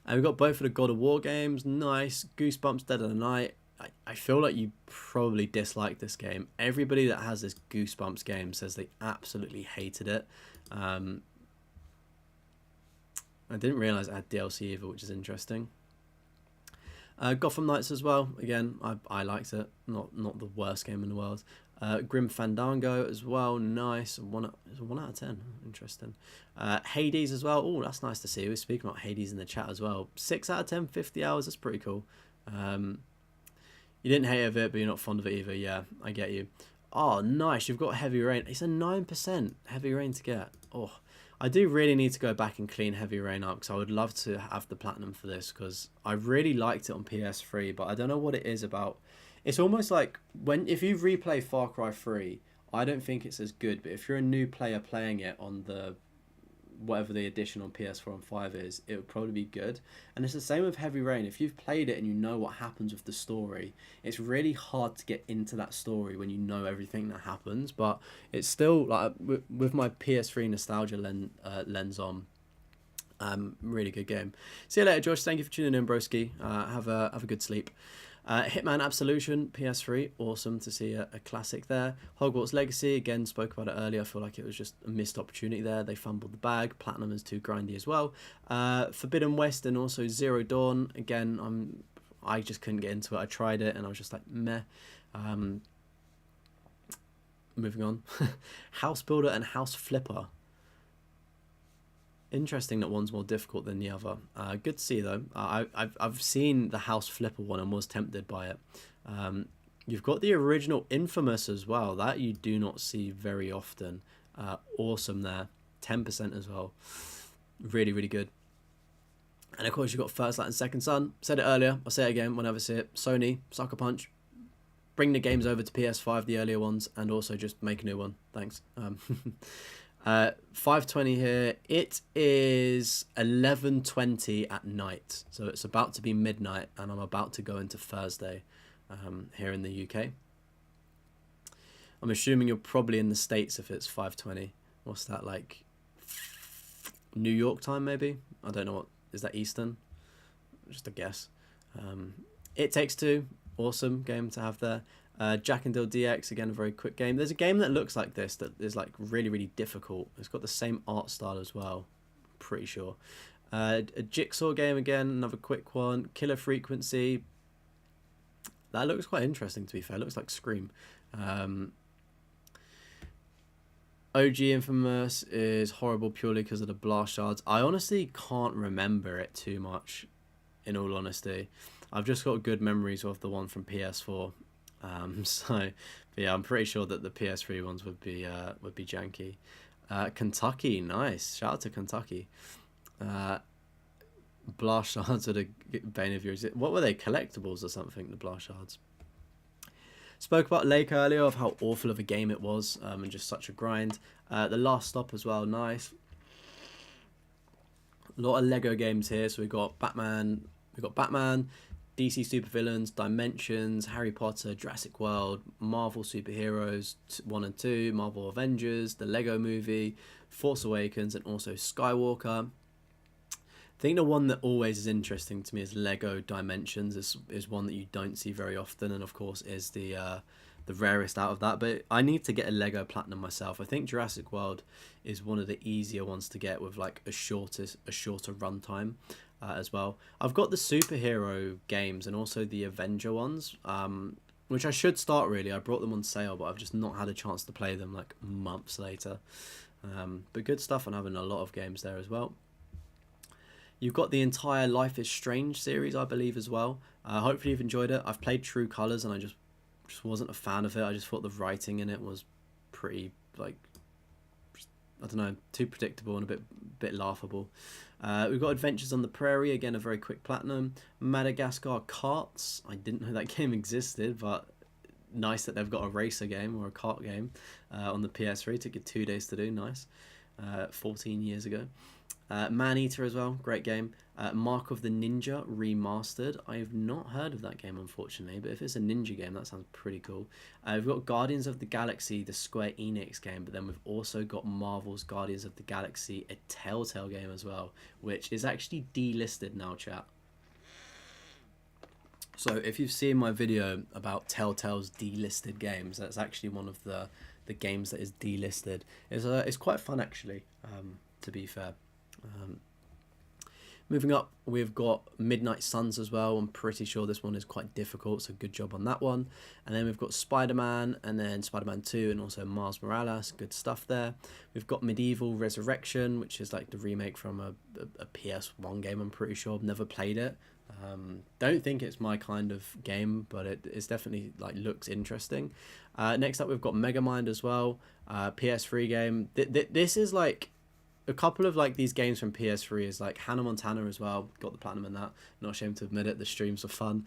And we've got both of the God of War games. Nice. Goosebumps Dead of the Night. I feel like you probably dislike this game. Everybody that has this Goosebumps game says they absolutely hated it. I didn't realise it had DLC either, which is interesting. Gotham Knights as well. Again, I liked it. Not the worst game in the world. Grim Fandango as well. Nice. 1 out of 10. Interesting. Hades as well. Oh, that's nice to see. We're speaking about Hades in the chat as well. 6 out of 10, 50 hours. That's pretty cool. You didn't hate of it, but you're not fond of it either. Yeah, I get you. Oh, nice. You've got Heavy Rain. It's a 9% Heavy Rain to get. Oh, I do really need to go back and clean Heavy Rain up because I would love to have the platinum for this because I really liked it on PS3, but I don't know what it is about. It's almost like if you replay Far Cry 3, I don't think it's as good, but if you're a new player playing it on the whatever the edition on PS4 and 5 is, it would probably be good. And it's the same with Heavy Rain. If you've played it and you know what happens with the story, it's really hard to get into that story when you know everything that happens. But it's still, like, with my PS3 nostalgia lens on, really good game. See you later, George. Thank you for tuning in, broski. Have a good sleep. Hitman Absolution, PS3, awesome to see a classic there. Hogwarts Legacy, again, spoke about it earlier. I feel like it was just a missed opportunity there. They fumbled the bag. Platinum is too grindy as well. Forbidden West and also Zero Dawn, again, I just couldn't get into it. I tried it and I was just like, meh. Moving on. House Builder and House Flipper. Interesting that one's more difficult than the other. Good to see though. I've seen the House Flipper one and was tempted by it. You've got the original Infamous as well. That you do not see very often. Awesome there. 10% as well. Really, really good. And of course you've got First Light and Second Son. Said it earlier. I'll say it again whenever I see it. Sony, Sucker Punch. Bring the games over to PS5, the earlier ones, and also just make a new one. Thanks. 5:20 here. It is 11:20 at night, so it's about to be midnight, and I'm about to go into Thursday here in the UK. I'm assuming you're probably in the States if it's 5:20. What's that, like New York time maybe? I don't know. What is that, Eastern? Just a guess. It Takes Two, awesome game to have there. Jack and Dill DX, again, a very quick game. There's a game that looks like this that is like really, really difficult. It's got the same art style as well, pretty sure. A Jigsaw game, again, another quick one. Killer Frequency. That looks quite interesting, to be fair. It looks like Scream. OG Infamous is horrible purely because of the blast shards. I honestly can't remember it too much, in all honesty. I've just got good memories of the one from PS4. So yeah, I'm pretty sure that the PS3 ones would be janky. Kentucky, nice. Shout out to Kentucky. Blast shards are the bane of your existence. What were they, collectibles or something, the blast shards? Spoke about Lake earlier, of how awful of a game it was, and just such a grind. The Last Stop as well, nice. A lot of Lego games here. So we've got Batman, DC Supervillains, Dimensions, Harry Potter, Jurassic World, Marvel Superheroes 1 and 2, Marvel Avengers, the Lego Movie, Force Awakens, and also Skywalker. I think the one that always is interesting to me is Lego Dimensions. This is one that you don't see very often, and of course is the rarest out of that. But I need to get a Lego Platinum myself. I think Jurassic World is one of the easier ones to get with like a shorter runtime. As well. I've got the superhero games and also the Avenger ones, which I should start really. I brought them on sale, but I've just not had a chance to play them like months later. But good stuff, and having a lot of games there as well. You've got the entire Life is Strange series, I believe, as well. Hopefully you've enjoyed it. I've played True Colors and I just wasn't a fan of it. I just thought the writing in it was pretty, like, I don't know, too predictable and a bit laughable. We've got Adventures on the Prairie, again, a very quick platinum. Madagascar Karts, I didn't know that game existed, but nice that they've got a racer game or a kart game on the PS3. Took you 2 days to do, nice. 14 years ago. Man-Eater as well, great game. Mark of the Ninja Remastered. I've not heard of that game, unfortunately, but if it's a ninja game, that sounds pretty cool. We've got Guardians of the Galaxy, the Square Enix game, but then we've also got Marvel's Guardians of the Galaxy, a Telltale game as well, which is actually delisted now, chat. So if you've seen my video about Telltale's delisted games, that's actually one of the games that is delisted. It's quite fun, actually, to be fair. Moving up, we've got Midnight Suns as well. I'm pretty sure this one is quite difficult, so good job on that one. And then we've got Spider-Man, and then Spider-Man 2, and also Miles Morales. Good stuff there. We've got Medieval Resurrection, which is like the remake from a PS1 game, I'm pretty sure. I've never played it. Don't think it's my kind of game, but it's definitely like looks interesting. Next up, we've got Megamind as well. PS3 game. This is like a couple of like these games from PS3 is like Hannah Montana as well. Got the platinum in that. Not ashamed to admit it. The streams are fun.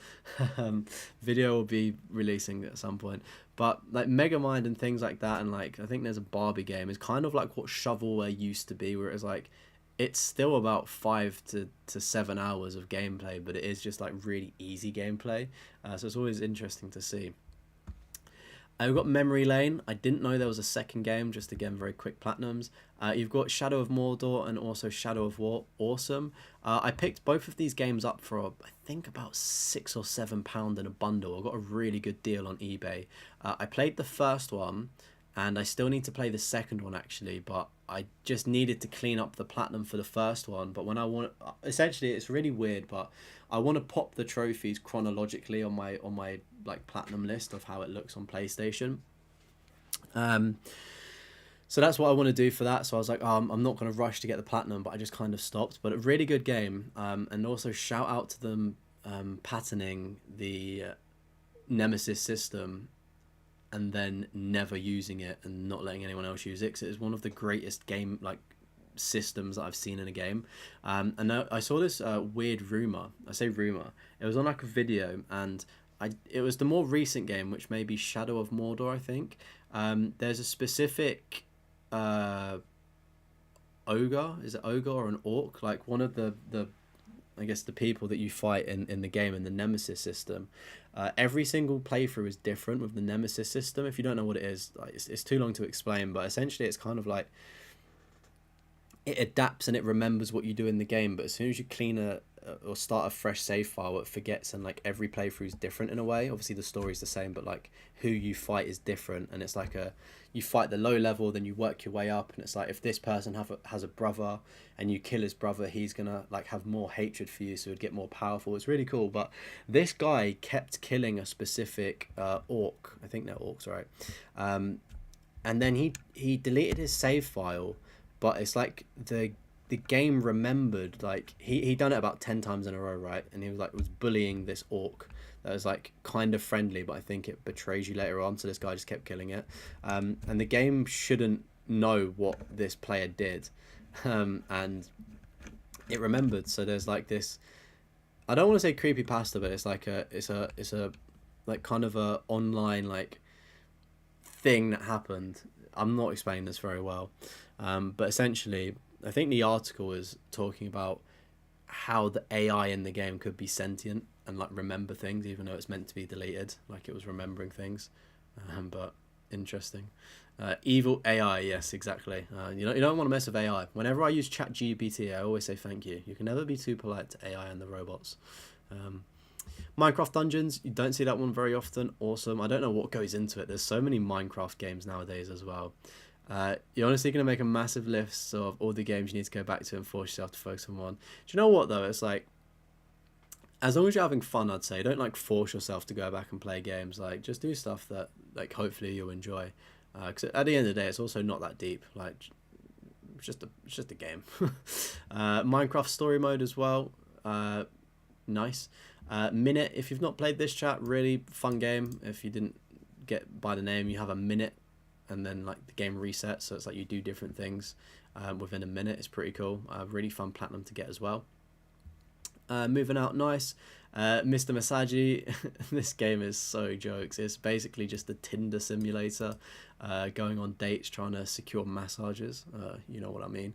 Video will be releasing at some point. But like Megamind and things like that, and like I think there's a Barbie game. Is kind of like what shovelware used to be, where it's like it's still about 5 to 7 hours of gameplay, but it is just like really easy gameplay. So it's always interesting to see. We've got Memory Lane. I didn't know there was a second game, just again, very quick platinums. You've got Shadow of Mordor and also Shadow of War. Awesome. I picked both of these games up for, I think, about £6 or £7 in a bundle. I got a really good deal on eBay. I played the first one, and I still need to play the second one, actually, but I just needed to clean up the platinum for the first one. But when I want, essentially, it's really weird, but I want to pop the trophies chronologically on my like platinum list of how it looks on PlayStation. So that's what I want to do for that. So I was like, I'm not going to rush to get the platinum, but I just kind of stopped. But a really good game. And also shout out to them patterning the Nemesis system and then never using it and not letting anyone else use it, because it is one of the greatest game like systems that I've seen in a game. And I saw this weird rumor. I say rumor. It was on like a video, and it was the more recent game, which may be Shadow of Mordor, I think. There's a specific ogre. Is it ogre or an orc? Like one of the I guess the people that you fight in the game in the Nemesis system. Every single playthrough is different with the Nemesis system. If you don't know what it is, like, it's too long to explain, but essentially it's kind of like it adapts and it remembers what you do in the game, but as soon as you clean or start a fresh save file, it forgets, and like every playthrough is different in a way. Obviously the story's the same, but like who you fight is different, and it's like you fight the low level, then you work your way up, and it's like if this person has a brother and you kill his brother, he's gonna like have more hatred for you, so it'd get more powerful. It's really cool. But this guy kept killing a specific orc. I think they're orcs, right? And then he deleted his save file, but it's like the game remembered, like he done it about 10 times in a row, right? And he was bullying this orc that was like kind of friendly, but I think it betrays you later on, so this guy just kept killing it. And the game shouldn't know what this player did, and it remembered. So there's like this, I don't want to say creepypasta, but it's like it's a like kind of a online like thing that happened. I'm not explaining this very well, but essentially I think the article is talking about how the AI in the game could be sentient and like remember things, even though it's meant to be deleted, like it was remembering things. But interesting. Evil AI, yes, exactly. You don't want to mess with AI. Whenever I use ChatGPT, I always say thank you. You can never be too polite to AI and the robots. Minecraft Dungeons, you don't see that one very often. Awesome. I don't know what goes into it. There's so many Minecraft games nowadays as well. You're honestly going to make a massive list of all the games you need to go back to and force yourself to focus on one. Do you know what, though? It's like, as long as you're having fun, I'd say, don't like force yourself to go back and play games. Like, just do stuff that like hopefully you'll enjoy. Because at the end of the day, it's also not that deep. Like, it's just a game. Minecraft story mode as well. Nice. Minute, if you've not played this, chat, really fun game. If you didn't get by the name, you have a minute and then like the game resets, so it's like you do different things within a minute. It's pretty cool. Really fun platinum to get as well. Moving out nice. Mr. Masagi, this game is so jokes. It's basically just a Tinder simulator, going on dates, trying to secure massages. You know what I mean.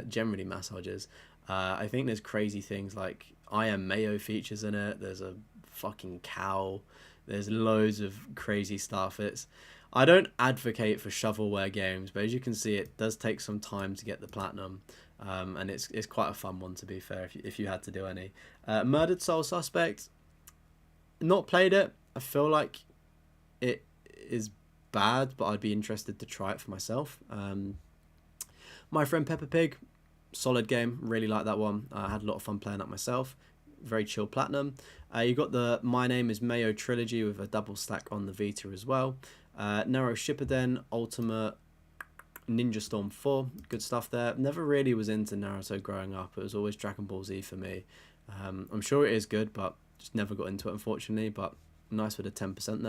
Generally massages. I think there's crazy things like I am Mayo features in it. There's a fucking cow. There's loads of crazy stuff. I don't advocate for shovelware games, but as you can see, it does take some time to get the platinum. And it's quite a fun one, to be fair, if you had to do any. Murdered Soul Suspect, not played it. I feel like it is bad, but I'd be interested to try it for myself. My Friend Peppa Pig, solid game, really like that one. I had a lot of fun playing that myself. Very chill platinum. You got the My Name is Mayo trilogy with a double stack on the Vita as well. Naruto Shippuden Ultimate Ninja Storm 4, good stuff there. Never really was into Naruto growing up. It was always Dragon Ball Z for me. I'm sure it is good, but just never got into it, unfortunately. But nice with a 10%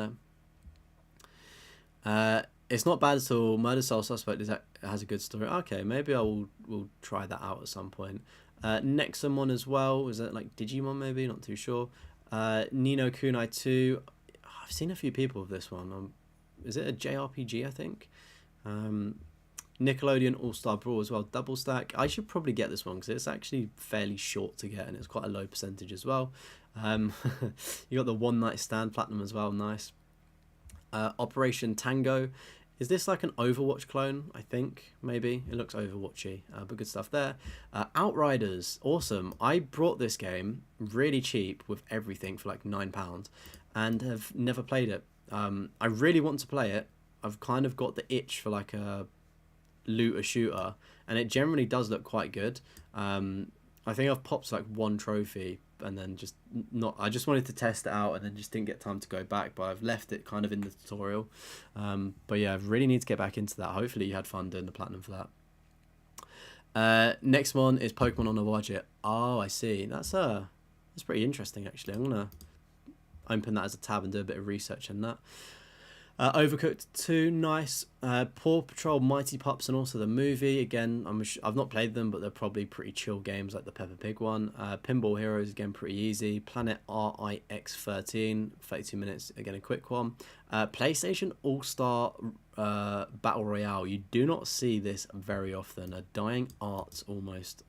there. It's not bad at all. Murder Soul Suspect has a good story. Okay, maybe I will try that out at some point. Nexomon as well. Was that like Digimon maybe? Not too sure. Nino Kunai 2. I've seen a few people with this one. Is it a JRPG, I think? Nickelodeon All-Star Brawl as well, double stack. I should probably get this one because it's actually fairly short to get and it's quite a low percentage as well. You got the One Night Stand platinum as well, nice. Operation Tango. Is this like an Overwatch clone? I think, maybe. It looks Overwatchy, but good stuff there. Outriders, awesome. I brought this game really cheap with everything for like £9 and have never played it. I really want to play it. I've kind of got the itch for like a looter shooter, and it generally does look quite good. I think I've popped like one trophy and then just not. I just wanted to test it out and then just didn't get time to go back, but I've left it kind of in the tutorial. But yeah, I really need to get back into that. Hopefully you had fun doing the platinum for that. Next one is Pokemon on a budget. Oh, I see. That's pretty interesting actually. I'm gonna open that as a tab and do a bit of research on that. Overcooked 2, nice. Paw Patrol Mighty Pups and also the movie. Again, I've not played them, but they're probably pretty chill games like the Peppa Pig one. Pinball Heroes, again, pretty easy. Planet RIX 13, 32 minutes, again, a quick one. PlayStation All-Star Battle Royale. You do not see this very often. A dying art almost,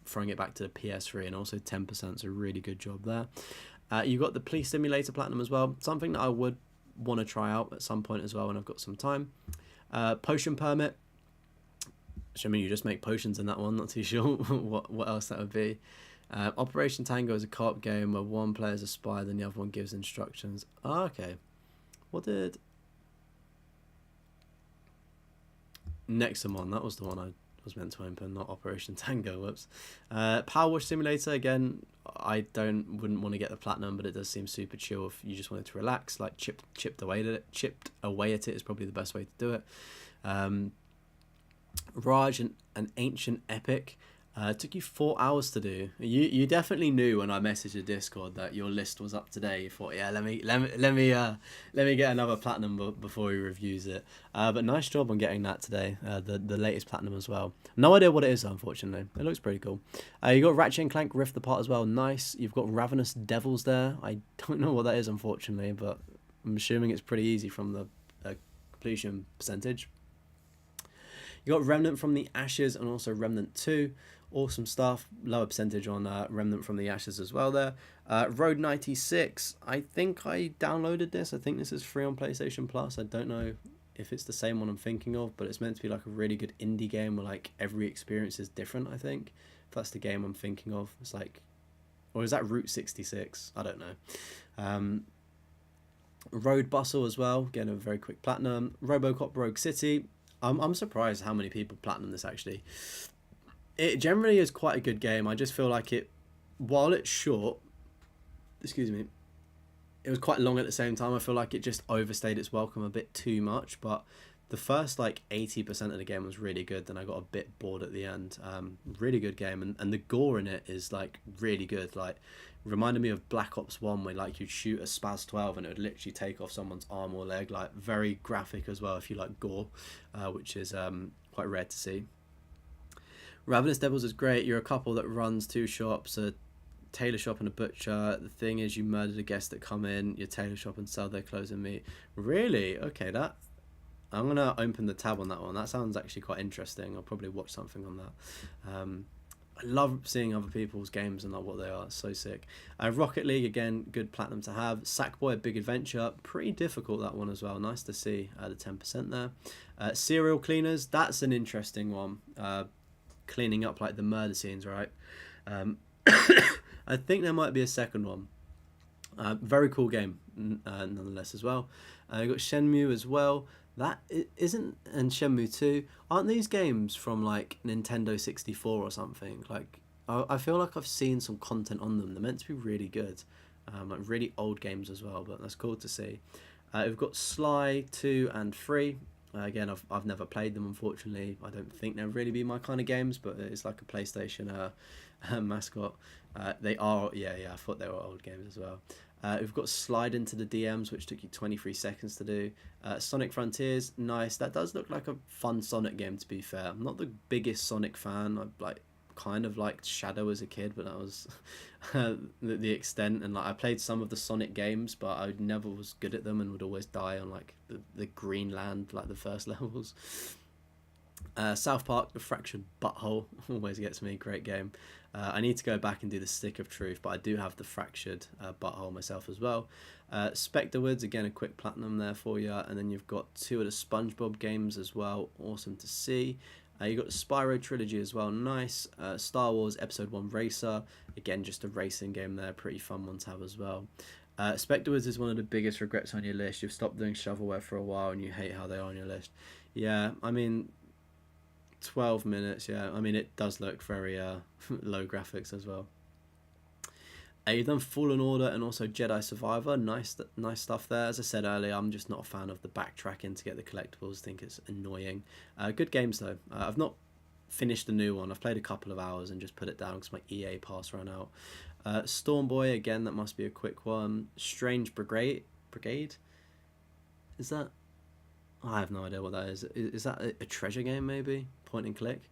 throwing it back to the PS3 and also 10%, so really good job there. You got the Police Simulator Platinum as well. Something that I would want to try out at some point as well when I've got some time. Potion Permit, which I mean you just make potions in that one, not too sure what else that would be. Operation Tango is a co-op game where one player is a spy and the other one gives instructions. Okay, what did Nexomon, that was the one I was meant to open, not Operation Tango, whoops. Power Wash Simulator, again, I wouldn't want to get the platinum, but it does seem super chill if you just wanted to relax, like chipped away at it is probably the best way to do it. Raj, an ancient epic. It took you 4 hours to do. You definitely knew when I messaged the Discord that your list was up today. You thought, yeah, let me get another platinum before he reviews it. But nice job on getting that today. The latest platinum as well. No idea what it is, unfortunately. It looks pretty cool. You got Ratchet and Clank Rift Apart as well. Nice. You've got Ravenous Devils there. I don't know what that is, unfortunately, but I'm assuming it's pretty easy from the completion percentage. You got Remnant from the Ashes and also Remnant 2. Awesome stuff. Lower percentage on Remnant from the Ashes as well there. Road 96. I think I downloaded this. I think this is free on PlayStation Plus. I don't know if it's the same one I'm thinking of, but it's meant to be like a really good indie game where like every experience is different, I think. If that's the game I'm thinking of. It's like, or is that Route 66? I don't know. Road Bustle as well. Again, a very quick platinum. RoboCop Rogue City. I'm surprised how many people platinum this actually. It generally is quite a good game. I just feel like it, while it's short, excuse me, it was quite long at the same time. I feel like it just overstayed its welcome a bit too much. But the first like 80% of the game was really good. Then I got a bit bored at the end. Really good game, and the gore in it is like really good. Like reminded me of Black Ops 1 where like you'd shoot a Spaz 12 and it would literally take off someone's arm or leg. Like very graphic as well if you like gore, which is quite rare to see. Ravenous Devils is great. You're a couple that runs 2 shops, a tailor shop and a butcher. The thing is, you murdered a guest that come in your tailor shop and sell their clothes and meat. Really? Okay, that I'm gonna open the tab on that one. That sounds actually quite interesting. I'll probably watch something on that. I love seeing other people's games and like what they are. It's so sick. Rocket League, again, good platinum to have. Sackboy: Big Adventure, pretty difficult that one as well. Nice to see the 10% there. Serial Cleaners, that's an interesting one. Cleaning up like the murder scenes, right? I think there might be a second one. Very cool game, nonetheless as well. You got Shenmue as well. That isn't, and Shenmue 2, aren't these games from like Nintendo 64 or something? Like I feel like I've seen some content on them. They're meant to be really good, like really old games as well. But that's cool to see. We've got Sly 2 and 3. Again, I've never played them, unfortunately. I don't think they'll really be my kind of games, but it's like a PlayStation mascot. They are, yeah, I thought they were old games as well. We've got Slide Into the DMs, which took you 23 seconds to do. Sonic Frontiers, nice. That does look like a fun Sonic game, to be fair. I'm not the biggest Sonic fan. I kind of liked Shadow as a kid, but that was the extent. And like I played some of the Sonic games, but I never was good at them and would always die on like the green land, like the first levels. South Park: The Fractured Butthole always gets me. Great game. I need to go back and do the Stick of Truth, but I do have the Fractured Butthole myself as well. Spectre Woods, again, a quick platinum there for you. And then you've got 2 of the SpongeBob games as well. Awesome to see. You've got the Spyro Trilogy as well. Nice. Star Wars Episode 1 Racer. Again, just a racing game there. Pretty fun one to have as well. Spectre Woods is one of the biggest regrets on your list. You've stopped doing shovelware for a while and you hate how they are on your list. Yeah, I mean, 12 minutes, yeah. I mean, it does look very low graphics as well. You've done Fallen Order and also Jedi Survivor. Nice stuff there. As I said earlier, I'm just not a fan of the backtracking to get the collectibles. I think it's annoying. Good games, though. I've not finished the new one. I've played a couple of hours and just put it down because my EA pass ran out. Stormboy, again, that must be a quick one. Strange Brigade? Is that... I have no idea what that is. Is that a treasure game, maybe? Point and click.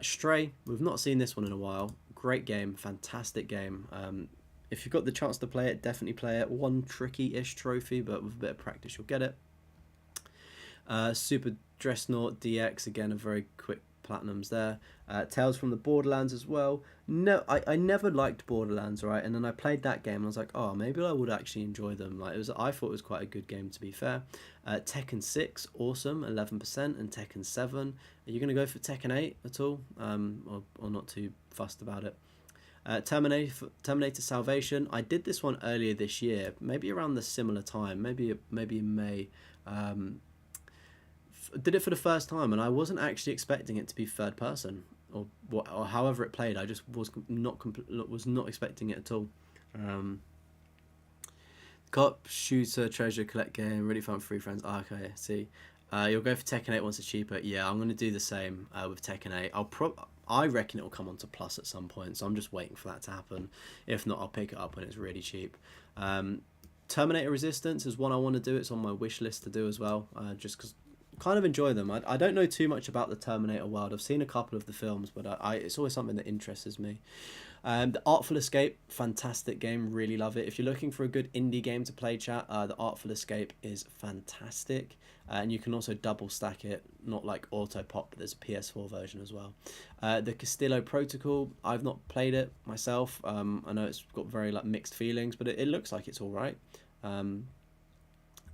Stray, we've not seen this one in a while. Great game, fantastic game. If you've got the chance to play it, definitely play it. One tricky-ish trophy, but with a bit of practice, you'll get it. Super Dreadnought DX, again, a very quick platinums there. Tales from the Borderlands as well. No, I never liked Borderlands, right? And then I played that game and I was like, oh, maybe I would actually enjoy them. Like I thought it was quite a good game, to be fair. Tekken 6, awesome, 11%, and Tekken 7. Are you going to go for Tekken 8 at all? Or not too fussed about it? Terminator Salvation. I did this one earlier this year, maybe around the similar time, maybe in May. Did it for the first time, and I wasn't actually expecting it to be third person or however it played. I just was not expecting it at all. Co-op shooter treasure collect game, really fun, free friends. Oh, okay, see. You'll go for Tekken 8 once it's cheaper. Yeah, I'm gonna do the same with Tekken 8. I reckon it will come onto Plus at some point, so I'm just waiting for that to happen. If not, I'll pick it up when it's really cheap. Terminator Resistance is one I want to do. It's on my wish list to do as well, just because kind of enjoy them. I don't know too much about the Terminator world. I've seen a couple of the films, but it's always something that interests me. The Artful Escape, fantastic game, really love it. If you're looking for a good indie game to play, chat, the Artful Escape is fantastic, and you can also double stack it, not like auto pop, but there's a PS4 version as well. The Castillo Protocol, I've not played it myself. I know it's got very like mixed feelings, but it looks like it's all right.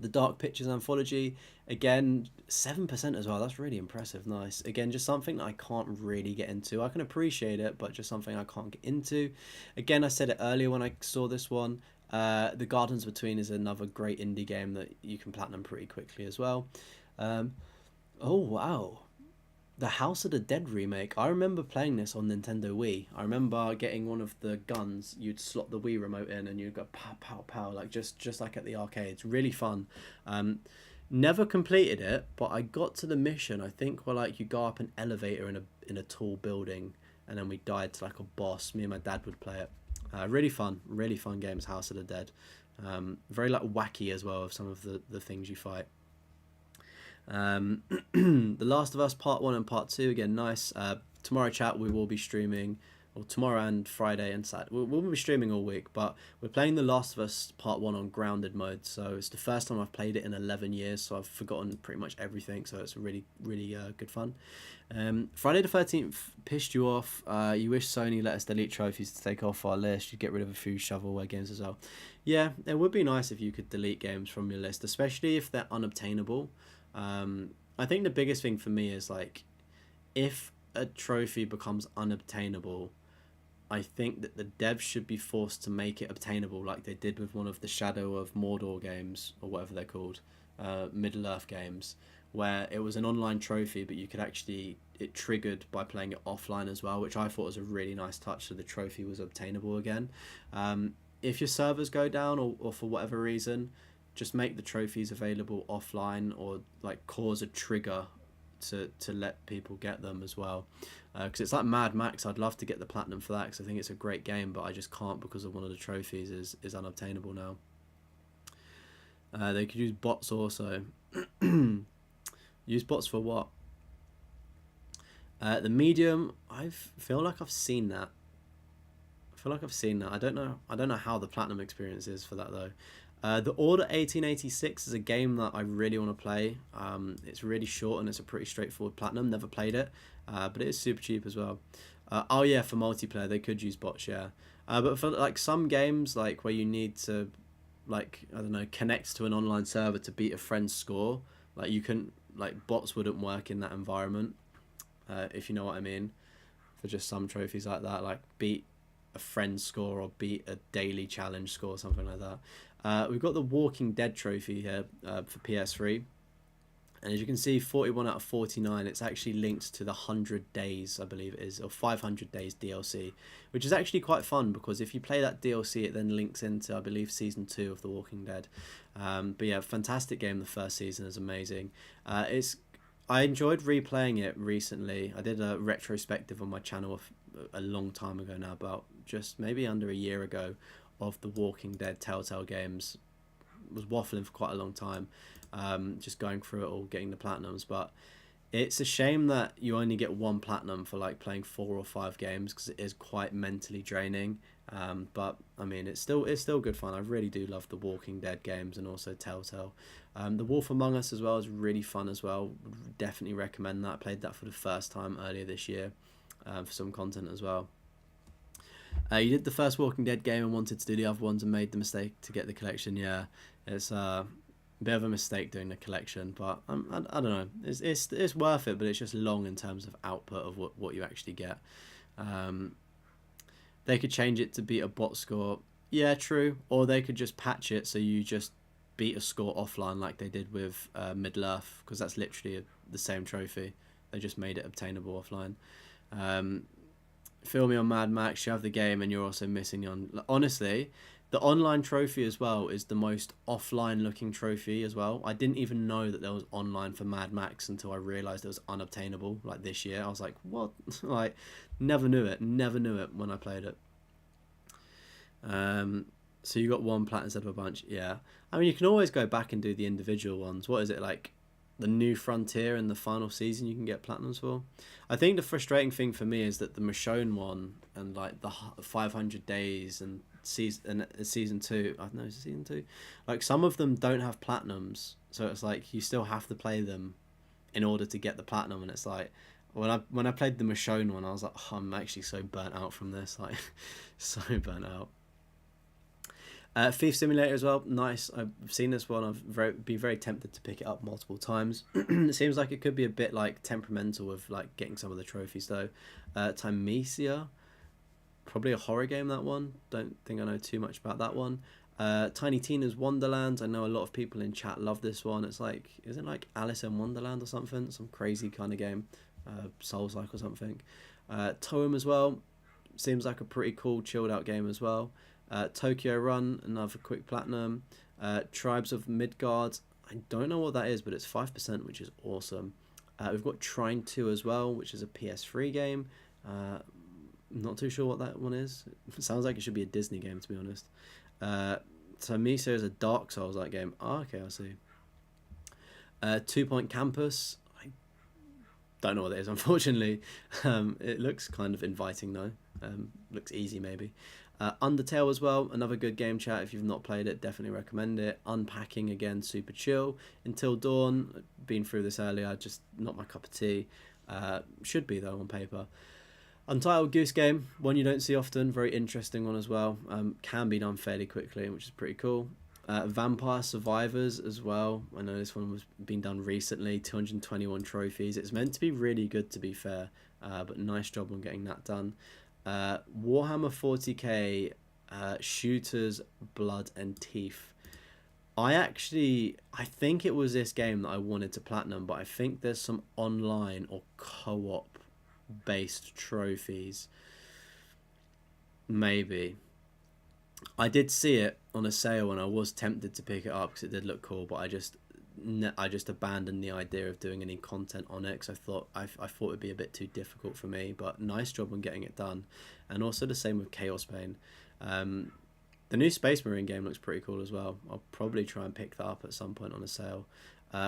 The Dark Pictures Anthology, again, 7% as well. That's really impressive. Nice. Again, just something that I can't really get into. I can appreciate it, but just something I can't get into. Again, I said it earlier when I saw this one. The Gardens Between is another great indie game that you can platinum pretty quickly as well. Oh, wow. The House of the Dead remake. I remember playing this on Nintendo Wii. I remember getting one of the guns. You'd slot the Wii remote in and you'd go pow, pow, pow, like just like at the arcades. Really fun. Never completed it, but I got to the mission, I think, where like you go up an elevator in a tall building, and then we died to like a boss. Me and my dad would play it. Really fun games, House of the Dead. Very like wacky as well of some of the things you fight. The Last of Us Part 1 and Part 2, again, nice. Tomorrow, chat, we will be streaming, or tomorrow and Friday and Saturday. We'll be streaming all week, but we're playing The Last of Us Part 1 on grounded mode. So it's the first time I've played it in 11 years, so I've forgotten pretty much everything. So it's really, really good fun. Friday the 13th pissed you off. You wish Sony let us delete trophies to take off our list. You'd get rid of a few shovelware games as well. Yeah, it would be nice if you could delete games from your list, especially if they're unobtainable. I think the biggest thing for me is like, if a trophy becomes unobtainable, I think that the devs should be forced to make it obtainable, like they did with one of the Shadow of Mordor games, or whatever they're called, Middle-earth games, where it was an online trophy, but you could actually, it triggered by playing it offline as well, which I thought was a really nice touch, so the trophy was obtainable again. If your servers go down, or for whatever reason, just make the trophies available offline, or like cause a trigger to let people get them as well, because it's like Mad Max. I'd love to get the platinum for that because I think it's a great game, but I just can't because of one of the trophies is unobtainable now. They could use bots also. Use bots for what? The medium, I feel like I've seen that. I don't know how the platinum experience is for that though. The Order 1886 is a game that I really want to play. It's really short and it's a pretty straightforward platinum. Never played it, but it is super cheap as well. Oh yeah, for multiplayer they could use bots, yeah. But for like some games, like where you need to, like, I don't know, connect to an online server to beat a friend's score, like you can, like bots wouldn't work in that environment, if you know what I mean. For just some trophies like that, like beat a friend's score or beat a daily challenge score or something like that. We've got the Walking Dead trophy here for PS3, and as you can see, 41 out of 49, it's actually linked to the 100 days, I believe it is, or 500 days DLC, which is actually quite fun because if you play that DLC, it then links into, I believe, Season 2 of The Walking Dead. But yeah, fantastic game. The first season is amazing. I enjoyed replaying it recently. I did a retrospective on my channel a long time ago now, about just maybe under a year ago, of the Walking Dead Telltale games. Was waffling for quite a long time, just going through it all, getting the platinums, but it's a shame that you only get one platinum for like playing 4 or 5 games, because it is quite mentally draining. But I mean, it's still good fun. I really do love the Walking Dead games and also Telltale. The Wolf Among Us as well is really fun as well. Would definitely recommend that. I played that for the first time earlier this year, for some content as well. You did the first Walking Dead game and wanted to do the other ones and made the mistake to get the collection. Yeah, it's a bit of a mistake doing the collection, but I don't know. It's worth it, but it's just long in terms of output of what you actually get. They could change it to beat a bot score. Yeah, true. Or they could just patch it so you just beat a score offline like they did with Middle-earth, because that's literally the same trophy. They just made it obtainable offline. Feel me on Mad Max, you have the game and you're also missing on. Honestly, the online trophy as well is the most offline looking trophy as well. I didn't even know that there was online for Mad Max until I realised it was unobtainable, like this year. I was like, what? Like, never knew it when I played it. So you got one plat instead of a bunch. Yeah, I mean, you can always go back and do the individual ones. What is it, like the New Frontier and the final season you can get platinums for? I think the frustrating thing for me is that the Michonne one and like the 500 days and season 2, I don't know, is it season 2? Like some of them don't have platinums, so it's like you still have to play them in order to get the platinum, and it's like when I played the Michonne one, I was like, oh, I'm actually so burnt out from this, like so burnt out. Thief Simulator as well, nice. I've seen this one. I've been very tempted to pick it up multiple times. It seems like it could be a bit like temperamental with like getting some of the trophies though. Timecia, probably a horror game, that one. Don't think I know too much about that one. Tiny Tina's Wonderland. I know a lot of people in chat love this one. It's like, is it like Alice in Wonderland or something? Some crazy kind of game. Souls-like or something. Toem as well. Seems like a pretty cool chilled out game as well. Tokyo Run, another quick platinum. Tribes of Midgard, I don't know what that is, but it's 5%, which is awesome. We've got Trine 2 as well, which is a PS3 game. Not too sure what that one is. It sounds like it should be a Disney game, to be honest. Miso is a Dark Souls-like game. Oh, okay, I see. 2 Point Campus. Don't know what it is, unfortunately. It looks kind of inviting though. Looks easy maybe. Undertale as well, another good game chat. If you've not played it, definitely recommend it. Unpacking again, super chill. Until Dawn, been through this earlier, just not my cup of tea. Should be though on paper. Untitled Goose Game, one you don't see often, very interesting one as well. Can be done fairly quickly, which is pretty cool. Vampire Survivors as well. I know this one was being done recently. 221 trophies. It's meant to be really good, to be fair, but nice job on getting that done. Warhammer 40k, Shooters, Blood and Teeth. I think it was this game that I wanted to platinum, but I think there's some online or co-op based trophies. Maybe. I did see it on a sale and I was tempted to pick it up because it did look cool, but I just abandoned the idea of doing any content on it because I thought it'd be a bit too difficult for me. But nice job on getting it done, and also the same with Chaos Bane. The new Space Marine game looks pretty cool as well. I'll probably try and pick that up at some point on a sale.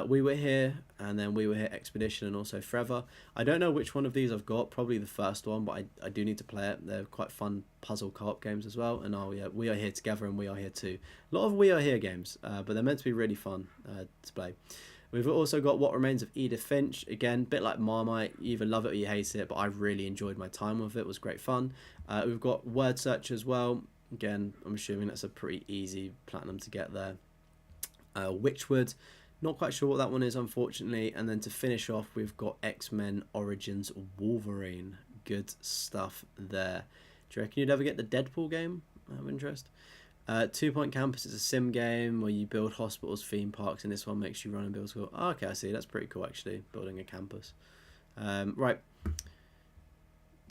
We Were Here, and then We Were Here Expedition, and also Forever. I don't know which one of these I've got, probably the first one, but I do need to play it. They're quite fun puzzle co-op games as well. And oh yeah, We Are Here Together and We Are Here Too. A lot of We Are Here games, but they're meant to be really fun to play. We've also got What Remains of Edith Finch. Again, a bit like Marmite, you either love it or you hate it, but I really enjoyed my time with it. It was great fun. We've got Word Search as well. Again, I'm assuming that's a pretty easy platinum to get there. Witchwood. Not quite sure what that one is, unfortunately. And then to finish off, we've got X-Men Origins Wolverine. Good stuff there. Do you reckon you'd ever get the Deadpool game? Out of interest. 2 Point Campus is a sim game where you build hospitals, theme parks, and this one makes you run and build school. Oh, okay, I see. That's pretty cool, actually, building a campus. Right.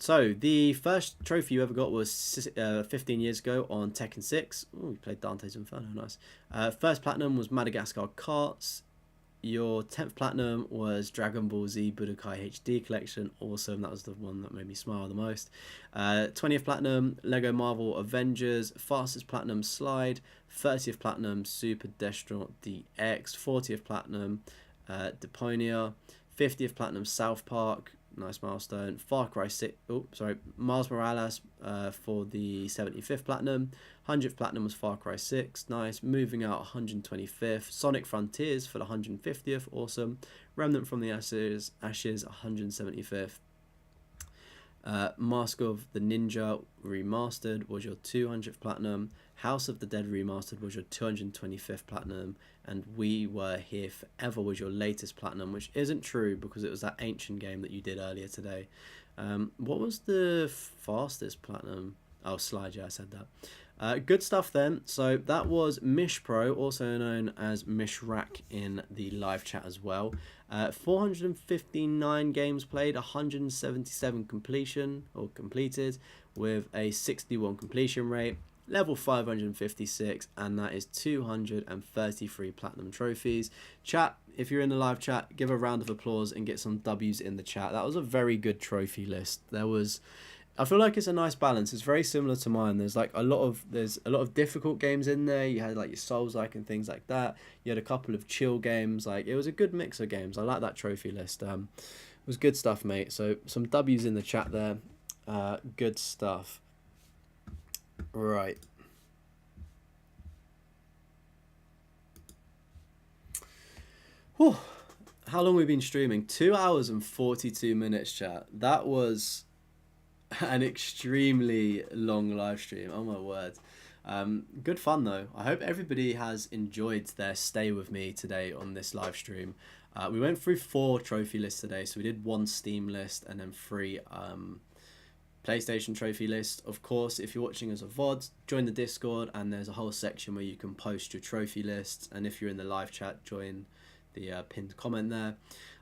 So, the first trophy you ever got was 15 years ago on Tekken 6. Oh, we played Dante's Inferno, nice. First platinum was Madagascar Carts. Your 10th platinum was Dragon Ball Z Budokai HD Collection. Awesome, that was the one that made me smile the most. 20th platinum, Lego Marvel Avengers. Fastest platinum, Slide. 30th platinum, Super Destronaut DX. 40th platinum, Deponia. 50th platinum, South Park. Nice milestone. Far Cry 6. Oh, sorry. Miles Morales for the 75th platinum. 100th platinum was Far Cry 6. Nice. Moving out 125th. Sonic Frontiers for the 150th. Awesome. Remnant from the Ashes 175th. Mask of the Ninja Remastered was your 200th platinum. House of the Dead Remastered was your 225th platinum. And We Were Here Forever was your latest platinum, which isn't true because it was that ancient game that you did earlier today. What was the fastest platinum? Oh, Slide, yeah, I said that. Good stuff then. So that was Mish Pro, also known as Mishrak in the live chat as well. 459 games played, 177 completed with a 61 completion rate. Level 556, and that is 233 platinum trophies. Chat, if you're in the live chat, give a round of applause and get some W's in the chat. That was a very good trophy list. I feel like it's a nice balance. It's very similar to mine. There's a lot of difficult games in there. You had like your Souls-like and things like that. You had a couple of chill games. Like, it was a good mix of games. I like that trophy list. It was good stuff, mate. So some W's in the chat there. Good stuff. Right. Whew. How long have we been streaming? 2 hours and 42 minutes, chat. That was an extremely long live stream. Oh my word. Good fun though. I hope everybody has enjoyed their stay with me today on this live stream. We went through 4 trophy lists today. So we did 1 Steam list and then 3 PlayStation trophy list. Of course, if you're watching as a VOD, join the Discord and there's a whole section where you can post your trophy lists. And if you're in the live chat, join the pinned comment there.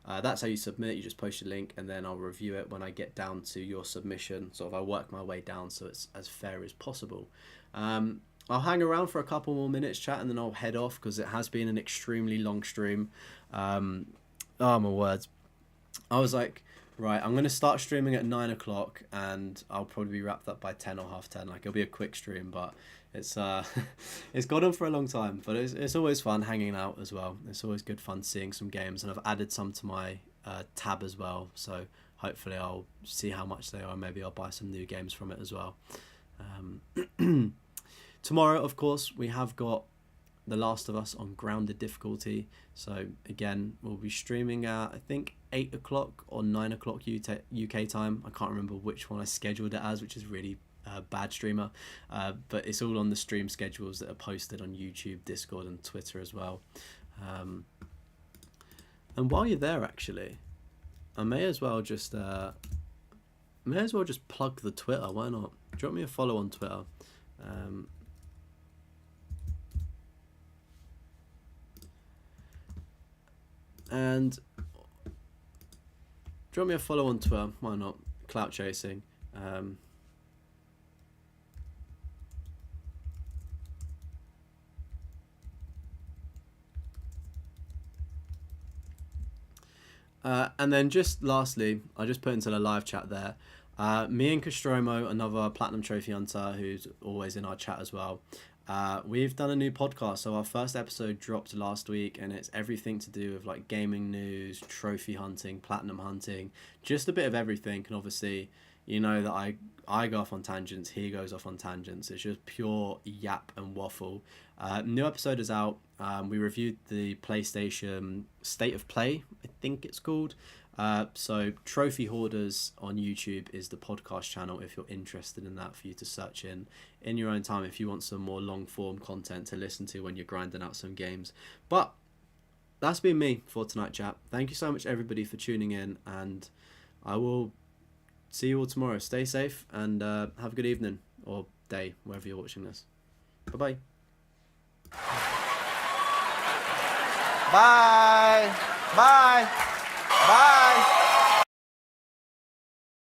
That's how you submit. You just post your link and then I'll review it when I get down to your submission. Sort of I work my way down so it's as fair as possible. I'll hang around for a couple more minutes, chat, and then I'll head off because it has been an extremely long stream. Oh my words. I was like, right, I'm going to start streaming at 9 o'clock and I'll probably be wrapped up by 10 or half 10. Like, it'll be a quick stream, but it's it's gone on for a long time. But it's always fun hanging out as well. It's always good fun seeing some games, and I've added some to my tab as well. So hopefully I'll see how much they are. Maybe I'll buy some new games from it as well. Tomorrow, of course, we have got The Last of Us on grounded difficulty. So again, we'll be streaming at, I think, 8 o'clock or 9 o'clock UK time. I can't remember which one I scheduled it as, which is really bad streamer. But it's all on the stream schedules that are posted on YouTube, Discord, and Twitter as well. And while you're there, actually, I may as well just plug the Twitter. Why not? Drop me a follow on Twitter. And drop me a follow on Twitter. Why not? Clout chasing. And then just lastly, I just put into the live chat there. Me and Castromo, another Platinum Trophy hunter who's always in our chat as well. We've done a new podcast. So our first episode dropped last week, and it's everything to do with like gaming news, trophy hunting, platinum hunting, just a bit of everything. And obviously, you know that I go off on tangents, he goes off on tangents. It's just pure yap and waffle. New episode is out. We reviewed the PlayStation State of Play, I think it's called. So Trophy Hoarders on YouTube is the podcast channel if you're interested in that, for you to search in your own time if you want some more long form content to listen to when you're grinding out some games. But that's been me for tonight, chat. Thank you so much everybody for tuning in, and I will see you all tomorrow. Stay safe and have a good evening or day wherever you're watching this. Bye-bye. Bye. Bye. Bye.